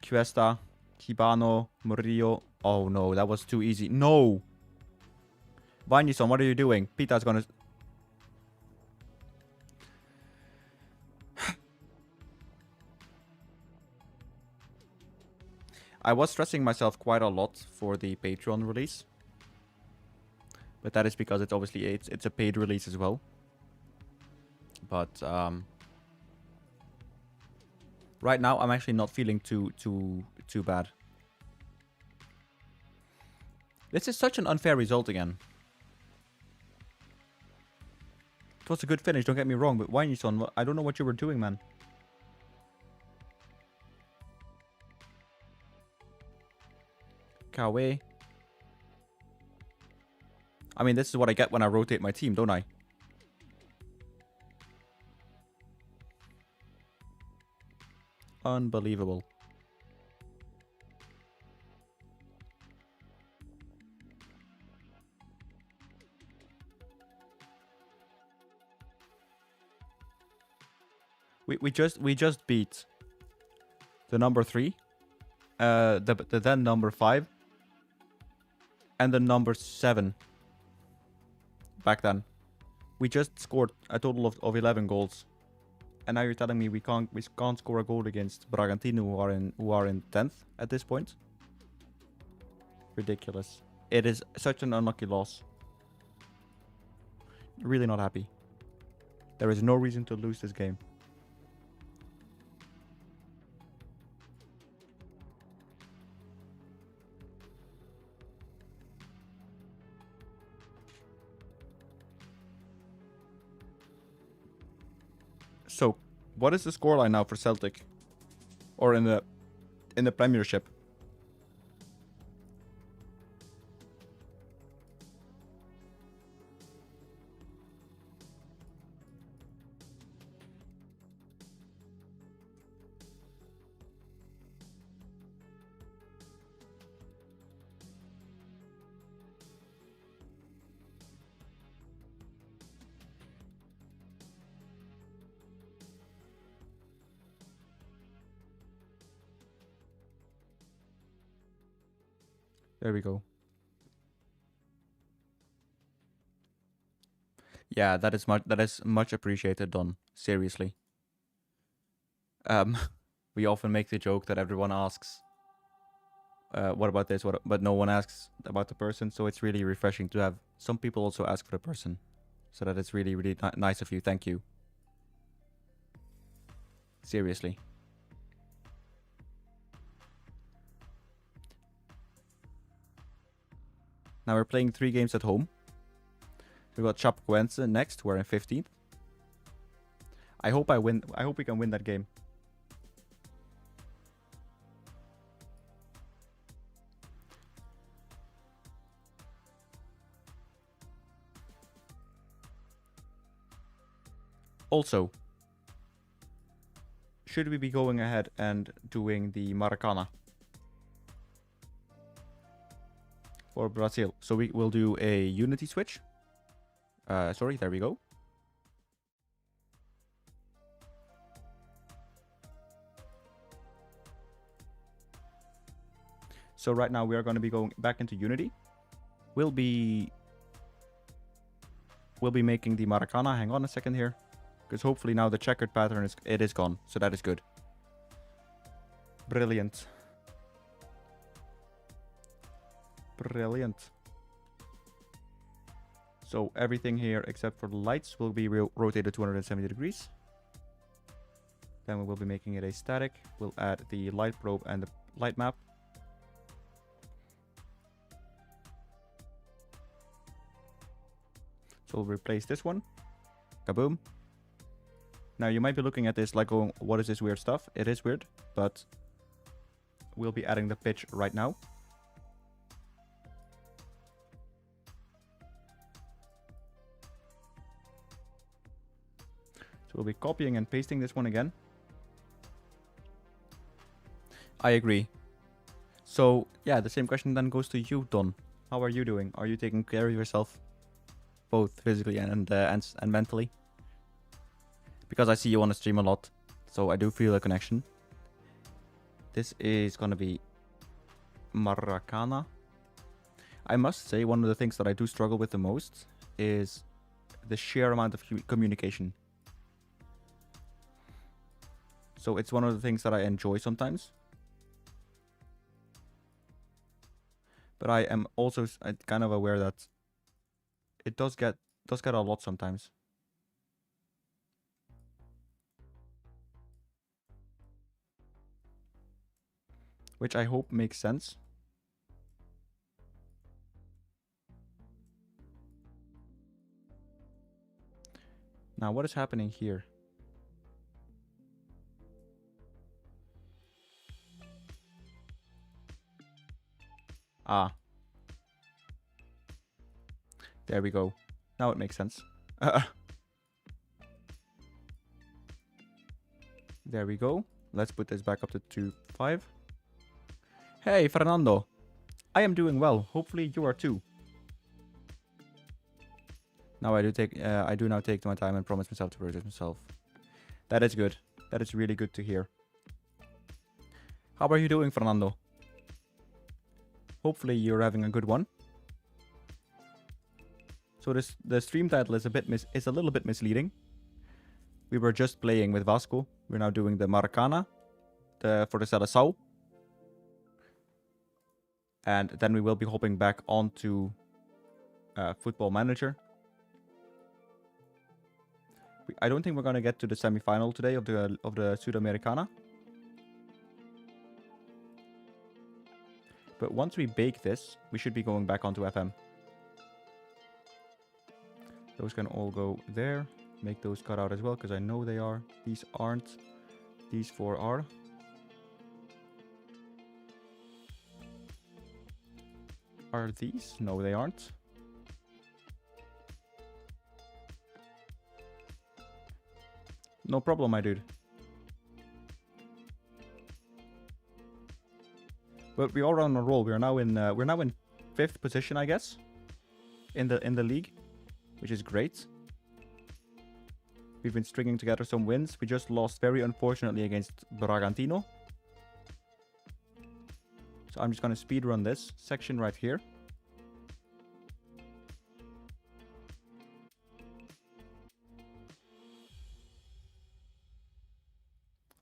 Cuesta. Kibano. Murillo. Oh no, that was too easy. No! Vinison, what are you doing? Pita's gonna... I was stressing myself quite a lot for the Patreon release. But that is because it's obviously it's a paid release as well. But right now I'm actually not feeling too bad. This is such an unfair result again. It was a good finish, don't get me wrong, but Wijnison, I don't know what you were doing, man. Kawe. I mean, this is what I get when I rotate my team, don't I? Unbelievable. We just beat the number 3, the then number 5, and the number 7 back then. We just scored a total of 11 goals, and now you're telling me we can't score a goal against Bragantino, who are in 10th at this point. Ridiculous. It is such an unlucky loss. Really not happy. There is no reason to lose this game. So, what is the scoreline now for Celtic? Or in the Premiership? There we go. Yeah, that is much appreciated, Don. Seriously. We often make the joke that everyone asks, what about this? But no one asks about the person. So it's really refreshing to have some people also ask for the person. So that is really, really nice of you. Thank you. Seriously. Now we're playing 3 games at home. We've got Chapecoense next. We're in 15th. I hope I win. I hope we can win that game. Also, should we be going ahead and doing the Maracana for Brazil? So we will do a Unity switch. Sorry, there we go. So right now we are going to be going back into Unity. We'll be making the Maracana. Hang on a second here, because hopefully now the checkered pattern is gone. So that is good. Brilliant. Brilliant. So everything here except for the lights will be rotated 270 degrees. Then we will be making it a static. We'll add the light probe and the light map. So we'll replace this one. Kaboom. Now you might be looking at this like going, what is this weird stuff? It is weird, but we'll be adding the pitch right now. So we'll be copying and pasting this one again. I agree. So yeah, the same question then goes to you, Don. How are you doing? Are you taking care of yourself, both physically and mentally? because I see you on the stream a lot, so I do feel a connection. This is gonna be Maracana. I must say, one of the things that I do struggle with the most is the sheer amount of communication. So it's one of the things that I enjoy sometimes. But I am also kind of aware that it does get a lot sometimes. Which I hope makes sense. Now, what is happening here? Ah. There we go. Now it makes sense. There we go. Let's put this back up to 2-5. Hey, Fernando. I am doing well. Hopefully you are too. Now I do now take my time and promise myself to protect myself. That is good. That is really good to hear. How are you doing, Fernando? Hopefully you're having a good one. So the stream title is a little bit misleading. We were just playing with Vasco. We're now doing the Maracana for the Seleção. And then we will be hopping back onto Football Manager. I don't think we're gonna get to the semi-final today of the Sudamericana. But once we bake this, we should be going back onto FM. Those can all go there. Make those cut out as well, because I know they are. These aren't. These 4 are. Are these? No, they aren't. No problem, my dude. But we are on a roll. We're now in 5th position, I guess, in the league, which is great. We've been stringing together some wins. We just lost very unfortunately against Bragantino. So I'm just gonna speed run this section right here.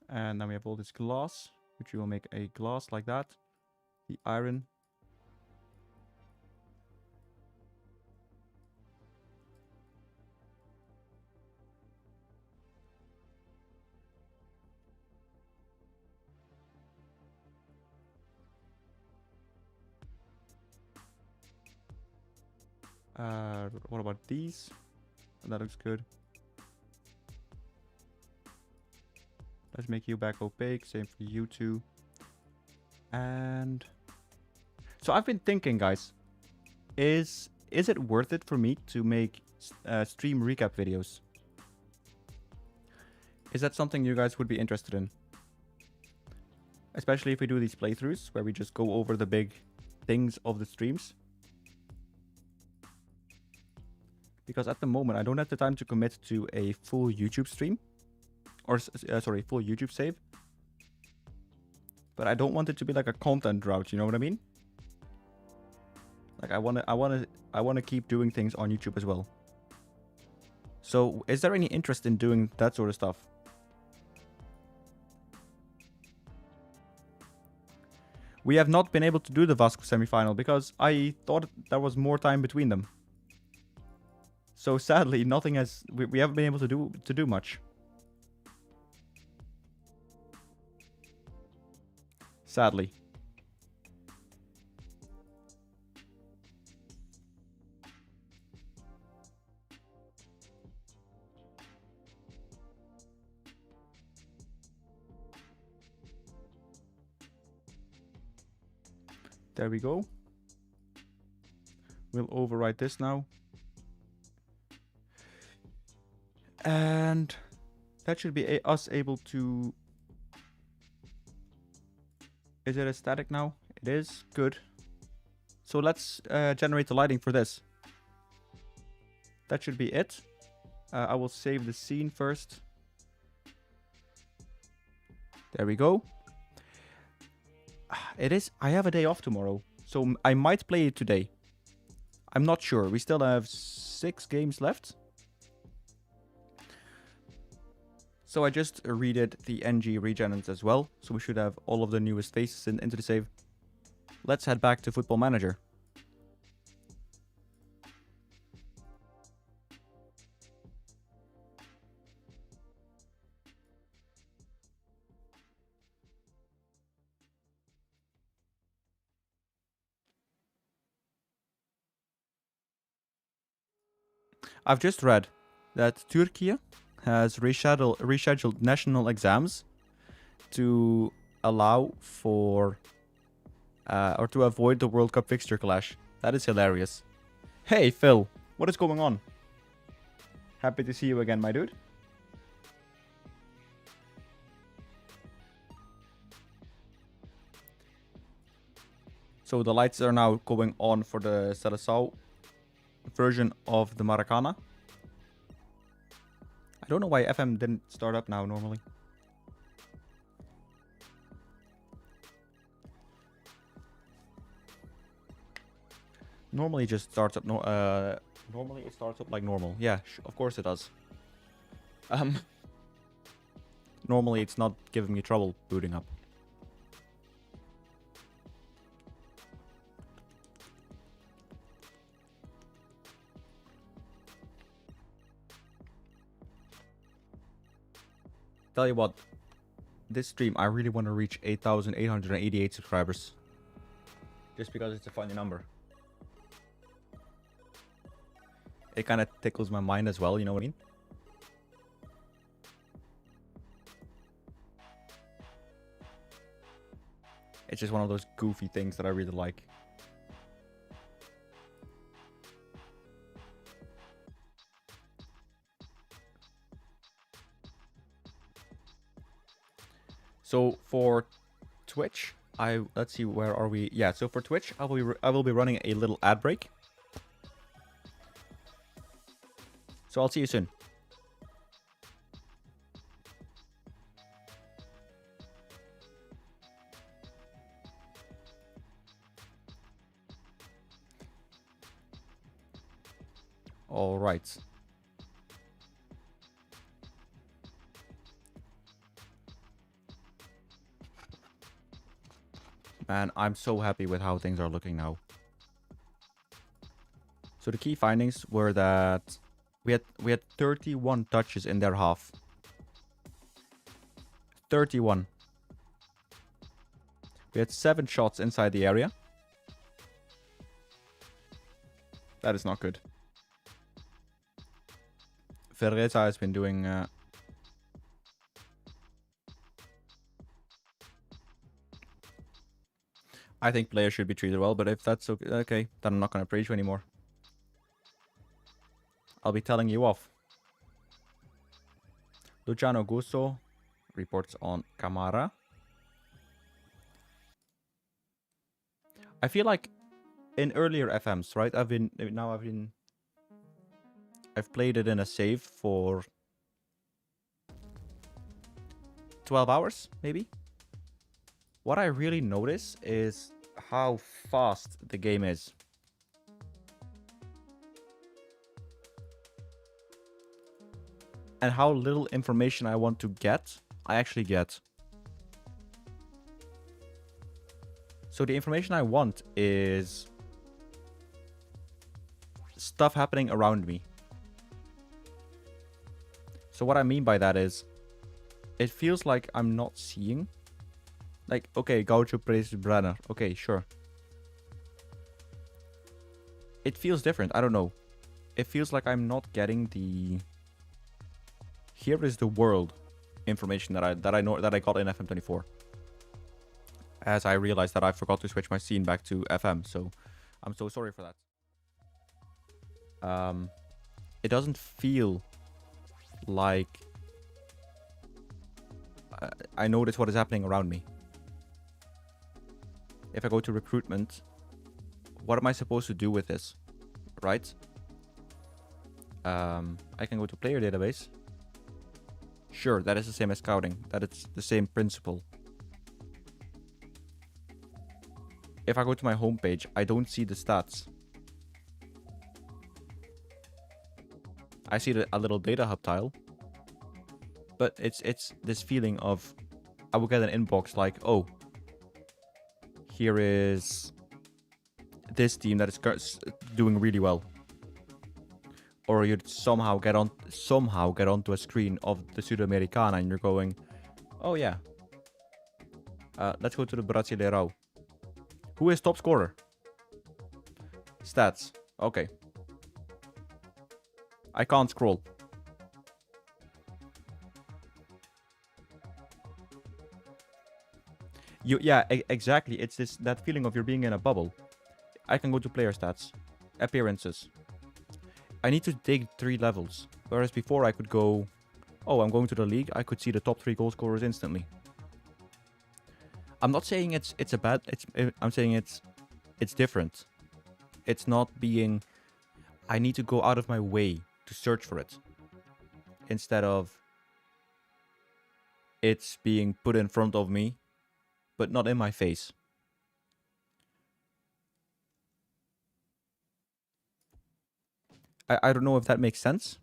And then we have all this glass, which we will make a glass like that. The iron. What about these? That looks good. Let's make you back opaque. Same for you two. And so I've been thinking, guys, is it worth it for me to make stream recap videos? Is that something you guys would be interested in? Especially if we do these playthroughs where we just go over the big things of the streams. Because at the moment I don't have the time to commit to a full YouTube stream. Or, sorry, full YouTube save. But I don't want it to be like a content drought, you know what I mean? Like I wanna keep doing things on YouTube as well. So is there any interest in doing that sort of stuff? We have not been able to do the Vasco semi-final because I thought there was more time between them. So sadly, nothing has. We haven't been able to do much. Sadly. There we go. We'll overwrite this now. And that should be us able to... Is it a static now? It is. Good. So let's generate the lighting for this. That should be it. I will save the scene first. There we go. It is. I have a day off tomorrow, so I might play it today. I'm not sure. We still have 6 games left. So I just redid the NG regens as well, so we should have all of the newest faces into the save. Let's head back to Football Manager. I've just read that Turkey has rescheduled national exams to allow for or to avoid the World Cup fixture clash. That is hilarious. Hey Phil, what is going on? Happy to see you again, my dude. So the lights are now going on for the Seleção version of the Maracana. I don't know why FM didn't start up now normally. Normally it just starts up normally it starts up like normal. Yeah, of course it does. Normally it's not giving me trouble booting up. Tell you what, this stream I really want to reach 8,888 subscribers. Just because it's a funny number. It kind of tickles my mind as well, you know what I mean? It's just one of those goofy things that I really like. So for Twitch, let's see, where are we? Yeah, so for Twitch, I will be running a little ad break. So I'll see you soon. All right. Man, I'm so happy with how things are looking now. So the key findings were that we had 31 touches in their half. 31. We had 7 shots inside the area. That is not good. Ferreza has been doing I think players should be treated well, but if that's okay, then I'm not going to praise you anymore. I'll be telling you off. Luciano Gusto reports on Camara. I feel like in earlier FMs, right? I've played it in a save for 12 hours, maybe. What I really notice is how fast the game is. And how little information I want to get, I actually get. So the information I want is stuff happening around me. So what I mean by that is, it feels like I'm not seeing. Like, okay, Gaucho praised Brenner. Okay, sure. It feels different. I don't know. It feels like I'm not getting the... Here is the world information that I got in FM24. As I realized that I forgot to switch my scene back to FM, so I'm so sorry for that. It doesn't feel like I notice what is happening around me. If I go to recruitment, what am I supposed to do with this? Right? I can go to player database. Sure, that is the same as scouting. That it's the same principle. if I go to my homepage, I don't see the stats. I see a little data hub tile. But it's this feeling of, I will get an inbox like, oh, here is this team that is doing really well. Or you'd somehow get onto a screen of the Sudamericana and you're going, oh yeah, let's go to the Brasileirao. Who is top scorer? Stats. Okay. I can't scroll. Yeah, exactly. It's that feeling of you're being in a bubble. I can go to player stats, appearances. I need to take 3 levels, whereas before I could go, oh, I'm going to the league. I could see the top 3 goal scorers instantly. I'm not saying it's a bad. I'm saying it's different. It's not being. I need to go out of my way to search for it, instead of it's being put in front of me, but not in my face. I don't know if that makes sense.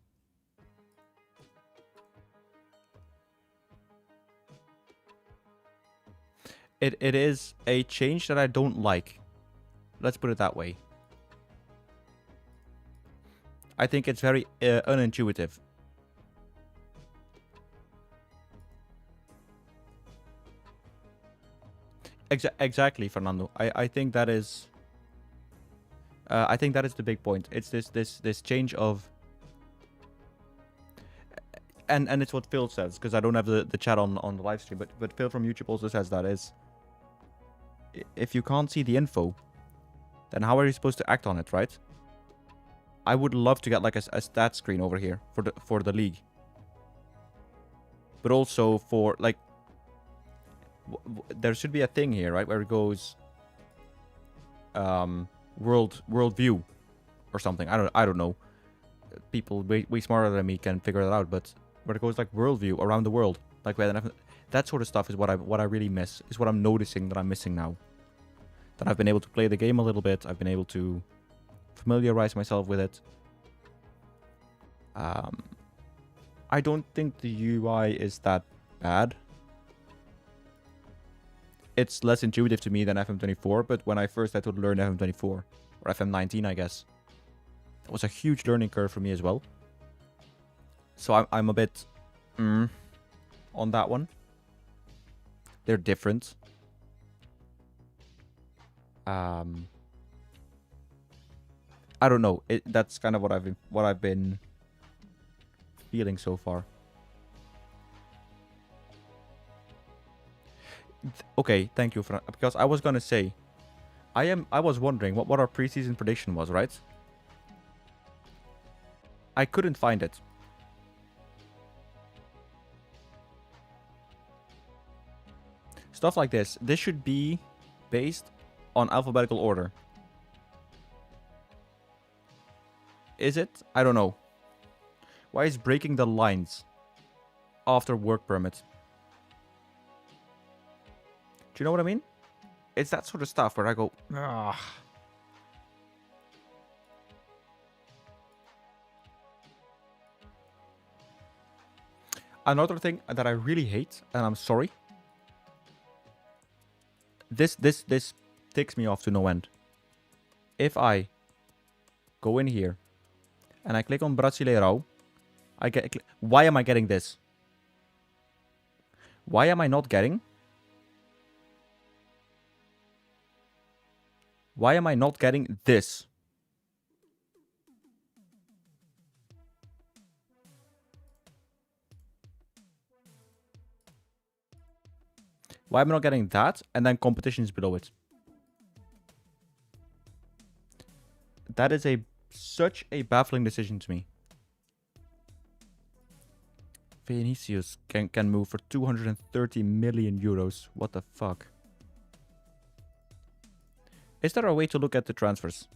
It is a change that I don't like. Let's put it that way. I think it's very unintuitive. Exactly, Fernando. I think that is. I think that is the big point. It's this change of. And it's what Phil says, because I don't have the chat on the live stream, but Phil from YouTube also says that is. If you can't see the info, then how are you supposed to act on it, right? I would love to get like a stat screen over here for the league, but also for like. There should be a thing here, right, where it goes. World view, or something. I don't know. People way smarter than me can figure that out, but where it goes like world view around the world, like that sort of stuff is what I really miss. Is what I'm noticing that I'm missing now. That I've been able to play the game a little bit. I've been able to familiarize myself with it. I don't think the UI is that bad. It's less intuitive to me than FM24, but when I first had to learn FM24, or FM19, I guess, it was a huge learning curve for me as well. So I'm a bit on that one. They're different. I don't know. That's kind of what I've been feeling so far. Okay, thank you for, because I was gonna say, I was wondering what our preseason prediction was, right? I couldn't find it. Stuff like this. This should be based on alphabetical order. Is it? I don't know. Why is breaking the lines after work permit? Do you know what I mean? It's that sort of stuff where I go, ah. Another thing that I really hate, and I'm sorry. This ticks me off to no end. If I go in here and I click on Brasileirao, I get. Why am I getting this? Why am I not getting? Why am I not getting this? Why am I not getting that and then competitions below it? That is such a baffling decision to me. Vinicius can move for 230 million euros. What the fuck? Is there a way to look at the transfers?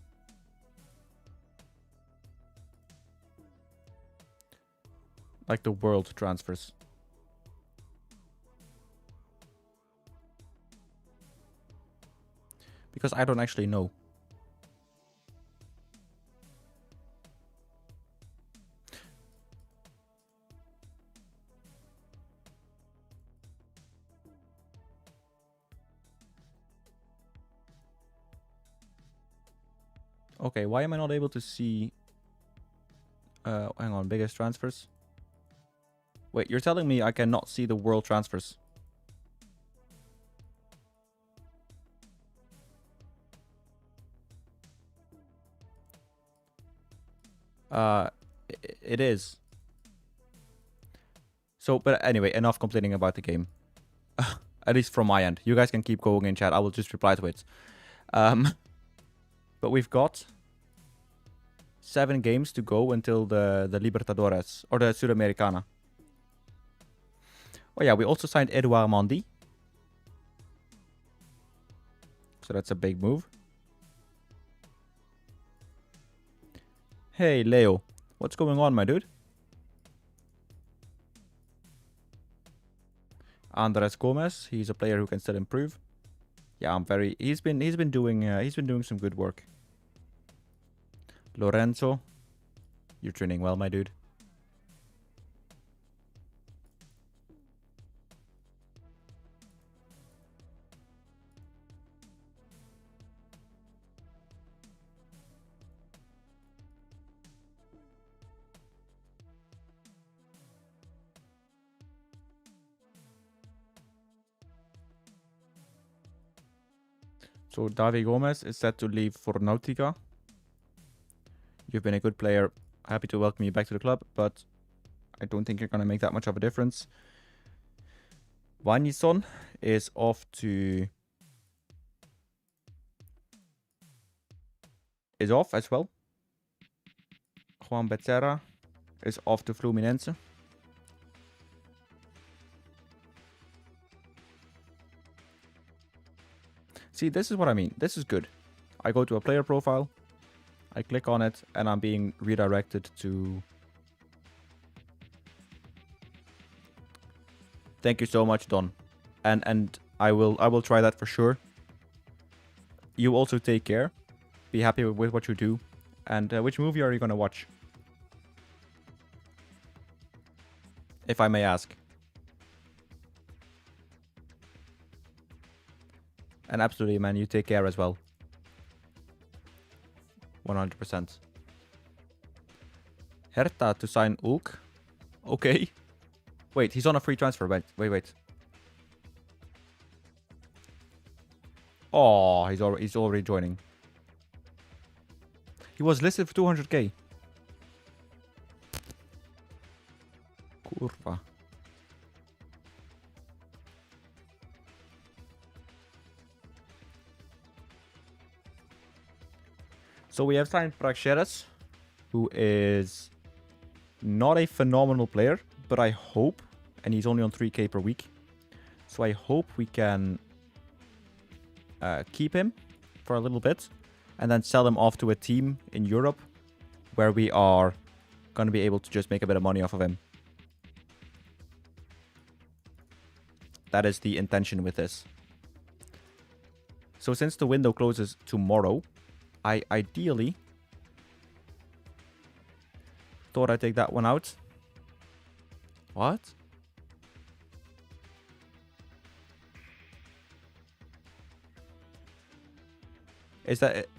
Like the world transfers. Because I don't actually know. Okay, why am I not able to see... hang on, biggest transfers? Wait, you're telling me I cannot see the world transfers? It is. So, but anyway, enough complaining about the game. At least from my end. You guys can keep going in chat. I will just reply to it. But we've got 7 games to go until the Libertadores or the Sudamericana. Oh yeah, we also signed Edouard Mendy. So that's a big move. Hey, Leo. What's going on, my dude? Andres Gomez. He's a player who can still improve. Yeah, I'm very... He's been doing some good work. Lorenzo. You're training well, my dude. So Davi Gomez is set to leave for Nautica. You've been a good player. Happy to welcome you back to the club, but I don't think you're going to make that much of a difference. Vanison is off to... is off as well. Juan Becerra is off to Fluminense. See, this is what I mean. This is good. I go to a player profile, I click on it, and I'm being redirected to... Thank you so much, Don. And I will try that for sure. You also take care. Be happy with what you do. And which movie are you going to watch? If I may ask. And absolutely, man, you take care as well. 100%. Hertha to sign Ulk. Okay. Wait, he's on a free transfer. Wait. Oh, he's already joining. He was listed for 200k. Kurva. So we have signed Praxeras, who is not a phenomenal player, but I hope, and he's only on 3k per week, so I hope we can keep him for a little bit and then sell him off to a team in Europe where we are going to be able to just make a bit of money off of him. That is the intention with this. So since the window closes tomorrow, I ideally thought I'd take that one out. What? Is that it?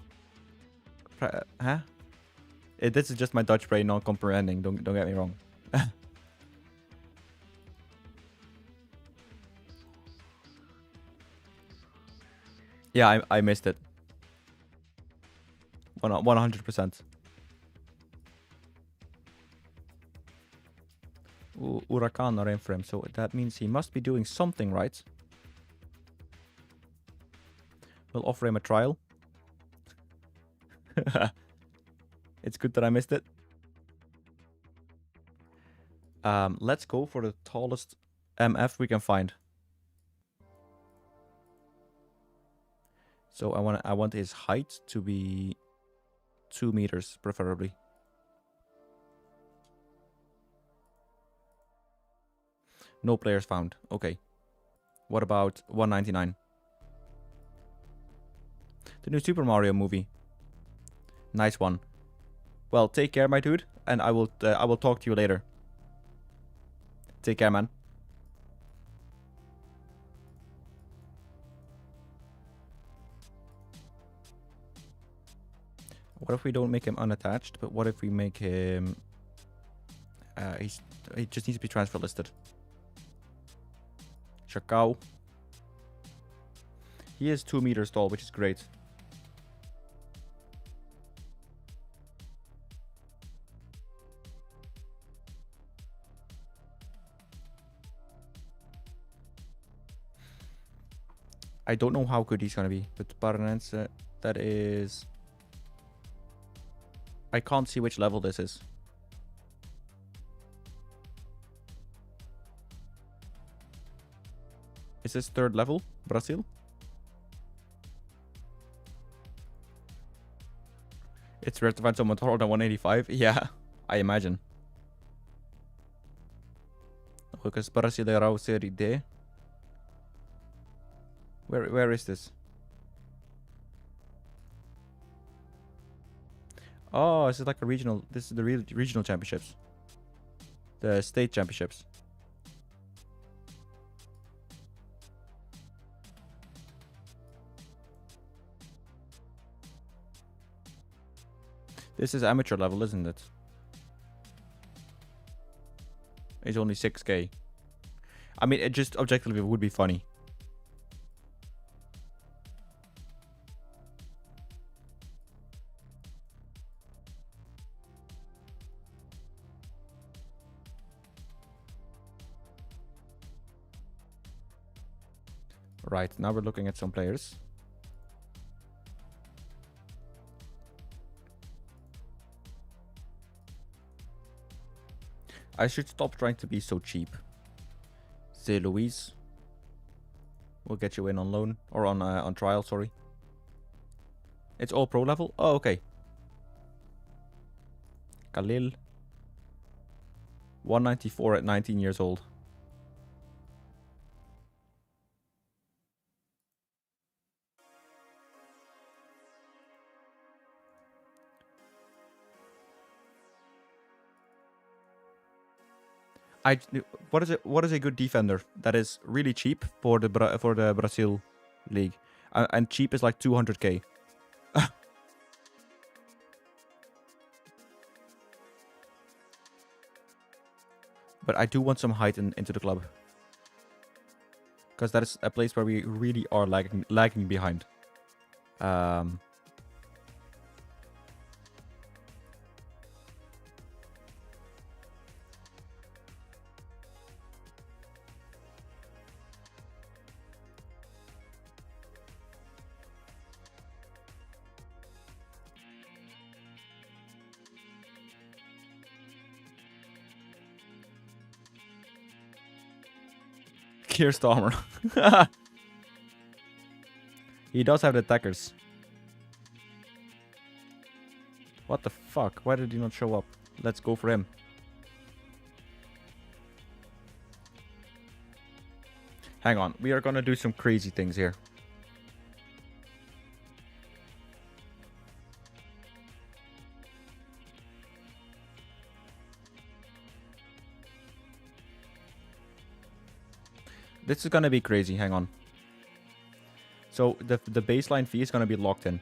Huh? This is just my Dutch brain not comprehending. Don't get me wrong. Yeah, I missed it. 100%. Huracan are in for him, so that means he must be doing something right. We'll offer him a trial. It's good that I missed it. Let's go for the tallest MF we can find. So I want his height to be 2 meters, preferably. No players found. Okay. What about 199? The new Super Mario movie. Nice one. Well, take care, my dude, and I will talk to you later. Take care, man. What if we don't make him unattached, but what if we make him... he just needs to be transfer listed. Chacao. He is 2 meters tall, which is great. I don't know how good he's gonna be, but Paranense, that is... I can't see which level this is. Is this 3rd level, Brazil? It's rare to find someone taller than 185. Yeah, I imagine. Because Brasileirao Série D. Where is this? Oh, this is like a regional. This is the regional championships. The state championships. This is amateur level, isn't it? It's only 6k. I mean, it just objectively would be funny. Right, now we're looking at some players. I should stop trying to be so cheap. Say Luis. We'll get you in on loan. Or on trial, sorry. It's all pro level? Oh, okay. Khalil. 194 at 19 years old. What is a good defender that is really cheap for the Brazil league, and cheap is like 200k. But I do want some height into the club, because that is a place where we really are lagging behind. Keir Starmer. He does have the attackers. What the fuck? Why did he not show up? Let's go for him. Hang on. We are gonna do some crazy things here. This is gonna be crazy. Hang on. So the baseline fee is gonna be locked in.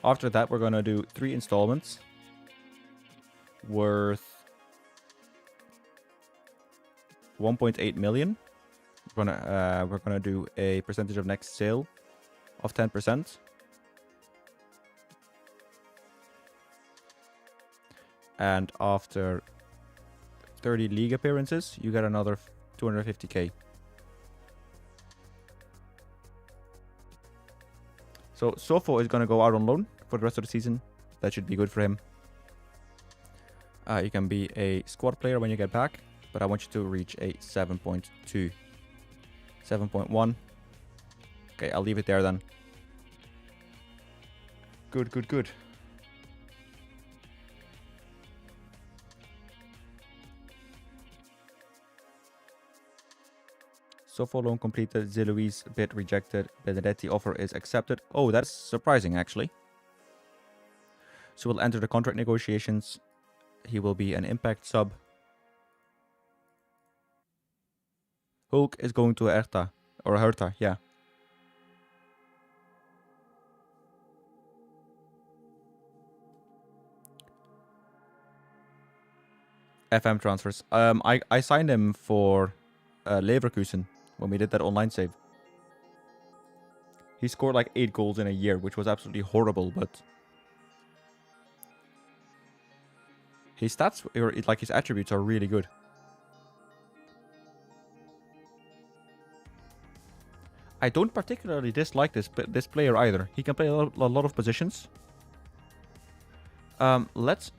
After that, we're gonna do 3 installments worth 1.8 million. We're gonna do a percentage of next sale of 10%. And after 30 league appearances, you get another 250k. So Sofo is going to go out on loan for the rest of the season. That should be good for him. You can be a squad player when you get back, but I want you to reach a 7.2. 7.1. Okay, I'll leave it there then. Good, good, good. Sofo loan completed. Zeluis bid rejected. Benedetti offer is accepted. Oh, that's surprising, actually. So we'll enter the contract negotiations. He will be an impact sub. Hulk is going to Hertha. Or Hertha, yeah. FM transfers. I signed him for Leverkusen when we did that online save. He scored like 8 goals in a year, which was absolutely horrible, but his stats, or like his attributes, are really good. I don't particularly dislike this player either. He can play a lot of positions. Let's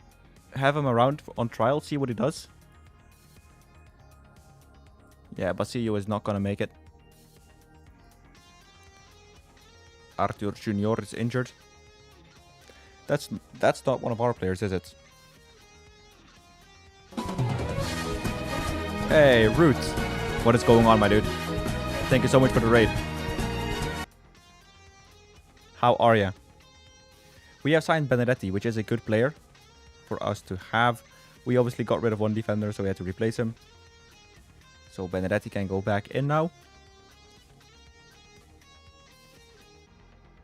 have him around on trial, see what he does. Yeah, Basilio is not gonna make it. Arthur Junior is injured. That's not one of our players, is it? Hey, Root. What is going on, my dude? Thank you so much for the raid. How are ya? We have signed Benedetti, which is a good player for us to have. We obviously got rid of one defender, so we had to replace him. So Benedetti can go back in now.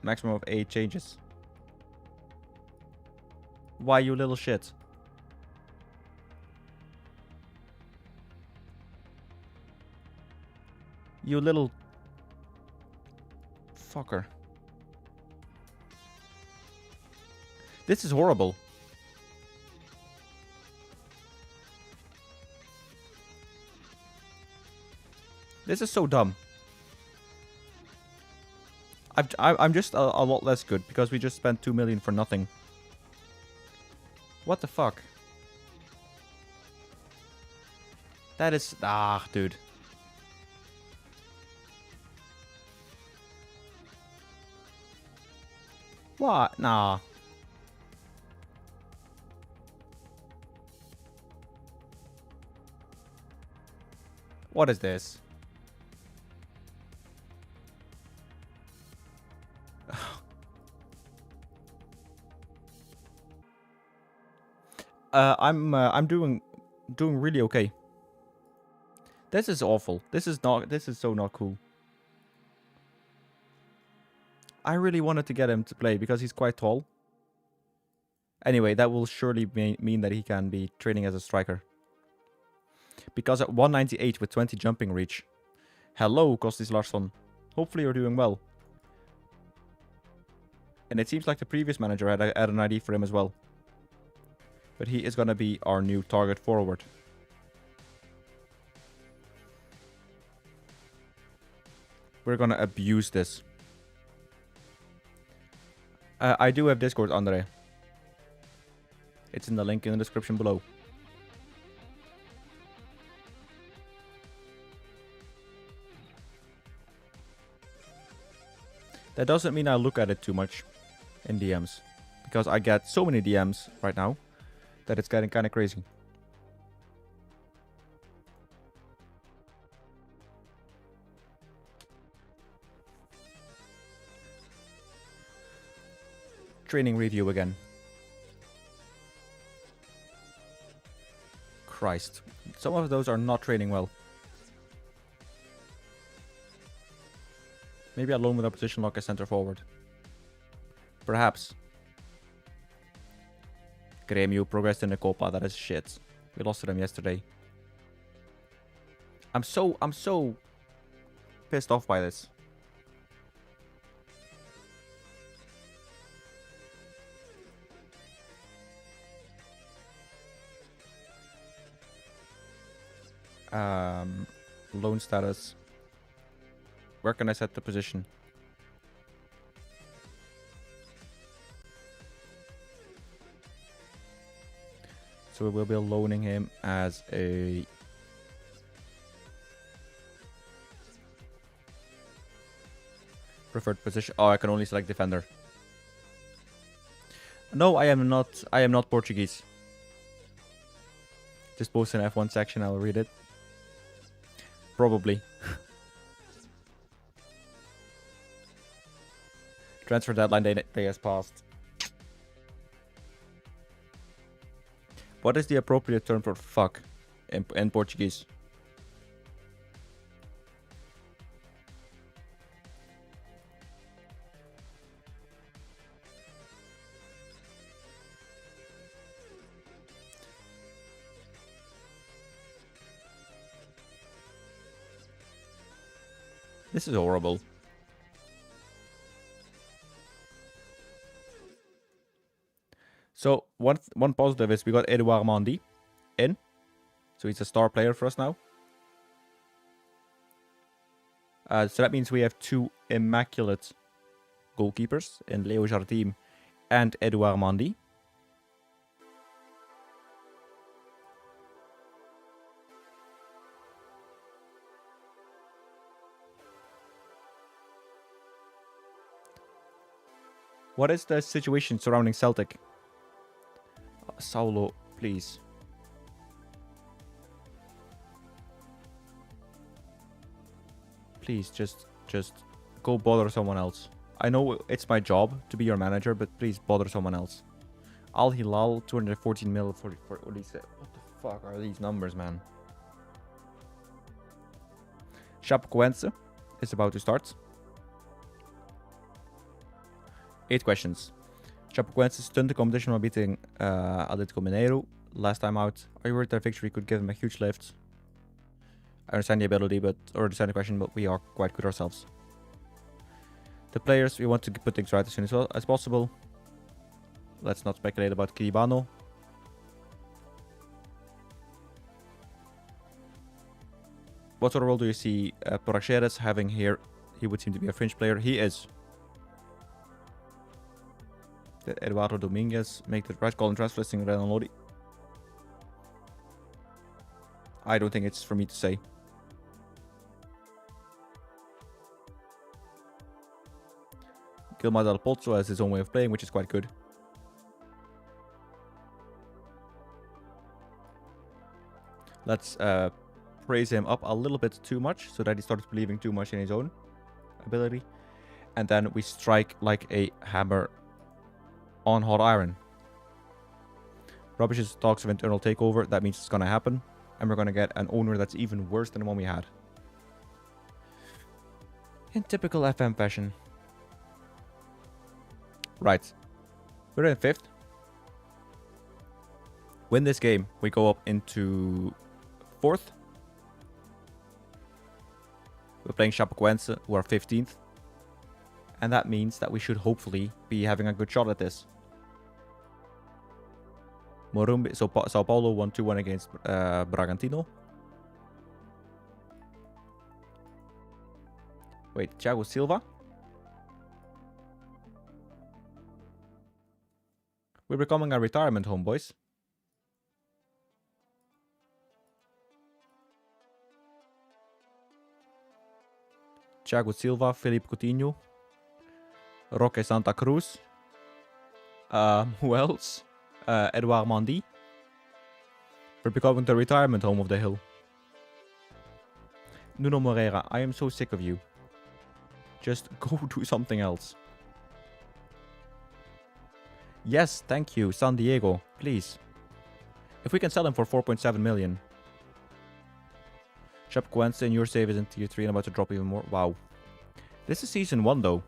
Maximum of 8 changes. Why, you little shit? You little fucker. This is horrible. This is so dumb. I'm just a lot less good because we just spent 2 million for nothing. What the fuck? That is... Ah, dude. What? Nah. What is this? I'm doing really okay. This is awful. This is so not cool. I really wanted to get him to play because he's quite tall. Anyway, that will surely mean that he can be training as a striker. Because at 198 with 20 jumping reach. Hello, Kostis Larsson. Hopefully you're doing well. And it seems like the previous manager had an ID for him as well. But he is going to be our new target forward. We're going to abuse this. I do have Discord, Andre. It's in the link in the description below. That doesn't mean I look at it too much in DMs. Because I get so many DMs right now that it's getting kind of crazy. Training review again. Christ. Some of those are not training well. Maybe I'll loan with a position lock as center forward. Perhaps. Grêmio progressed in the Copa. That is shit. We lost to them yesterday. I'm so pissed off by this. Loan status. Where can I set the position? So we will be loaning him as a... preferred position. Oh, I can only select defender. No, I am not Portuguese. Just post an F1 section, I'll read it. Probably. Transfer deadline day has passed. What is the appropriate term for fuck in Portuguese? This is horrible. So one positive is we got Edouard Mendy in. So he's a star player for us now. So that means we have two immaculate goalkeepers in Leo Jardim and Edouard Mendy. What is the situation surrounding Celtic? Saulo, please. Please, just go bother someone else. I know it's my job to be your manager, but please bother someone else. Al Hilal, 214 mil for Olise. What the fuck are these numbers, man? Chapecoense is about to start. 8 questions. Chapecoense stunned the competition while beating Atletico Mineiro last time out. Are you worried that victory could give them a huge lift? I understand the ability, or understand the question, but we are quite good ourselves. The players, we want to put things right as soon as possible. Let's not speculate about Kiribano. What sort of role do you see Praxedes having here? He would seem to be a fringe player. He is. Did Eduardo Dominguez make the right call in transfer listing Renan Lodi? I don't think it's for me to say. Gilmar Del Pozzo has his own way of playing, which is quite good. Let's praise him up a little bit too much, so that he starts believing too much in his own ability. And then we strike like a hammer on hot iron. Rubbish's talks of internal takeover. That means it's going to happen. And we're going to get an owner that's even worse than the one we had. In typical FM fashion. Right. We're in 5th. Win this game, we go up into 4th. We're playing Chapecoense, who are 15th. And that means that we should hopefully be having a good shot at this. Morumbi, so Sao Paulo won 2-1 against Bragantino. Wait, Thiago Silva? We're becoming a retirement home, boys. Thiago Silva, Felipe Coutinho, Roque Santa Cruz. Who else? Edouard Mendy. We're becoming the retirement home of the hill. Nuno Moreira, I am so sick of you. Just go do something else. Yes, thank you, San Diego, please. If we can sell him for 4.7 million. Chapecoense, and your save is in tier 3 and about to drop even more. Wow. This is season 1 though.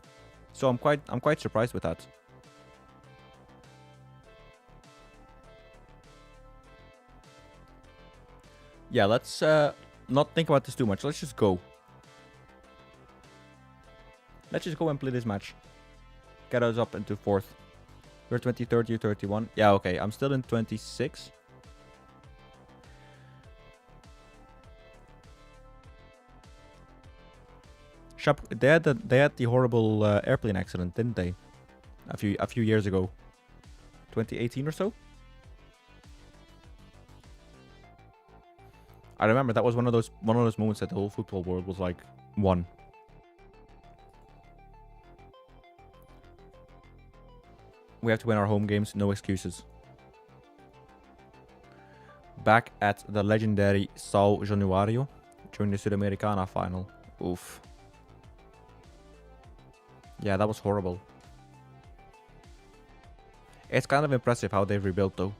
So I'm quite surprised with that. Yeah, let's not think about this too much. Let's just go. Let's just go and play this match. Get us up into 4th. We're 23rd, you're 31. Yeah, okay. I'm still in 26. They had the horrible airplane accident, didn't they? A few years ago. 2018 or so? I remember that was one of those moments that the whole football world was like, one. We have to win our home games, no excuses. Back at the legendary São Januário during the Sudamericana final. Oof. Yeah, that was horrible. It's kind of impressive how they've rebuilt, though.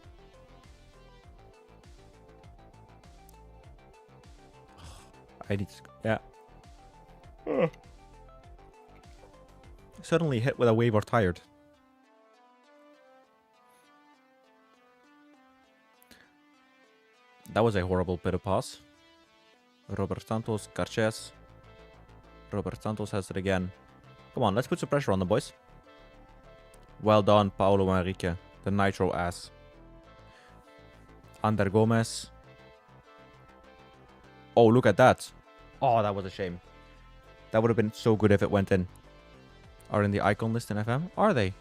I need to... Yeah. Suddenly hit with a wave or tired. That was a horrible bit of pass. Robert Santos, Garces. Robert Santos has it again. Come on, let's put some pressure on the boys. Well done, Paulo Henrique, the nitro ass. Ander Gomez. Oh, look at that. Oh, that was a shame. That would have been so good if it went in. Are in the icon list in FM? Are they?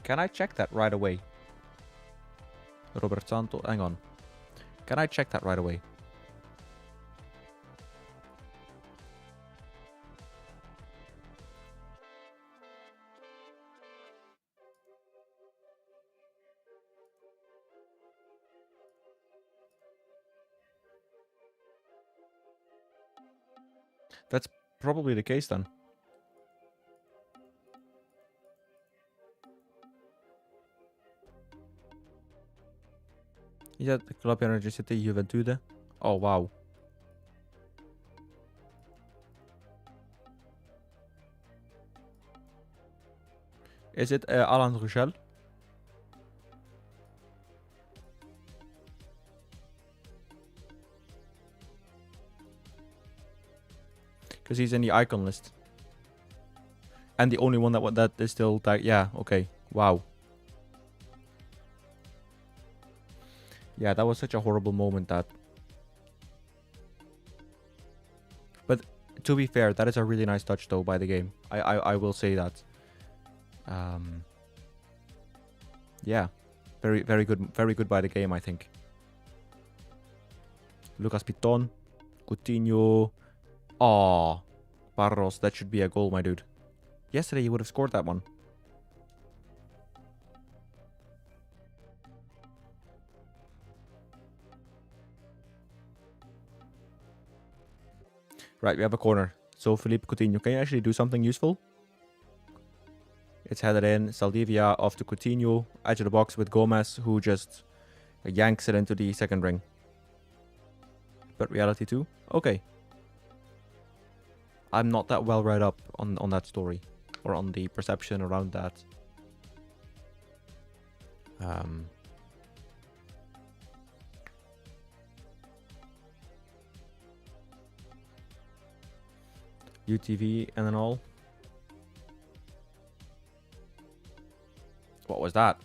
Can I check that right away? Robert Santos, hang on. Can I check that right away? That's probably the case then. Is that the Club Energy Juventude? Oh, wow. Is it Alan Rochelle? Because he's in the icon list. And the only one that is still... Yeah, okay. Wow. Yeah, that was such a horrible moment that... But to be fair, that is a really nice touch though by the game. I will say that. Yeah. Very good by the game, I think. Lucas Piton. Coutinho. Aw. Barros, that should be a goal, my dude. Yesterday you would have scored that one. Right, we have a corner. So Felipe Coutinho, can you actually do something useful? It's headed in. Saldivia off to Coutinho. Edge of the box with Gomez, who just yanks it into the second ring. But reality too? Okay. I'm not that well read up on that story. Or on the perception around that. UTV and then all. What was that?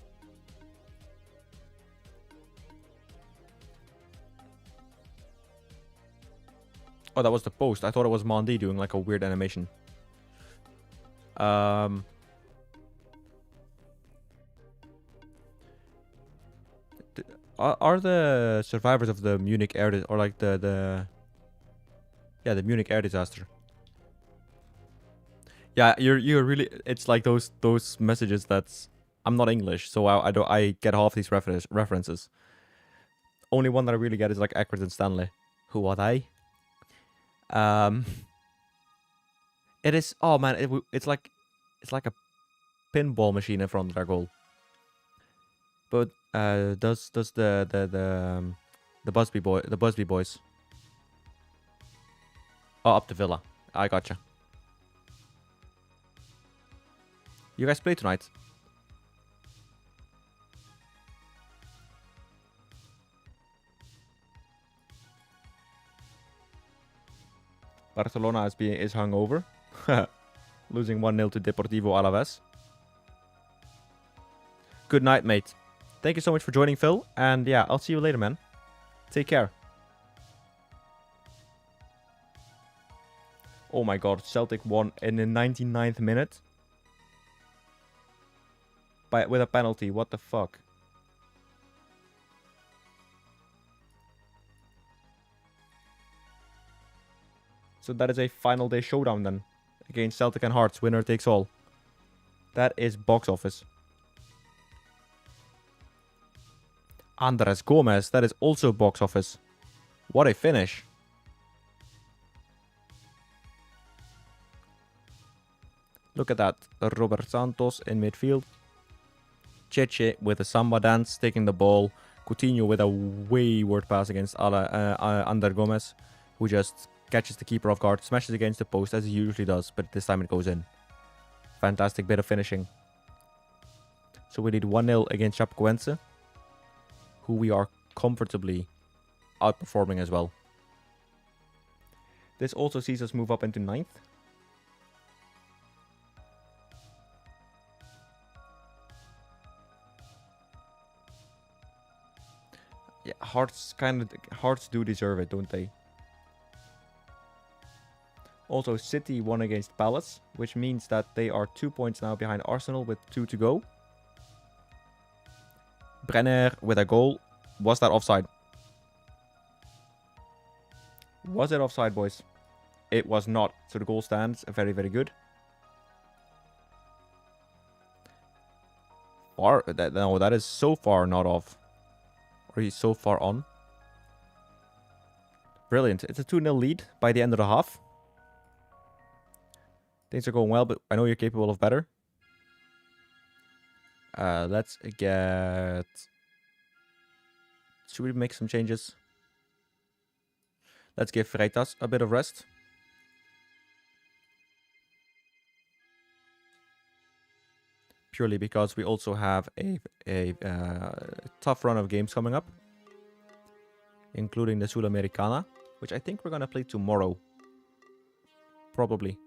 Oh, that was the post. I thought it was Mondi doing like a weird animation. Are the survivors of the Munich air or like the Munich air disaster? Yeah, you're really. It's like those messages that's. I'm not English, so I get half these references. Only one that I really get is like Eckert and Stanley. Who are they? It is. Oh man, it's like a pinball machine in front of their goal. But does the Busby boys? Oh, up to Villa. I gotcha. You guys play tonight? Barcelona is hungover. Losing 1-0 to Deportivo Alaves. Good night, mate. Thank you so much for joining, Phil. And yeah, I'll see you later, man. Take care. Oh my god, Celtic won in the 99th minute. With a penalty, what the fuck? So that is a final day showdown then. Against Celtic and Hearts, winner takes all. That is box office. Andres Gomez, that is also box office. What a finish. Look at that. Robert Santos in midfield. Cheche with a samba dance, taking the ball. Coutinho with a wayward pass against Ander Gomez, who just catches the keeper off guard, smashes against the post as he usually does, but this time it goes in. Fantastic bit of finishing. So we need 1-0 against Chapecoense, who we are comfortably outperforming as well. This also sees us move up into 9th. Yeah, Hearts do deserve it, don't they? Also, City won against Palace, which means that they are 2 points now behind Arsenal with 2 to go. Brenner with a goal. Was that offside? Was it offside, boys? It was not. So the goal stands. Very, very good. No, that is so far not off. Or he's so far on. Brilliant. It's a 2-0 lead by the end of the half. Things are going well, but I know you're capable of better. Let's get... Should we make some changes? Let's give Freitas a bit of rest. Purely because we also have a tough run of games coming up. Including the Sudamericana, which I think we're going to play tomorrow. Probably.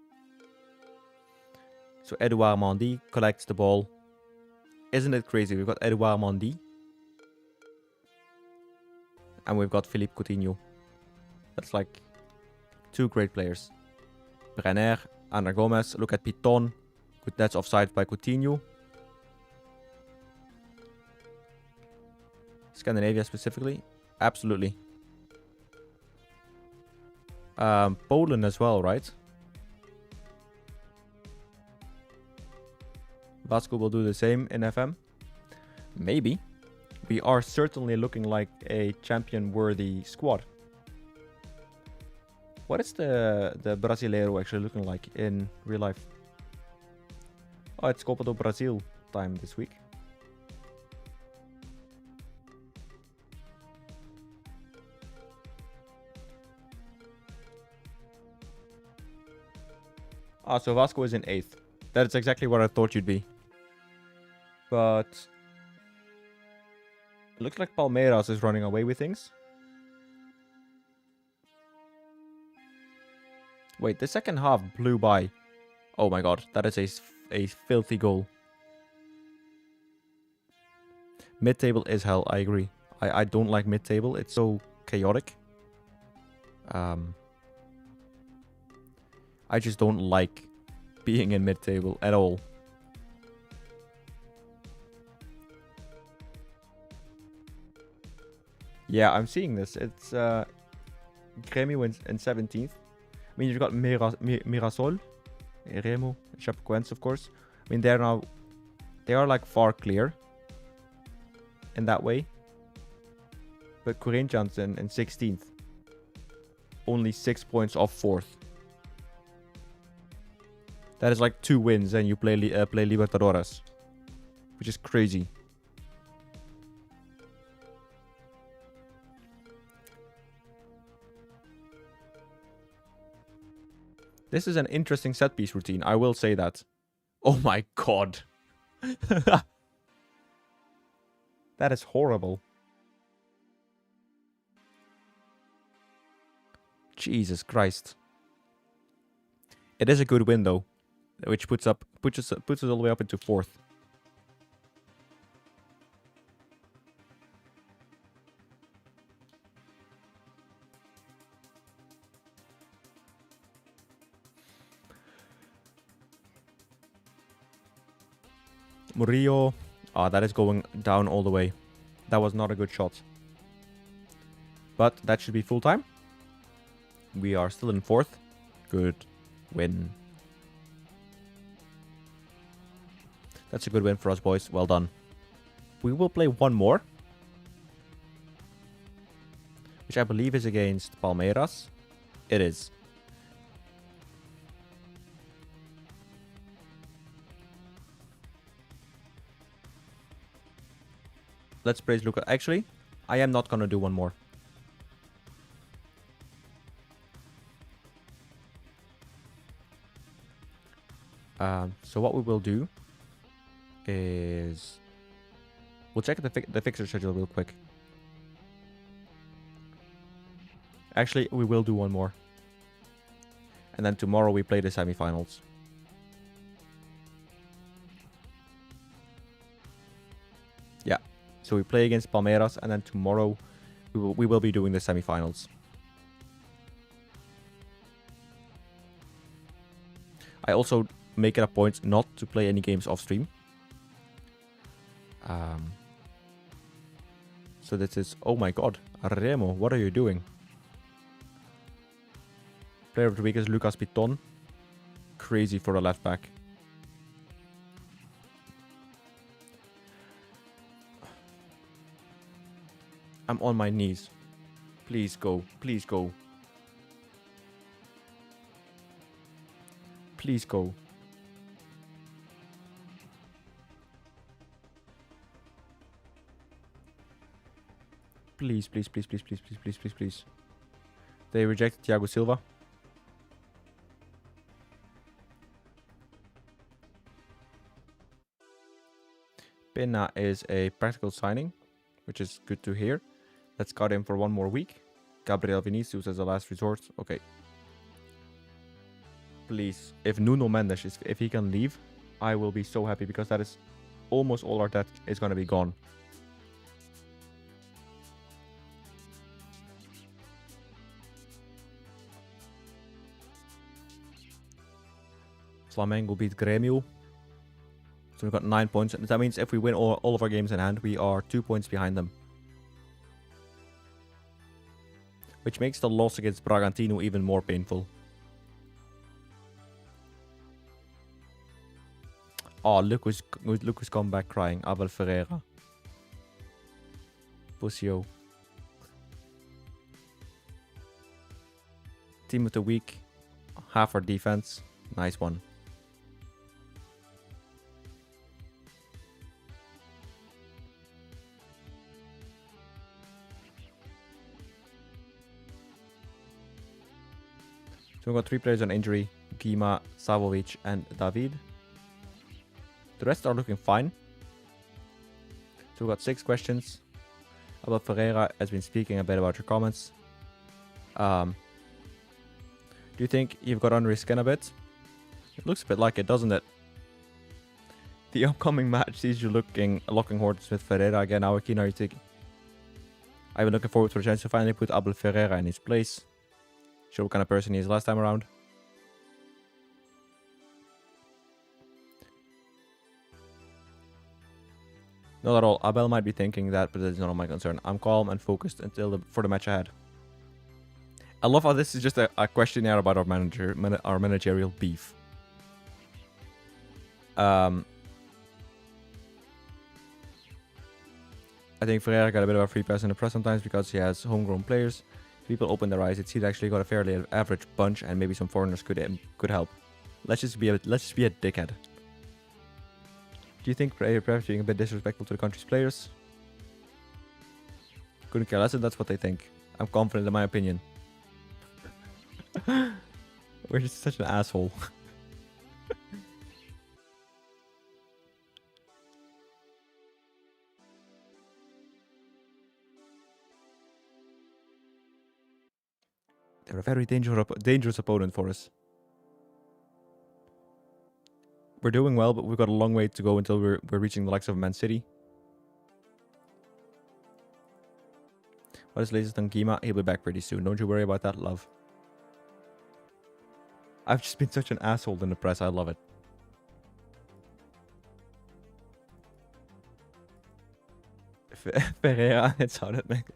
So Edouard Mendy collects the ball. Isn't it crazy? We've got Edouard Mendy. And we've got Philippe Coutinho. That's like 2 great players. Brenner, Ana Gomez. Look at Piton. That's offside by Coutinho. Scandinavia specifically. Absolutely. Poland as well, right? Vasco will do the same in FM. Maybe. We are certainly looking like a champion-worthy squad. What is the Brasileirao actually looking like in real life? Oh, it's Copa do Brasil time this week. Ah, so Vasco is in 8th. That's exactly what I thought you'd be. But... it looks like Palmeiras is running away with things. Wait, the second half blew by. Oh my god, that is a filthy goal. Mid-table is hell, I agree. I don't like mid-table, it's so chaotic. I just don't like being in mid-table at all. Yeah, I'm seeing this. It's Grêmio in 17th. I mean, you've got Mirassol, Remo, Chapecoense, of course. I mean, they are like far clear in that way. But Corinthians in 16th. Only 6 points off 4th. That is like 2 wins and you play Libertadores. Which is crazy. This is an interesting set piece routine, I will say that. Oh my god. That is horrible. Jesus Christ. It is a good win though, which puts us all the way up into 4th. Murillo. Ah, that is going down all the way. That was not a good shot. But that should be full time. We are still in 4th. Good win. That's a good win for us, boys. Well done. We will play one more. Which I believe is against Palmeiras. It is. Let's praise Luca. Actually, I am not gonna do one more. So what we will do is we'll check the fixture schedule real quick. Actually, we will do one more. And then tomorrow we play the semifinals. Yeah. So we play against Palmeiras, and then tomorrow we will be doing the semifinals. I also make it a point not to play any games off stream. So this is, oh my god, Remo, what are you doing? Player of the week is Lucas Piton. Crazy for the left back. I'm on my knees. Please go, please go. Please go. Please, please, please, please, please, please, please, please, please. They rejected Thiago Silva. Pena is a practical signing, which is good to hear. Let's cut him for one more week. Gabriel Vinicius as a last resort. Okay. Please, if Nuno Mendes, if he can leave, I will be so happy, because that is almost all our debt is going to be gone. Flamengo beat Grêmio. So we've got 9 points. That means if we win all of our games in hand, we are 2 points behind them. Which makes the loss against Bragantino even more painful. Oh, look who's come back crying. Abel Ferreira. Pussyo. Team of the week. Half our defense. Nice one. So we've got 3 players on injury. Gima, Savovic and David. The rest are looking fine. So we've got 6 questions. Abel Ferreira has been speaking a bit about your comments. Do you think you've got under his skin a bit? It looks a bit like it, doesn't it? The upcoming match sees you locking horns with Ferreira again. How keen are you taking? I've been looking forward to the chance to finally put Abel Ferreira in his place. Show what kind of person he is last time around. Not at all. Abel might be thinking that, but that is not my concern. I'm calm and focused for the match ahead. I love how this is just a questionnaire about our managerial beef. I think Ferreira got a bit of a free pass in the press sometimes because he has homegrown players. People open their eyes. He's actually got a fairly average bunch, and maybe some foreigners could help. Let's just be a dickhead. Do you think perhaps being a bit disrespectful to the country's players? Couldn't care less if that's what they think. I'm confident in my opinion. We're just such an asshole. They're a very dangerous opponent for us. We're doing well, but we've got a long way to go until we're reaching the likes of Man City. What is latest on Gima? He'll be back pretty soon. Don't you worry about that, love. I've just been such an asshole in the press. I love it. Ferreira, it's how that makes.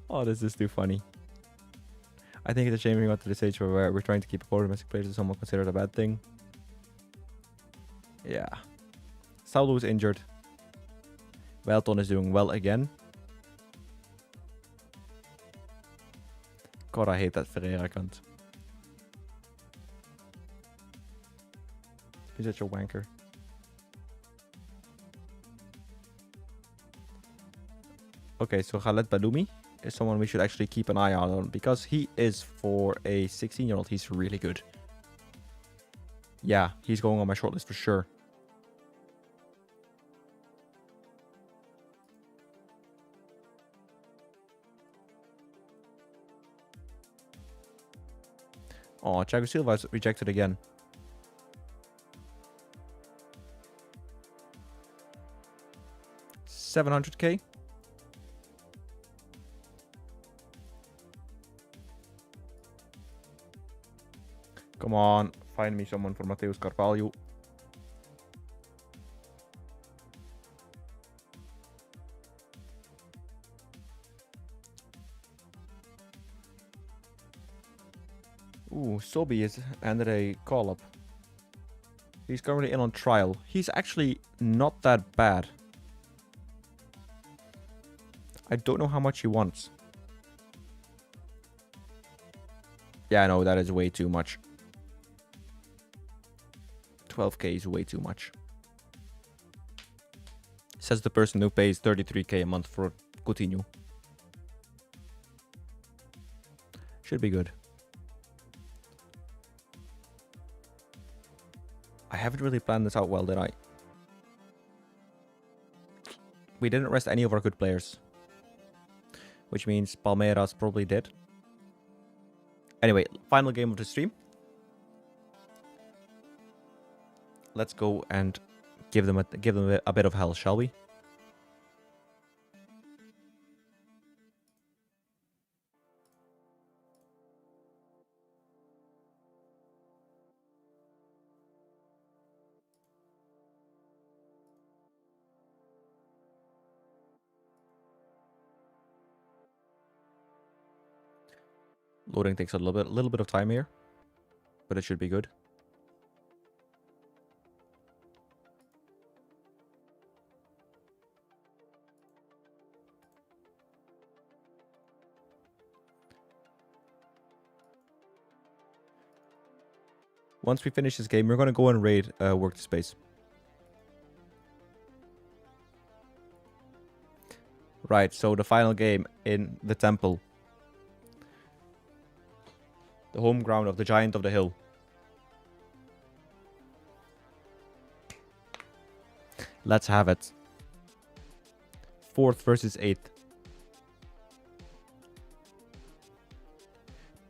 Oh, this is too funny. I think it's a shame we got to the stage where we're trying to keep four domestic players is somewhat considered a bad thing. Yeah. Saulo is injured. Welton is doing well again. God, I hate that Ferreira cunt. He's such a wanker. Okay, so Khaled Baloumi is someone we should actually keep an eye out on because he is, for a 16-year-old, he's really good. Yeah, he's going on my shortlist for sure. Oh, Thiago Silva is rejected again. $700k. Come on, find me someone for Mateus Carvalho. Ooh, Sobi is ended a call-up. He's currently in on trial. He's actually not that bad. I don't know how much he wants. Yeah, no, that is way too much. 12k is way too much. Says the person who pays 33k a month for Coutinho. Should be good. I haven't really planned this out well, did I? We didn't rest any of our good players. Which means Palmeiras probably did. Anyway, final game of the stream. Let's go and give them a bit of hell, shall we? Loading takes a little bit of time here, but it should be good. Once we finish this game, we're going to go and raid Workspace. Right, so the final game in the temple. The home ground of the Giant of the Hill. Let's have it. 4th versus 8th.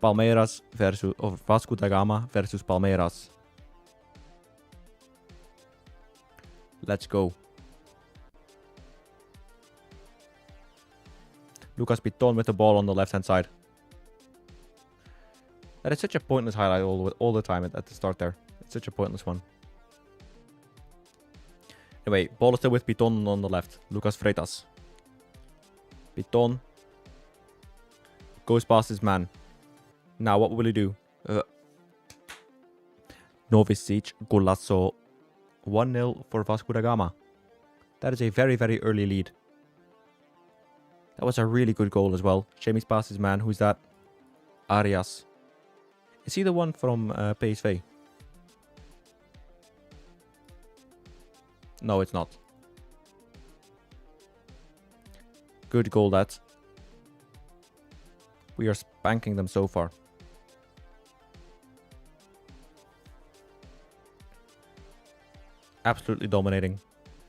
Palmeiras versus Vasco da Gama versus Palmeiras. Let's go. Lucas Piton with the ball on the left hand side. That is such a pointless highlight all the time at the start there. It's such a pointless one. Anyway, ball is still with Piton on the left. Lucas Freitas. Piton goes past his man. Now, what will he do? Novicic, golazo. 1-0 for Vasco da Gama. That is a very, very early lead. That was a really good goal as well. Shame he's past his man. Who's that? Arias. Is he the one from PSV? No, it's not. Good goal, that. We are spanking them so far. Absolutely dominating.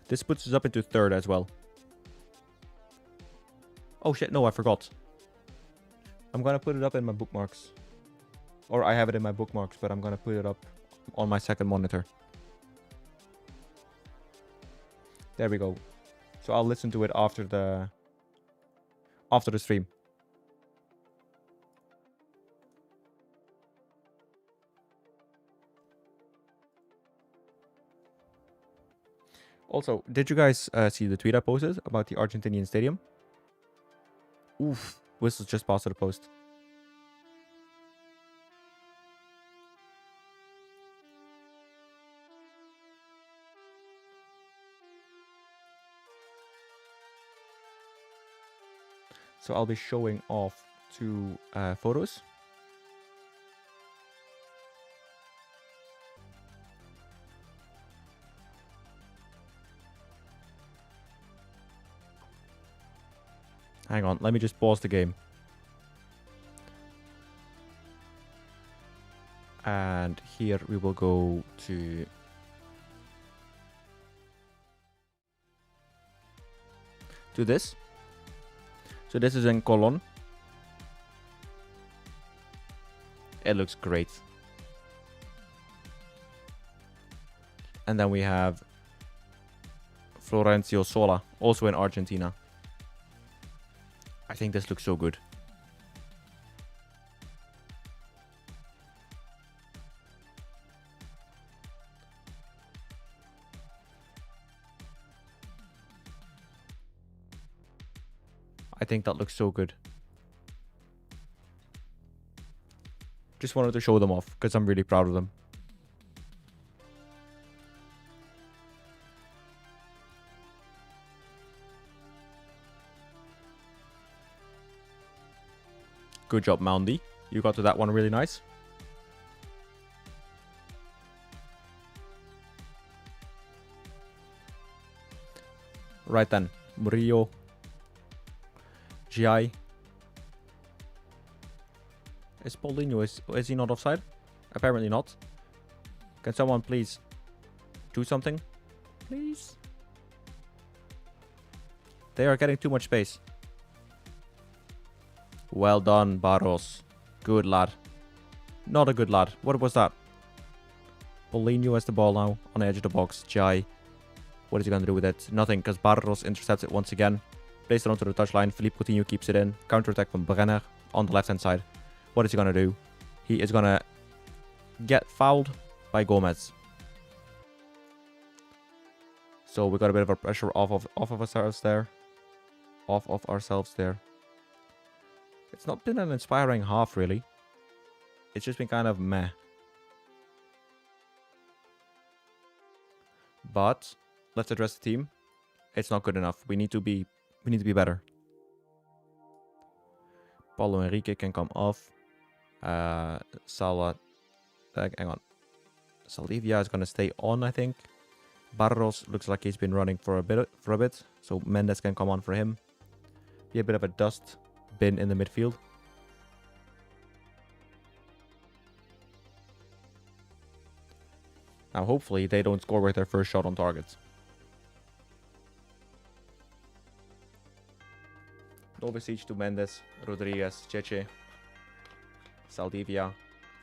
This puts us up into 3rd as well. Oh shit, no, I forgot. I'm gonna put it up in my bookmarks. Or I have it in my bookmarks, but I'm gonna put it up on my second monitor. There we go. So I'll listen to it after the stream. Also, did you guys see the tweet I posted about the Argentinian stadium? Oof, whistles just passed to the post. So I'll be showing off 2 photos. Hang on, let me just pause the game. And here we will go to... this. So this is in Colón. It looks great. And then we have Florencio Sola, also in Argentina. I think this looks so good. I think that looks so good. Just wanted to show them off because I'm really proud of them. Good job, Moundy. You got to that one really nice. Right then. Murillo. GI. Is Paulinho, is he not offside? Apparently not. Can someone please do something? Please? They are getting too much space. Well done, Barros. Good lad. Not a good lad. What was that? Paulinho has the ball now on the edge of the box. Jai. What is he going to do with it? Nothing, because Barros intercepts it once again. Plays it onto the touchline. Philippe Coutinho keeps it in. Counter-attack from Brenner on the left-hand side. What is he going to do? He is going to get fouled by Gomez. So we got a bit of a pressure off of ourselves there. Off of ourselves there. It's not been an inspiring half, really. It's just been kind of meh. But let's address the team. It's not good enough. We need to be better. Paulo Henrique can come off. Hang on. Saldivia is gonna stay on, I think. Barros looks like he's been running for a bit. So Mendes can come on for him. Be a bit of a dust bin in the midfield. Now hopefully they don't score with their first shot on target. Novicic to Mendes, Rodriguez, Cheche, Saldivia,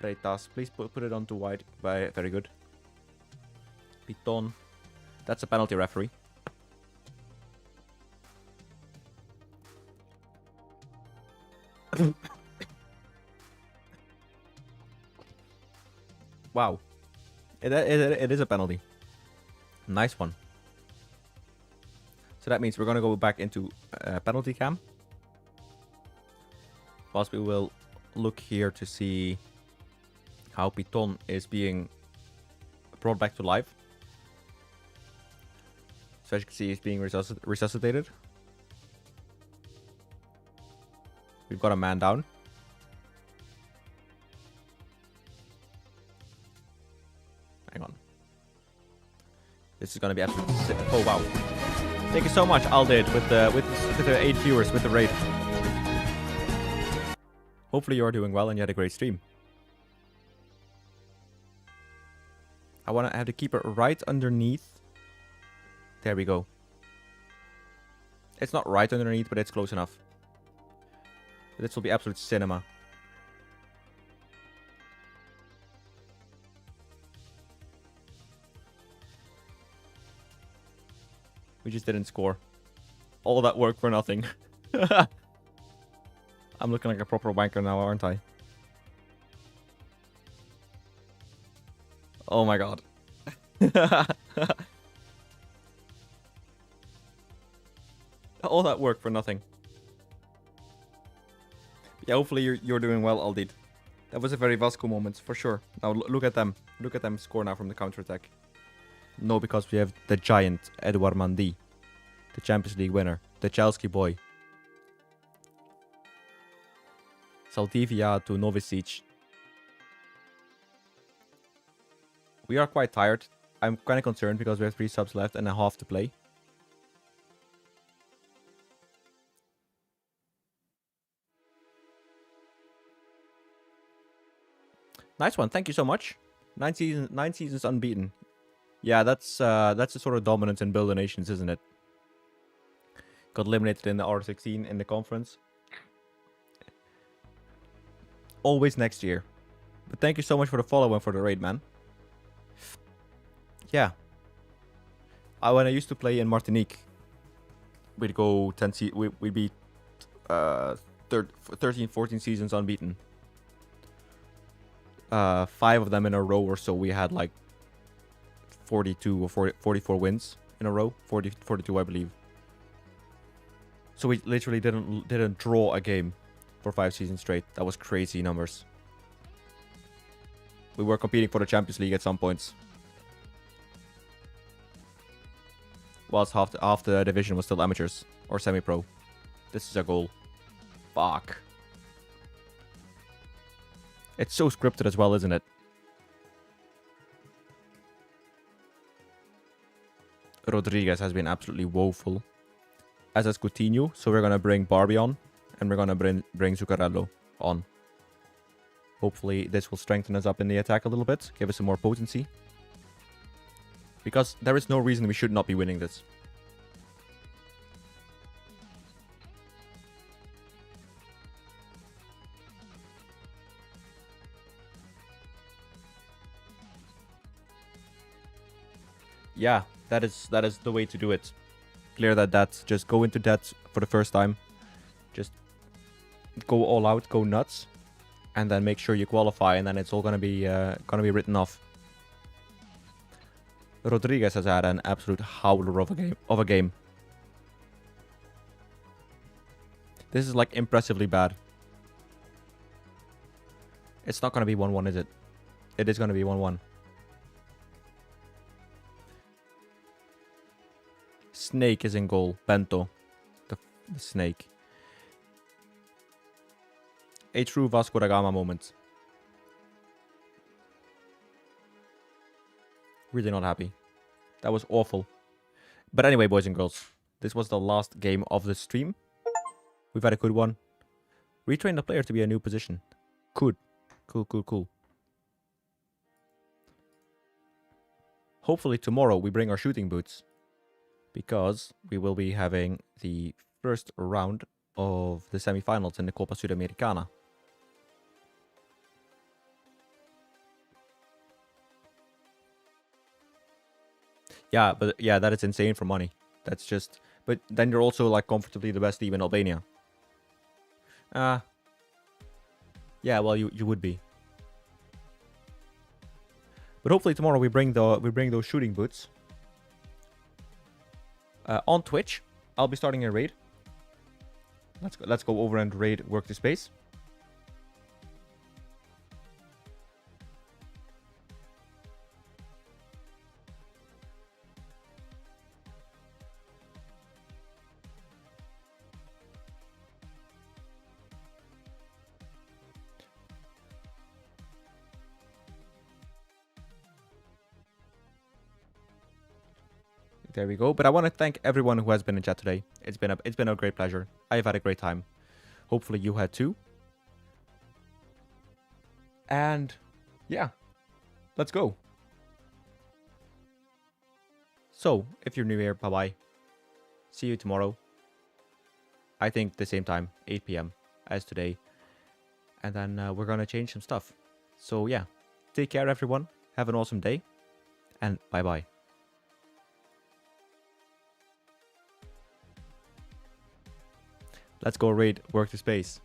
Freitas. Please put it on too wide. Very good. Piton. That's a penalty, referee. Wow. It is a penalty. Nice one. So that means we're going to go back into penalty cam. Whilst we will look here to see how Piton is being brought back to life. So as you can see, he's being resuscitated. We've got a man down. Hang on. This is going to be absolutely sick. Oh, wow. Thank you so much, Aldid, with the 8 viewers, with the raid. Hopefully you are doing well and you had a great stream. I want to have the keeper right underneath. There we go. It's not right underneath, but it's close enough. This will be absolute cinema. We just didn't score. All that work for nothing. I'm looking like a proper wanker now, aren't I? Oh my god. All that work for nothing. Yeah, hopefully you're doing well, Aldid. That was a very Vasco moment, for sure. Now look at them. Look at them score now from the counter-attack. No, because we have the giant Edouard Mendy. The Champions League winner. The Chelsea boy. Saldivia to Novicic. We are quite tired. I'm kind of concerned because we have 3 subs left and a half to play. Nice one. Thank you so much. 9 seasons unbeaten. Yeah, that's the sort of dominance in Build the Nations, isn't it? Got eliminated in the R16 in the conference. Always next year. But thank you so much for the follow and for the raid, man. Yeah. When I used to play in Martinique, we'd go we'd be 13, 14 seasons unbeaten. 5 of them in a row or so. We had like 42 or 44 wins in a row. 42, I believe. So we literally didn't draw a game for 5 seasons straight. That was crazy numbers. We were competing for the Champions League at some points. Whilst half the division was still amateurs or semi-pro. This is a goal. Fuck. It's so scripted as well, isn't it? Rodriguez has been absolutely woeful. As has Coutinho, so we're going to bring Barbie on. And we're going to bring Zuccarello on. Hopefully this will strengthen us up in the attack a little bit. Give us some more potency. Because there is no reason we should not be winning this. Yeah, that is the way to do it. Clear that debt. Just go into debt for the first time. Just go all out, go nuts, and then make sure you qualify, and then it's all gonna be written off. Rodriguez has had an absolute howler of a game. This is like impressively bad. It's not gonna be 1-1, is it? It is gonna be 1-1. Snake is in goal. Bento. The snake. A true Vasco da Gama moment. Really not happy. That was awful. But anyway, boys and girls. This was the last game of the stream. We've had a good one. Retrain the player to be a new position. Good. Cool. Hopefully tomorrow we bring our shooting boots. Because we will be having the first round of the semi-finals in the Copa Sudamericana. Yeah, but yeah, that is insane for money. That's just... But then you're also like comfortably the best team in Albania. Yeah, well, you would be. But hopefully tomorrow we bring those shooting boots. On Twitch, I'll be starting a raid. Let's go over and raid Work the Space. There we go. But I want to thank everyone who has been in chat today. It's been a great pleasure. I've had a great time. Hopefully you had too. And yeah, let's go. So if you're new here, bye-bye. See you tomorrow. I think the same time, 8 PM as today. And then we're going to change some stuff. So yeah, take care everyone. Have an awesome day. And bye-bye. Let's go raid Work the Space.